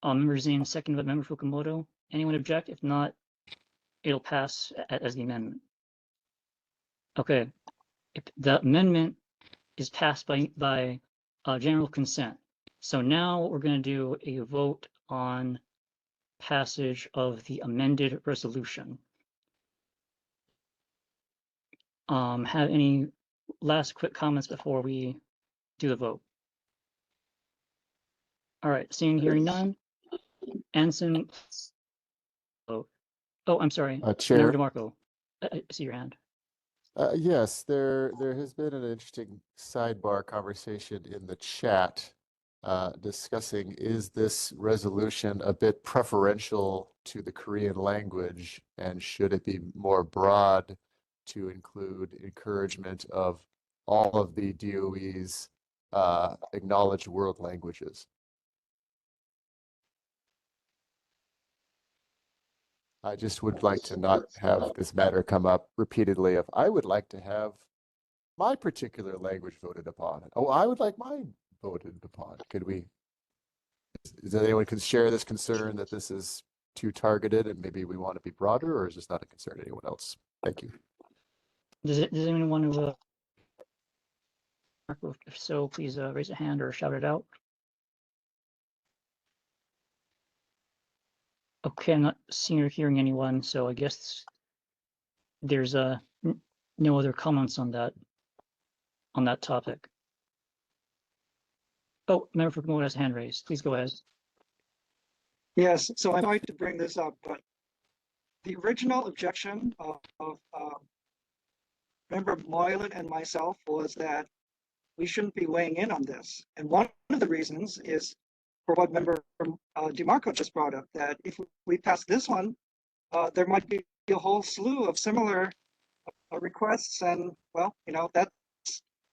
Member Zane, second by Member Fukumoto? Anyone object? If not, it'll pass as the amendment. Okay. If the amendment is passed by general consent. So now we're going to do a vote on passage of the amended resolution. Have any last quick comments before we do the vote? All right, seeing hearing none. Anson. Oh, I'm sorry. Chair. Member DeMarco, I see your hand. Yes, there has been an interesting sidebar conversation in the chat discussing, is this resolution a bit preferential to the Korean language, and should it be more broad to include encouragement of all of the DOE's acknowledged world languages? I just would like to not have this matter come up repeatedly. If I would like to have my particular language voted upon, I would like mine voted upon. Could we? Is there anyone can share this concern that this is too targeted and maybe we want to be broader, or is this not a concern to anyone else? Thank you. Does anyone want to? If so, please raise a hand or shout it out. Okay, I'm not seeing or hearing anyone, so I guess there's no other comments on that topic. Oh, Member Fukumoto has a hand raised. Please go ahead. Yes, so I'm going to bring this up, but the original objection of Member Moylan and myself was that we shouldn't be weighing in on this. And one of the reasons is for what Member DeMarco just brought up, that if we pass this one, there might be a whole slew of similar requests, and well,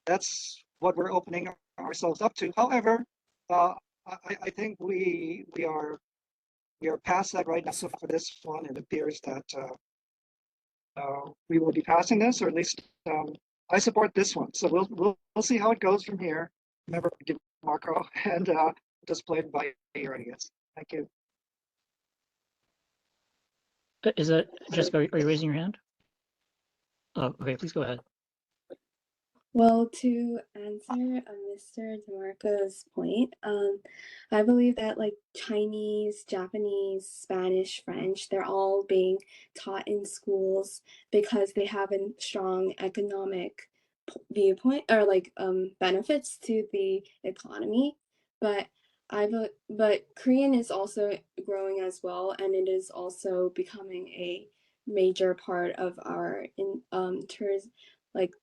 that's what we're opening ourselves up to. However, I think we are past that right now. So for this one, it appears that we will be passing this, or at least I support this one. So we'll see how it goes from here. Member DeMarco, and just play it by ear, I guess. Thank you. Is that Jessica? Are you raising your hand? Oh, okay. Please go ahead. Well, to answer Mr. DeMarco's point, I believe that like Chinese, Japanese, Spanish, French, they're all being taught in schools because they have a strong economic viewpoint or like benefits to the economy. But but Korean is also growing as well, and it is also becoming a major part of our tourism. Like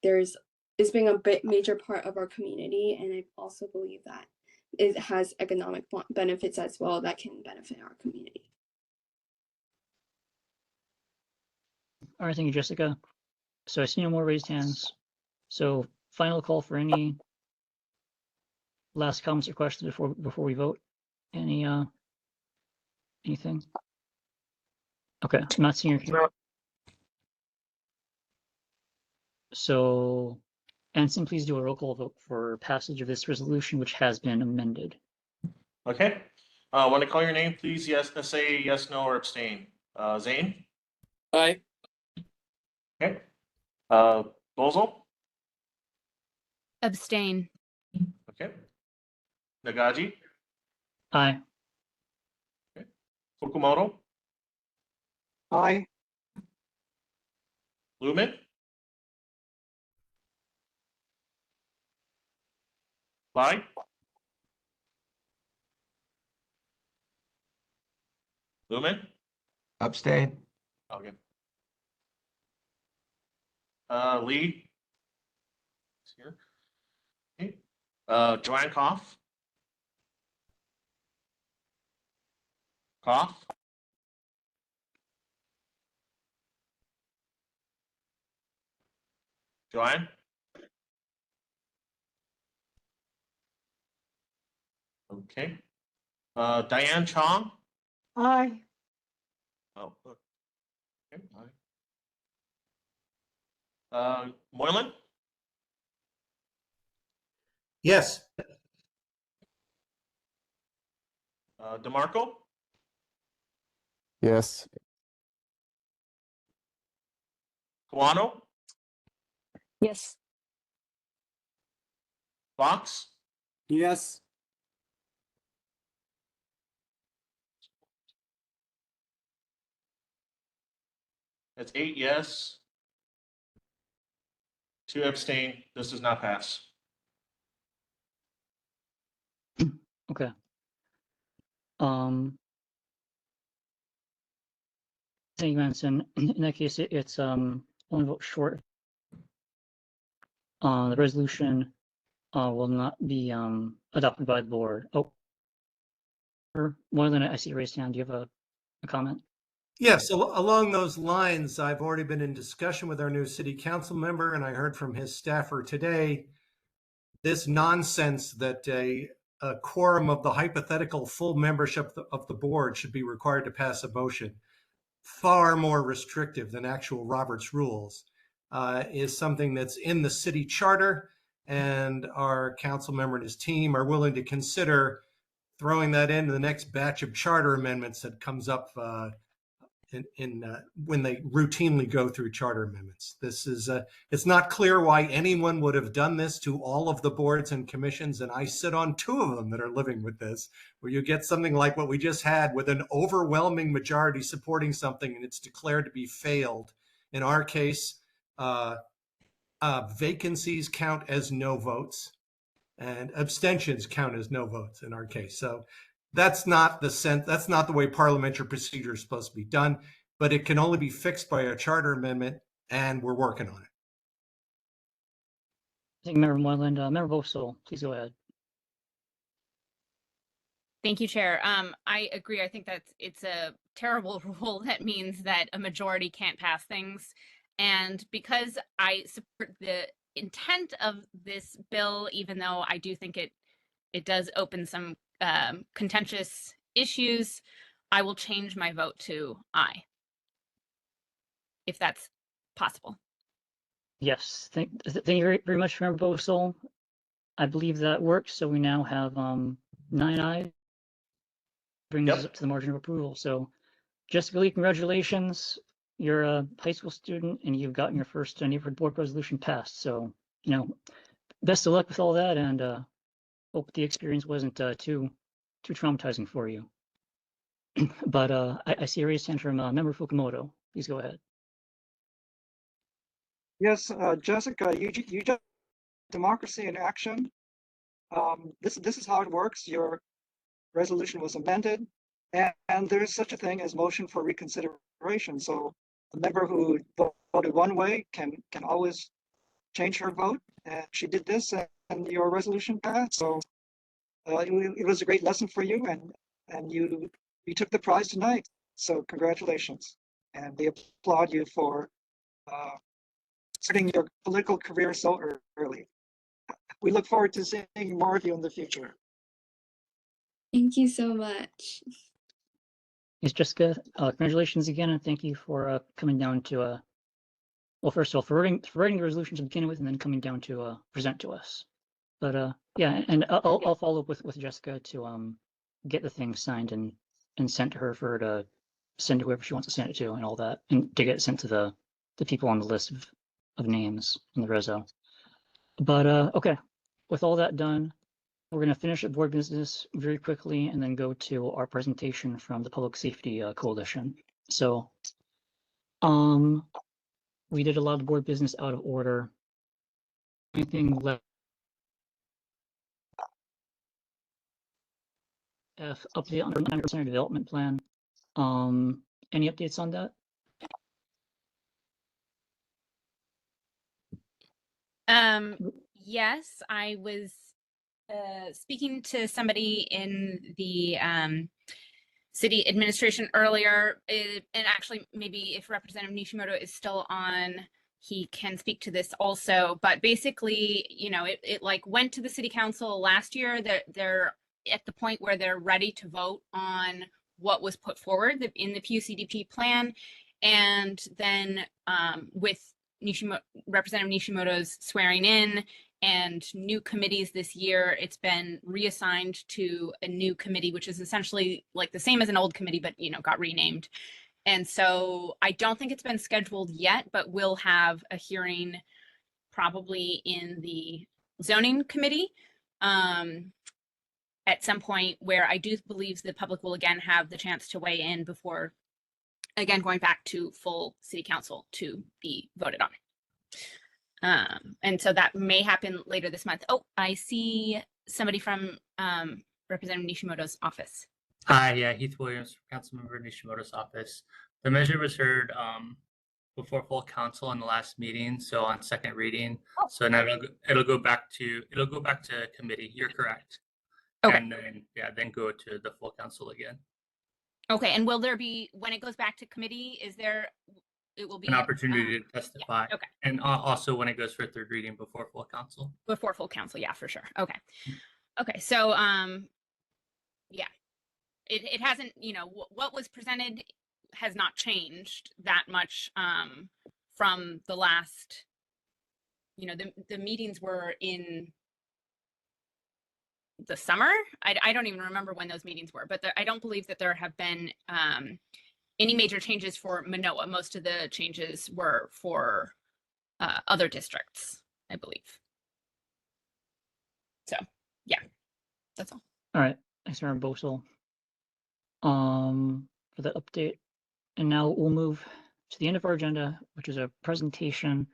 it's being a major part of our community, and I also believe that it has economic benefits as well that can benefit our community. All right, thank you, Jessica. So I see no more raised hands. So final call for any last comments or questions before we vote. Anything? Okay, I'm not seeing your. So, Anson, please do a roll call vote for passage of this resolution, which has been amended. Okay. When I call your name, please say yes, no, or abstain. Zane? Aye. Okay. Bozo? Abstain. Okay. Nagaji? Aye. Okay. Fukumoto? Aye. Lumen? Lai? Lumen? Abstain. Okay. Lee? Is here. Okay. Joanne Koff? Koff? Joanne? Okay. Diane Chong? Aye. Oh, look. Okay. Moylan? Yes. DeMarco? Yes. Kawano? Yes. Fox? Yes. That's 8 yes. 2 abstain. This does not pass. Okay. Thank you, Anson. In that case, it's one vote short. The resolution will not be adopted by the board. Oh, more than I see you raised hand. Do you have a comment? Yes, along those lines, I've already been in discussion with our new city council member, and I heard from his staffer today this nonsense that a quorum of the hypothetical full membership of the board should be required to pass a motion, far more restrictive than actual Robert's rules, is something that's in the city charter, and our council member and his team are willing to consider throwing that into the next batch of charter amendments that comes up when they routinely go through charter amendments. This is it's not clear why anyone would have done this to all of the boards and commissions, and I sit on 2 of them that are living with this, where you get something like what we just had with an overwhelming majority supporting something and it's declared to be failed. In our case, vacancies count as no votes and abstentions count as no votes in our case. So that's not the way parliamentary procedure is supposed to be done, but it can only be fixed by a charter amendment, and we're working on it. Thank you, Member Moyland. Member Boso, please go ahead. Thank you, Chair. I agree. I think that it's a terrible rule that means that a majority can't pass things. And because I support the intent of this bill, even though I do think it does open some contentious issues, I will change my vote to aye, if that's possible. Yes, thank you very much, Member Boso. I believe that works. So we now have 9 ayes. Brings us up to the margin of approval. So, Jessica Lee, congratulations. You're a high school student and you've gotten your first neighborhood board resolution passed. So, best of luck with all that, and hope the experience wasn't too traumatizing for you. But I see a raised hand from Member Fukumoto. Please go ahead. Yes, Jessica, you just democracy in action. This is how it works. Your resolution was amended, and there is such a thing as motion for reconsideration. So a member who voted one way can always change her vote, and she did this, and your resolution passed. So it was a great lesson for you, and you took the prize tonight. So congratulations, and we applaud you for starting your political career so early. We look forward to seeing more of you in the future. Thank you so much. Yes, Jessica, congratulations again, and thank you for coming down to well, first of all, for writing the resolution to begin with, and then coming down to present to us. But yeah, and I'll follow up with Jessica to get the thing signed and sent to her for her to send to whoever she wants to send it to and all that, and to get it sent to the people on the list of names in the reso. But okay, with all that done, we're going to finish up board business very quickly and then go to our presentation from the Public Safety Coalition. So, we did a lot of board business out of order. Anything left? Update on the center development plan. Any updates on that? Yes, I was speaking to somebody in the city administration earlier, and actually maybe if Representative Nishimoto is still on, he can speak to this also. But basically, you know, it like went to the city council last year. They're at the point where they're ready to vote on what was put forward in the PUCDP plan, and then with Representative Nishimoto's swearing in and new committees this year, it's been reassigned to a new committee, which is essentially like the same as an old committee, but, you know, got renamed. And so I don't think it's been scheduled yet, but we'll have a hearing probably in the zoning committee at some point, where I do believe the public will again have the chance to weigh in before, again, going back to full city council to be voted on. And so that may happen later this month. Oh, I see somebody from Representative Nishimoto's office. Hi, yeah, Heath Williams, Councilmember Nishimoto's office. The measure was heard before full council in the last meeting, so on second reading. So now it'll go back to committee. You're correct. Okay. And then then go to the full council again. Okay, and will there be, when it goes back to committee, it will be an opportunity to testify. Yeah, okay. And also when it goes for third reading before full council. Before full council, yeah, for sure. Okay. Okay, so yeah, it hasn't, you know, what was presented has not changed that much from the last, you know, the meetings were in the summer. I don't even remember when those meetings were, but I don't believe that there have been any major changes for Mānoa. Most of the changes were for other districts, I believe. So yeah, that's all. All right, thanks, Member Bosel, for the update. And now we'll move to the end of our agenda, which is a presentation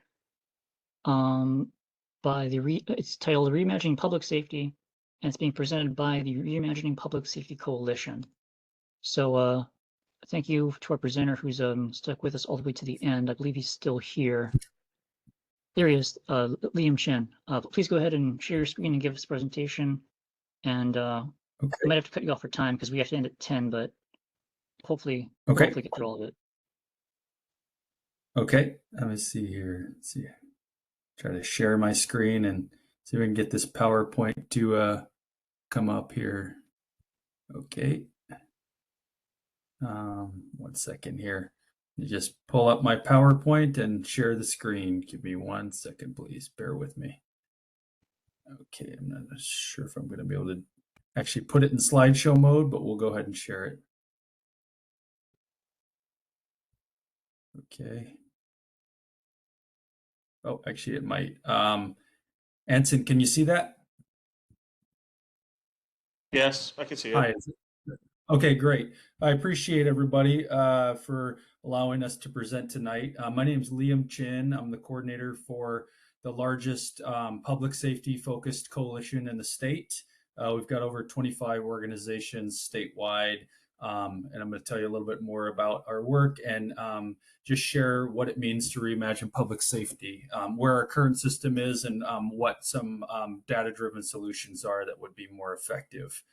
by it's titled Reimagining Public Safety, and it's being presented by the Reimagining Public Safety Coalition. So thank you to our presenter who's stuck with us all the way to the end. I believe he's still here. There he is, Liam Chen. Please go ahead and share your screen and give us a presentation. And I might have to cut you off for time because we have to end at 10, but hopefully we'll get through all of it. Okay, let me see here. Let's see. Try to share my screen and see if we can get this PowerPoint to come up here. Okay. 1 second here. You just pull up my PowerPoint and share the screen. Give me 1 second, please. Bear with me. Okay, I'm not sure if I'm going to be able to actually put it in slideshow mode, but we'll go ahead and share it. Okay. Oh, actually it might. Anson, can you see that? Yes, I can see it. Hi. Okay, great. I appreciate everybody for allowing us to present tonight. My name is Liam Chin. I'm the coordinator for the largest public safety focused coalition in the state. We've got over 25 organizations statewide. And I'm going to tell you a little bit more about our work and just share what it means to reimagine public safety, where our current system is, and what some data-driven solutions are that would be more effective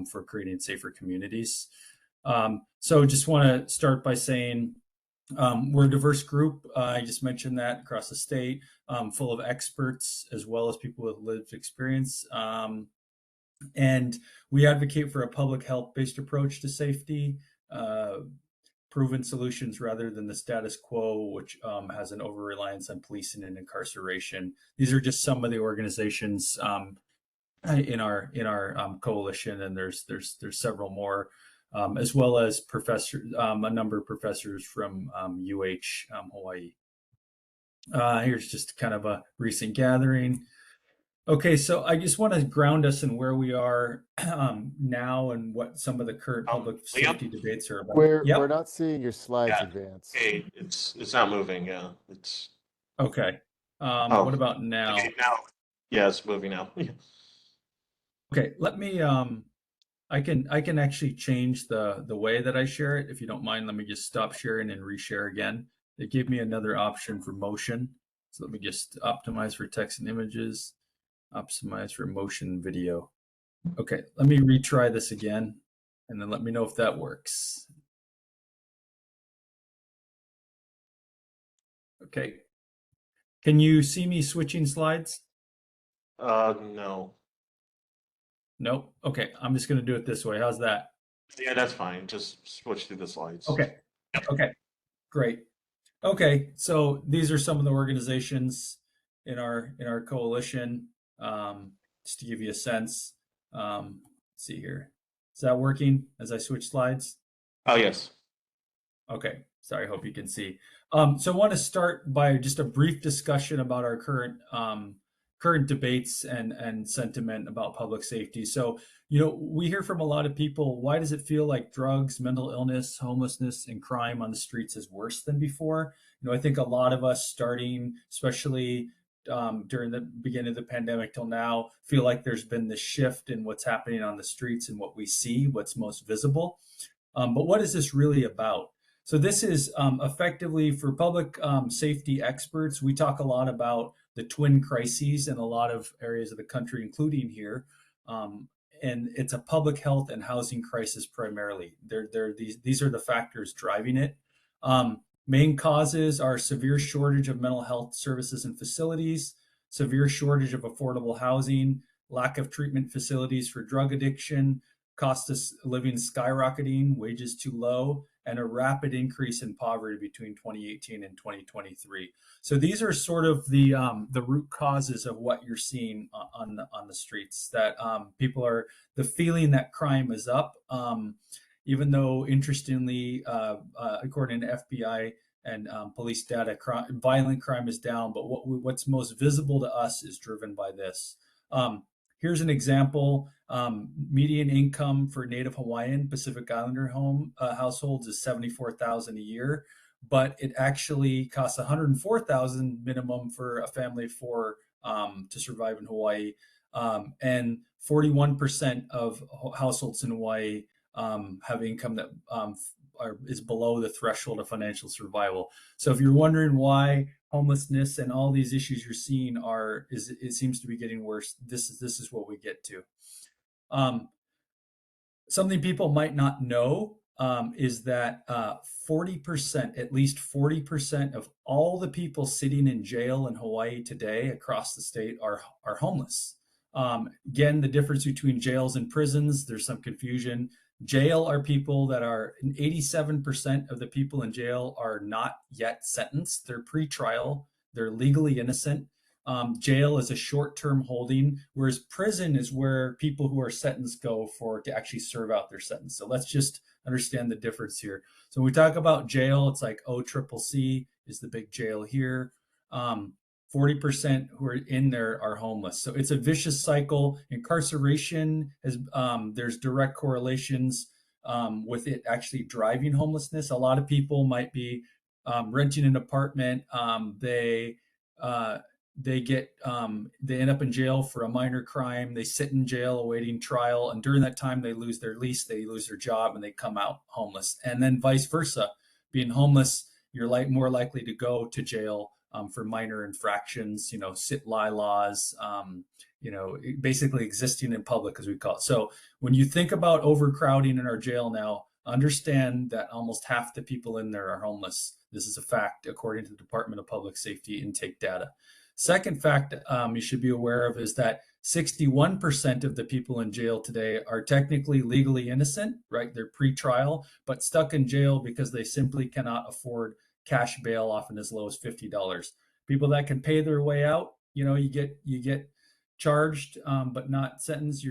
for creating safer communities. So just want to start by saying We're a diverse group. I just mentioned that across the state, full of experts as well as people with lived experience. And we advocate for a public health-based approach to safety, proven solutions rather than the status quo, which has an over-reliance on policing and incarceration. These are just some of the organizations in our coalition, and there's several more, as well as a number of professors from Hawaii. Here's just kind of a recent gathering. Okay, so I just want to ground us in where we are now and what some of the current public safety debates are about. We're not seeing your slides Yeah. advance. Okay, it's not moving. Yeah, it's Okay. Oh. What about now? okay now. Yeah, it's moving now. Okay, let me I can actually change the way that I share it. If you don't mind, let me just stop sharing and reshare again. It gave me another option for motion. So let me just optimize for text and images, optimize for motion and video. Okay, let me retry this again, and then let me know if that works. Okay. Can you see me switching slides? No. Nope. Okay, I'm just going to do it this way. How's that? Yeah, that's fine. Just switch through the slides. Okay. Okay. Great. Okay, so these are some of the organizations in our coalition. Just to give you a sense. Let's see here. Is that working as I switch slides? Oh yes. Okay. Sorry, I hope you can see. So I want to start by just a brief discussion about our current debates and sentiment about public safety. So, we hear from a lot of people, why does it feel like drugs, mental illness, homelessness, and crime on the streets is worse than before? I think a lot of us starting, especially during the beginning of the pandemic till now, feel like there's been this shift in what's happening on the streets and what we see, what's most visible. But what is this really about? So this is effectively for public safety experts. We talk a lot about the twin crises in a lot of areas of the country, including here. And it's a public health and housing crisis primarily. These are the factors driving it. Main causes are severe shortage of mental health services and facilities, severe shortage of affordable housing, lack of treatment facilities for drug addiction, cost of living skyrocketing, wages too low, and a rapid increase in poverty between 2018 and 2023. So these are sort of the root causes of what you're seeing on the streets. That people are the feeling that crime is up, even though interestingly, according to FBI and police data, violent crime is down. But what's most visible to us is driven by this. Here's an example. Median income for Native Hawaiian Pacific Islander households is $74,000 a year, but it actually costs $104,000 minimum for a family of four to survive in Hawaii, and 41% of households in Hawaii have income that is below the threshold of financial survival. So if you're wondering why homelessness and all these issues you're seeing it seems to be getting worse, this is what we get to. Something people might not know is that 40%, at least 40% of all the people sitting in jail in Hawaii today across the state are homeless. Again, the difference between jails and prisons, there's some confusion. Jail are people that are 87% of the people in jail are not yet sentenced. They're pre-trial. They're legally innocent. Jail is a short-term holding, whereas prison is where people who are sentenced go to actually serve out their sentence. So let's just understand the difference here. So when we talk about jail, it's like OCCC is the big jail here. 40% who are in there are homeless. So it's a vicious cycle. Incarceration there's direct correlations with it actually driving homelessness. A lot of people might be renting an apartment. They end up in jail for a minor crime. They sit in jail awaiting trial, and during that time they lose their lease, they lose their job, and they come out homeless. And then vice versa, being homeless, you're more likely to go to jail for minor infractions, sit lie laws, basically existing in public, as we call it. So when you think about overcrowding in our jail now, understand that almost half the people in there are homeless. This is a fact according to the Department of Public Safety intake data. Second fact you should be aware of is that 61% of the people in jail today are technically legally innocent, right? They're pre-trial, but stuck in jail because they simply cannot afford cash bail, often as low as $50. People that can pay their way out, you get charged, but not sentenced.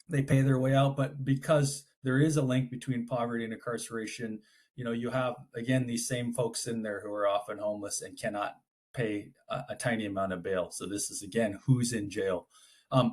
They pay their way out, but because there is a link between poverty and incarceration, you have, again, these same folks in there who are often homeless and cannot pay a tiny amount of bail. So this is, again, who's in jail.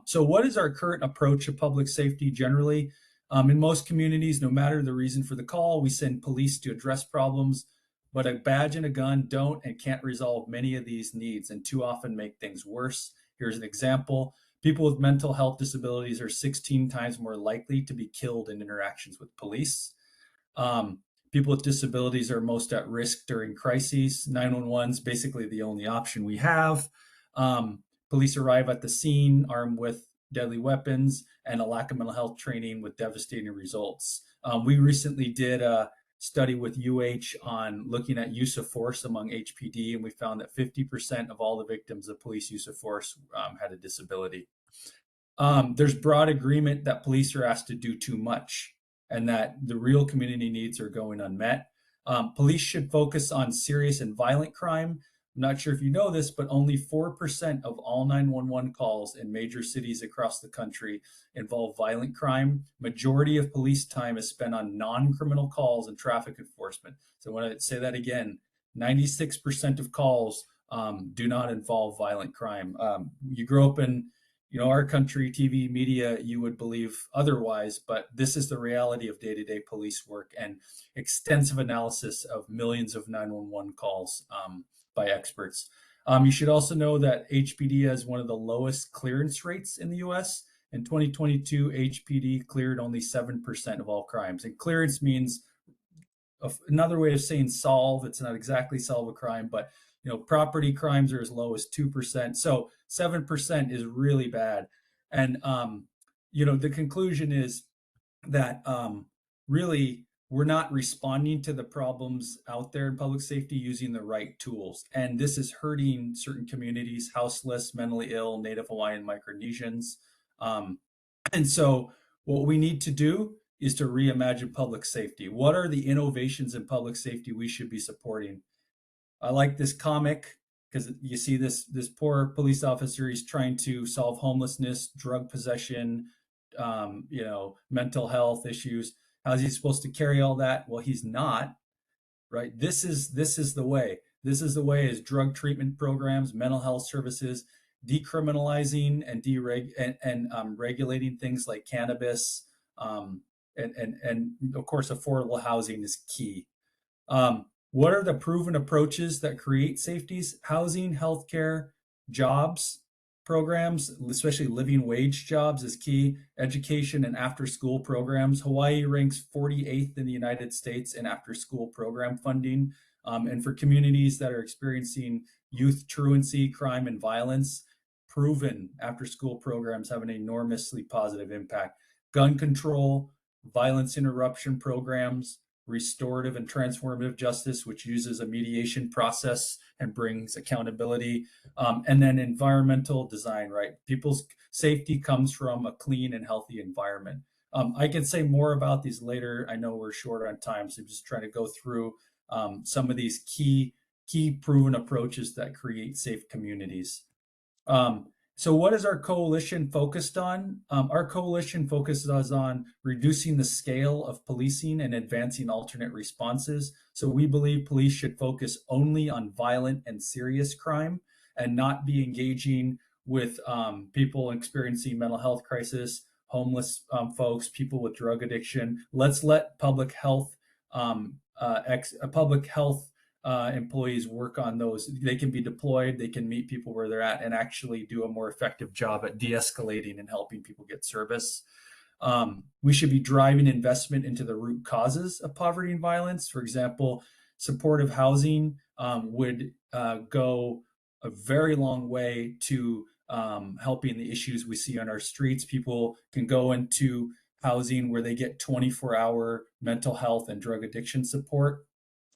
So what is our current approach to public safety generally? In most communities, no matter the reason for the call, we send police to address problems, but a badge and a gun don't and can't resolve many of these needs and too often make things worse. Here's an example. People with mental health disabilities are 16 times more likely to be killed in interactions with police. People with disabilities are most at risk during crises. 911 is basically the only option we have. Police arrive at the scene armed with deadly weapons and a lack of mental health training with devastating results. We recently did a study with UH on looking at use of force among HPD, and we found that 50% of all the victims of police use of force had a disability. There's broad agreement that police are asked to do too much and that the real community needs are going unmet. Police should focus on serious and violent crime. I'm not sure if you know this, but only 4% of all 911 calls in major cities across the country involve violent crime. Majority of police time is spent on non-criminal calls and traffic enforcement. So when I say that again, 96% of calls do not involve violent crime. You grow up in our country, TV, media, you would believe otherwise, but this is the reality of day-to-day police work and extensive analysis of millions of 911 calls by experts. You should also know that HPD has one of the lowest clearance rates in the US. In 2022, HPD cleared only 7% of all crimes. And clearance means another way of saying solve. It's not exactly solve a crime, but property crimes are as low as 2%. So 7% is really bad. And the conclusion is that really we're not responding to the problems out there in public safety using the right tools. And this is hurting certain communities, houseless, mentally ill, Native Hawaiian, Micronesians. And so what we need to do is to reimagine public safety. What are the innovations in public safety we should be supporting? I like this comic because you see this poor police officer. He's trying to solve homelessness, drug possession, mental health issues. How's he supposed to carry all that? Well, he's not, right? This is the way. This is the way is drug treatment programs, mental health services, decriminalizing and regulating things like cannabis, and of course, affordable housing is key. What are the proven approaches that create safeties? Housing, healthcare, jobs, programs, especially living wage jobs is key. Education and after-school programs. Hawaii ranks 48th in the United States in after-school program funding. And for communities that are experiencing youth truancy, crime, and violence, proven after-school programs have an enormously positive impact. Gun control, violence interruption programs, restorative and transformative justice, which uses a mediation process and brings accountability, and then environmental design, right? People's safety comes from a clean and healthy environment. I can say more about these later. I know we're short on time, so I'm just trying to go through some of these key proven approaches that create safe communities. So what is our coalition focused on? Our coalition focuses on reducing the scale of policing and advancing alternate responses. So we believe police should focus only on violent and serious crime and not be engaging with people experiencing mental health crisis, homeless folks, people with drug addiction. Let's let public health employees work on those. They can be deployed, they can meet people where they're at and actually do a more effective job at de-escalating and helping people get service. We should be driving investment into the root causes of poverty and violence. For example, supportive housing would go a very long way to helping the issues we see on our streets. People can go into housing where they get 24-hour mental health and drug addiction support.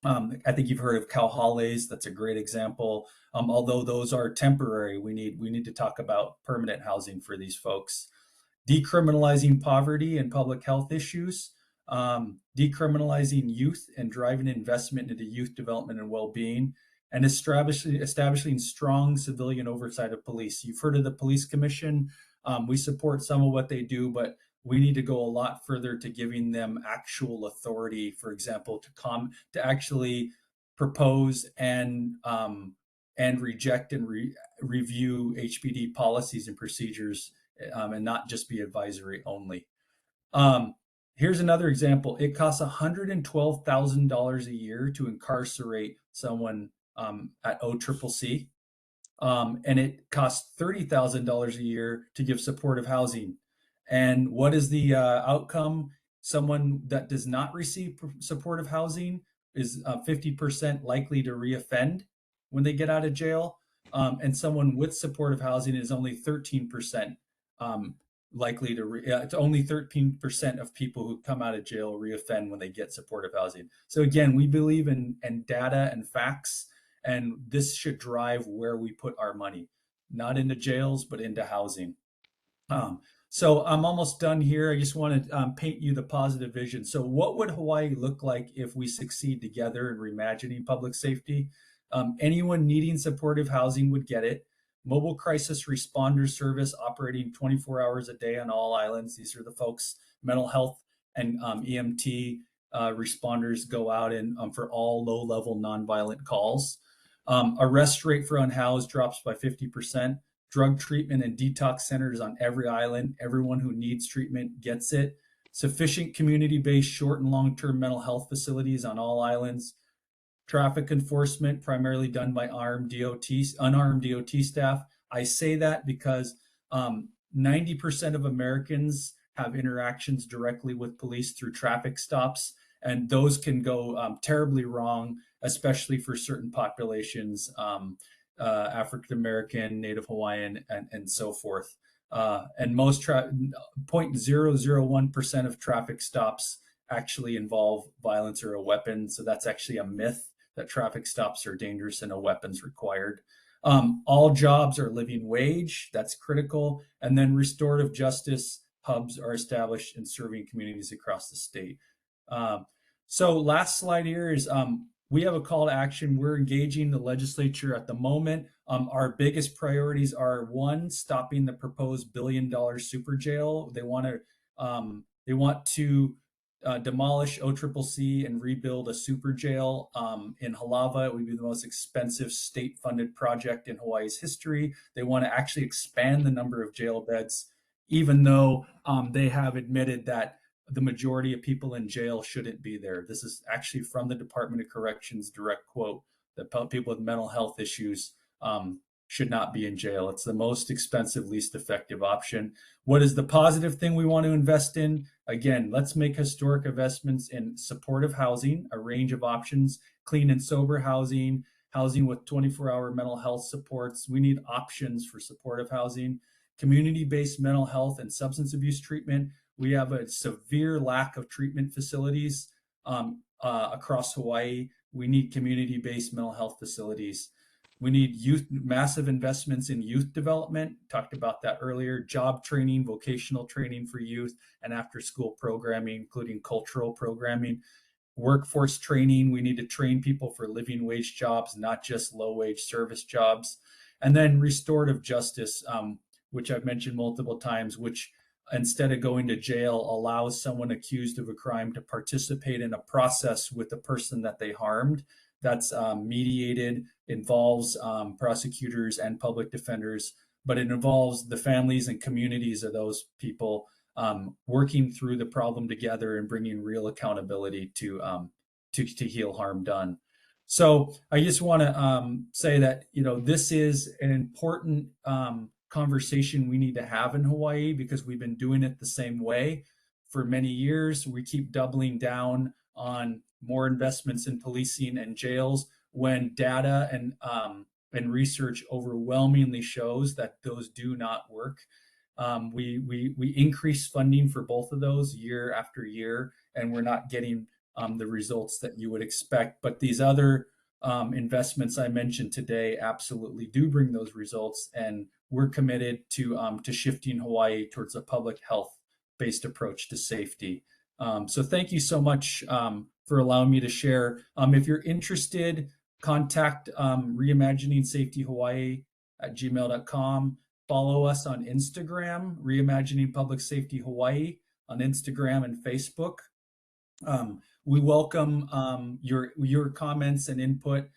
I think you've heard of Calhales. That's a great example. Although those are temporary, we need to talk about permanent housing for these folks. Decriminalizing poverty and public health issues, decriminalizing youth and driving investment into youth development and well-being, and establishing strong civilian oversight of police. You've heard of the Police Commission. We support some of what they do, but we need to go a lot further to giving them actual authority, for example, to actually propose and reject and review HPD policies and procedures, and not just be advisory only. Here's another example. It costs $112,000 a year to incarcerate someone at OCCC, and it costs $30,000 a year to give supportive housing. And what is the outcome? Someone that does not receive supportive housing is 50% likely to reoffend when they get out of jail. And someone with supportive housing is only 13% likely to, it's only 13% of people who come out of jail reoffend when they get supportive housing. So again, we believe in data and facts, and this should drive where we put our money, not into jails, but into housing. So I'm almost done here. I just want to paint you the positive vision. So what would Hawaii look like if we succeed together in reimagining public safety? Anyone needing supportive housing would get it. Mobile crisis responder service operating 24 hours a day on all islands. These are the folks, mental health and EMT responders go out and for all low-level nonviolent calls. Arrest rate for unhoused drops by 50%. Drug treatment and detox centers on every island. Everyone who needs treatment gets it. Sufficient community-based short and long-term mental health facilities on all islands. Traffic enforcement primarily done by unarmed DOT staff. I say that because 90% of Americans have interactions directly with police through traffic stops, and those can go terribly wrong, especially for certain populations, African American, Native Hawaiian, and so forth. And most 0.001% of traffic stops actually involve violence or a weapon. So that's actually a myth that traffic stops are dangerous and no weapons required. All jobs are living wage. That's critical. And then restorative justice hubs are established in serving communities across the state. So last slide here is we have a call to action. We're engaging the legislature at the moment. Our biggest priorities are, one, stopping the proposed $1 billion super jail. They want to demolish OCCC and rebuild a super jail in Halava. It would be the most expensive state-funded project in Hawaii's history. They want to actually expand the number of jail beds, even though they have admitted that the majority of people in jail shouldn't be there. This is actually from the Department of Corrections direct quote, that people with mental health issues should not be in jail. It's the most expensive, least effective option. What is the positive thing we want to invest in? Again, let's make historic investments in supportive housing, a range of options, clean and sober housing, housing with 24-hour mental health supports. We need options for supportive housing, community-based mental health and substance abuse treatment. We have a severe lack of treatment facilities across Hawaii. We need community-based mental health facilities. We need massive investments in youth development. Talked about that earlier. Job training, vocational training for youth, and after-school programming, including cultural programming. Workforce training. We need to train people for living wage jobs, not just low-wage service jobs. And then restorative justice, which I've mentioned multiple times, which instead of going to jail, allows someone accused of a crime to participate in a process with the person that they harmed. That's mediated, involves prosecutors and public defenders, but it involves the families and communities of those people working through the problem together and bringing real accountability to heal harm done. So I just want to say that, this is an important conversation we need to have in Hawaii, because we've been doing it the same way for many years. We keep doubling down on more investments in policing and jails when data and research overwhelmingly shows that those do not work. We increase funding for both of those year after year, and we're not getting the results that you would expect. But these other investments I mentioned today absolutely do bring those results, and we're committed to shifting Hawaii towards a public health-based approach to safety. So thank you so much for allowing me to share. If you're interested, contact Reimagining Safety Hawaii at gmail.com. Follow us on Instagram, Reimagining Public Safety Hawaii on Instagram and Facebook. We welcome your comments and input.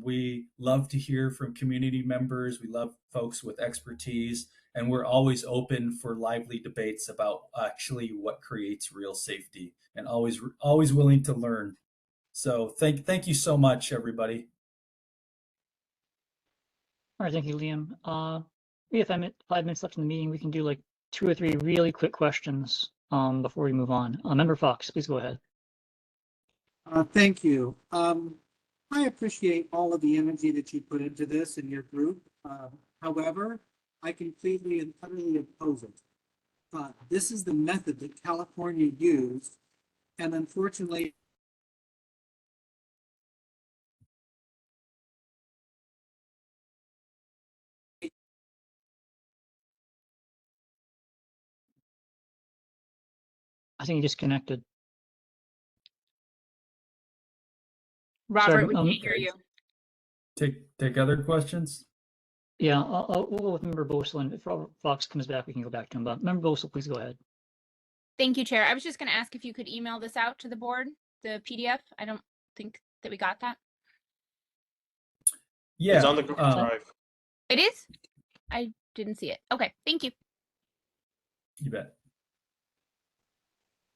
We love to hear from community members. We love folks with expertise, and we're always open for lively debates about actually what creates real safety, and always willing to learn. So thank you so much, everybody. All right, thank you, Liam. We have 5 minutes left in the meeting. We can do like 2 or 3 really quick questions before we move on. Member Fox, please go ahead. Thank you. I appreciate all of the energy that you put into this in your group. However, I completely and utterly oppose it. This is the method that California used, and unfortunately, I think you disconnected. Robert, Sorry, we can't hear you. Take other questions. Yeah, we'll go with Member Bosel, and if Robert Fox comes back, we can go back to him. But Member Bosel, please go ahead. Thank you, Chair. I was just going to ask if you could email this out to the board, the PDF. I don't think that we got that. Yeah, it's on the Google Drive. It is? I didn't see it. Okay, thank you. You bet.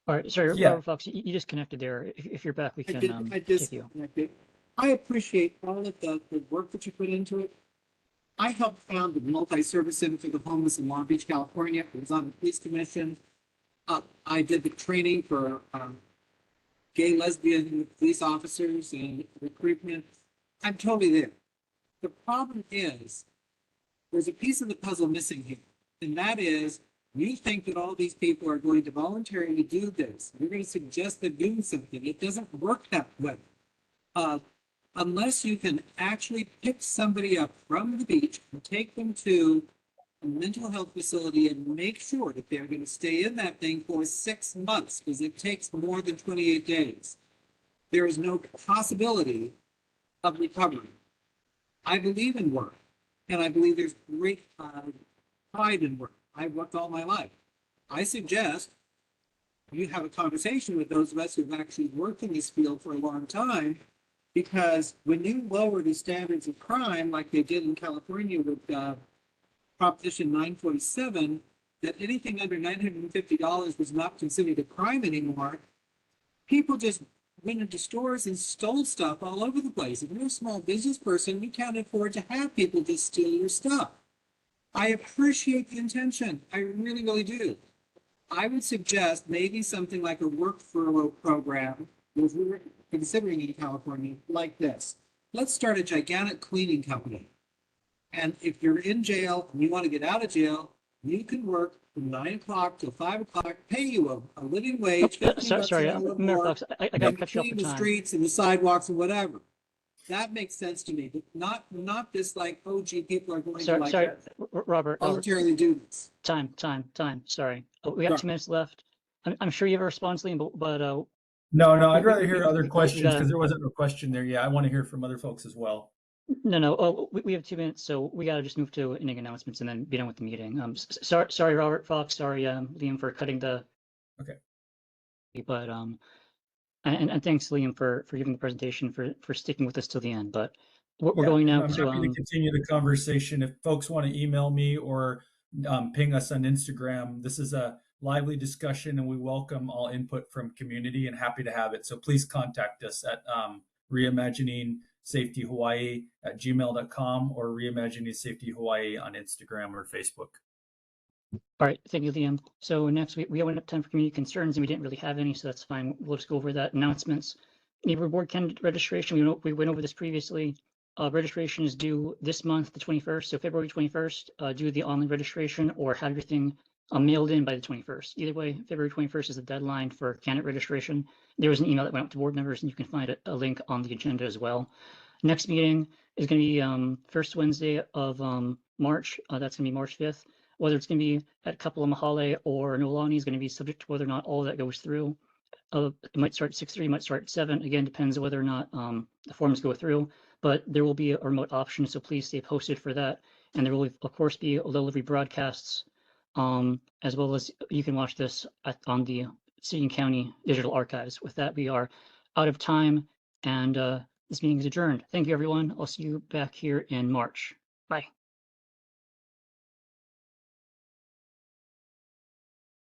All right, sorry, Yeah. Robert Fox, you disconnected there. If you're back, we can take you. I appreciate all of the work that you put into it. I helped found the multi-service center for the homeless in Long Beach, California. I was on the police commission. I did the training for gay, lesbian police officers and recruitment. I'm totally there. The problem is there's a piece of the puzzle missing here, and that is you think that all these people are going to voluntarily do this. You're going to suggest they're doing something. It doesn't work that way. Unless you can actually pick somebody up from the beach and take them to a mental health facility and make sure that they're going to stay in that thing for 6 months, because it takes more than 28 days. There is no possibility of recovery. I believe in work, and I believe there's great pride in work. I've worked all my life. I suggest you have a conversation with those of us who've actually worked in this field for a long time, because when you lower the standards of crime, like they did in California with Proposition 947, that anything under $950 was not considered a crime anymore, people just went into stores and stole stuff all over the place. If you're a small business person, you can't afford to have people just steal your stuff. I appreciate the intention. I really, really do. I would suggest maybe something like a work furlough program, which we were considering in California, like this. Let's start a gigantic cleaning company. And if you're in jail and you want to get out of jail, you can work from 9 o'clock till 5 o'clock, pay you a living wage, 15 bucks Sorry, an hour Mayor more, Fox, I got to cut you off clean for the time. streets and the sidewalks and whatever. That makes sense to me, but not this like, oh gee, people are going to like Robert, voluntarily do this. Time. Sorry. We got 2 minutes left. I'm sure you have a response, Liam, but No, I'd rather hear other questions, because there wasn't a question there. Yeah, I want to hear from other folks as well. No. Oh, we have 2 minutes, so we got to just move to ending announcements and then be done with the meeting. Sorry, Robert Fox. Sorry, Liam, for cutting the. Okay. But and thanks, Liam, for giving the presentation, for sticking with us till the end. But we're going now I'm to happy to continue the conversation. If folks want to email me or ping us on Instagram, this is a lively discussion, and we welcome all input from community and happy to have it. So please contact us at reimaginingsafetyhawaii@gmail.com or Reimagining Safety Hawaii on Instagram or Facebook. All right, thank you, Liam. So next we have enough time for community concerns, and we didn't really have any, so that's fine. We'll just go over that. Announcements. Neighborhood board candidate registration. We went over this previously. Registration is due this month, the 21st, so February 21st. Do the online registration or have your thing mailed in by the 21st. Either way, February 21st is the deadline for candidate registration. There was an email that went out to board members, and you can find a link on the agenda as well. Next meeting is going to be first Wednesday of March. That's going to be March 5th. Whether it's going to be at Kapala Mahale or Nolani is going to be subject to whether or not all that goes through. It might start at 6:30, might start at 7. Again, depends whether or not the forms go through. But there will be a remote option, so please stay posted for that. And there will, of course, be little rebroadcasts, as well as you can watch this on the City and County Digital Archives. With that, we are out of time, and this meeting is adjourned. Thank you, everyone. I'll see you back here in March. Bye.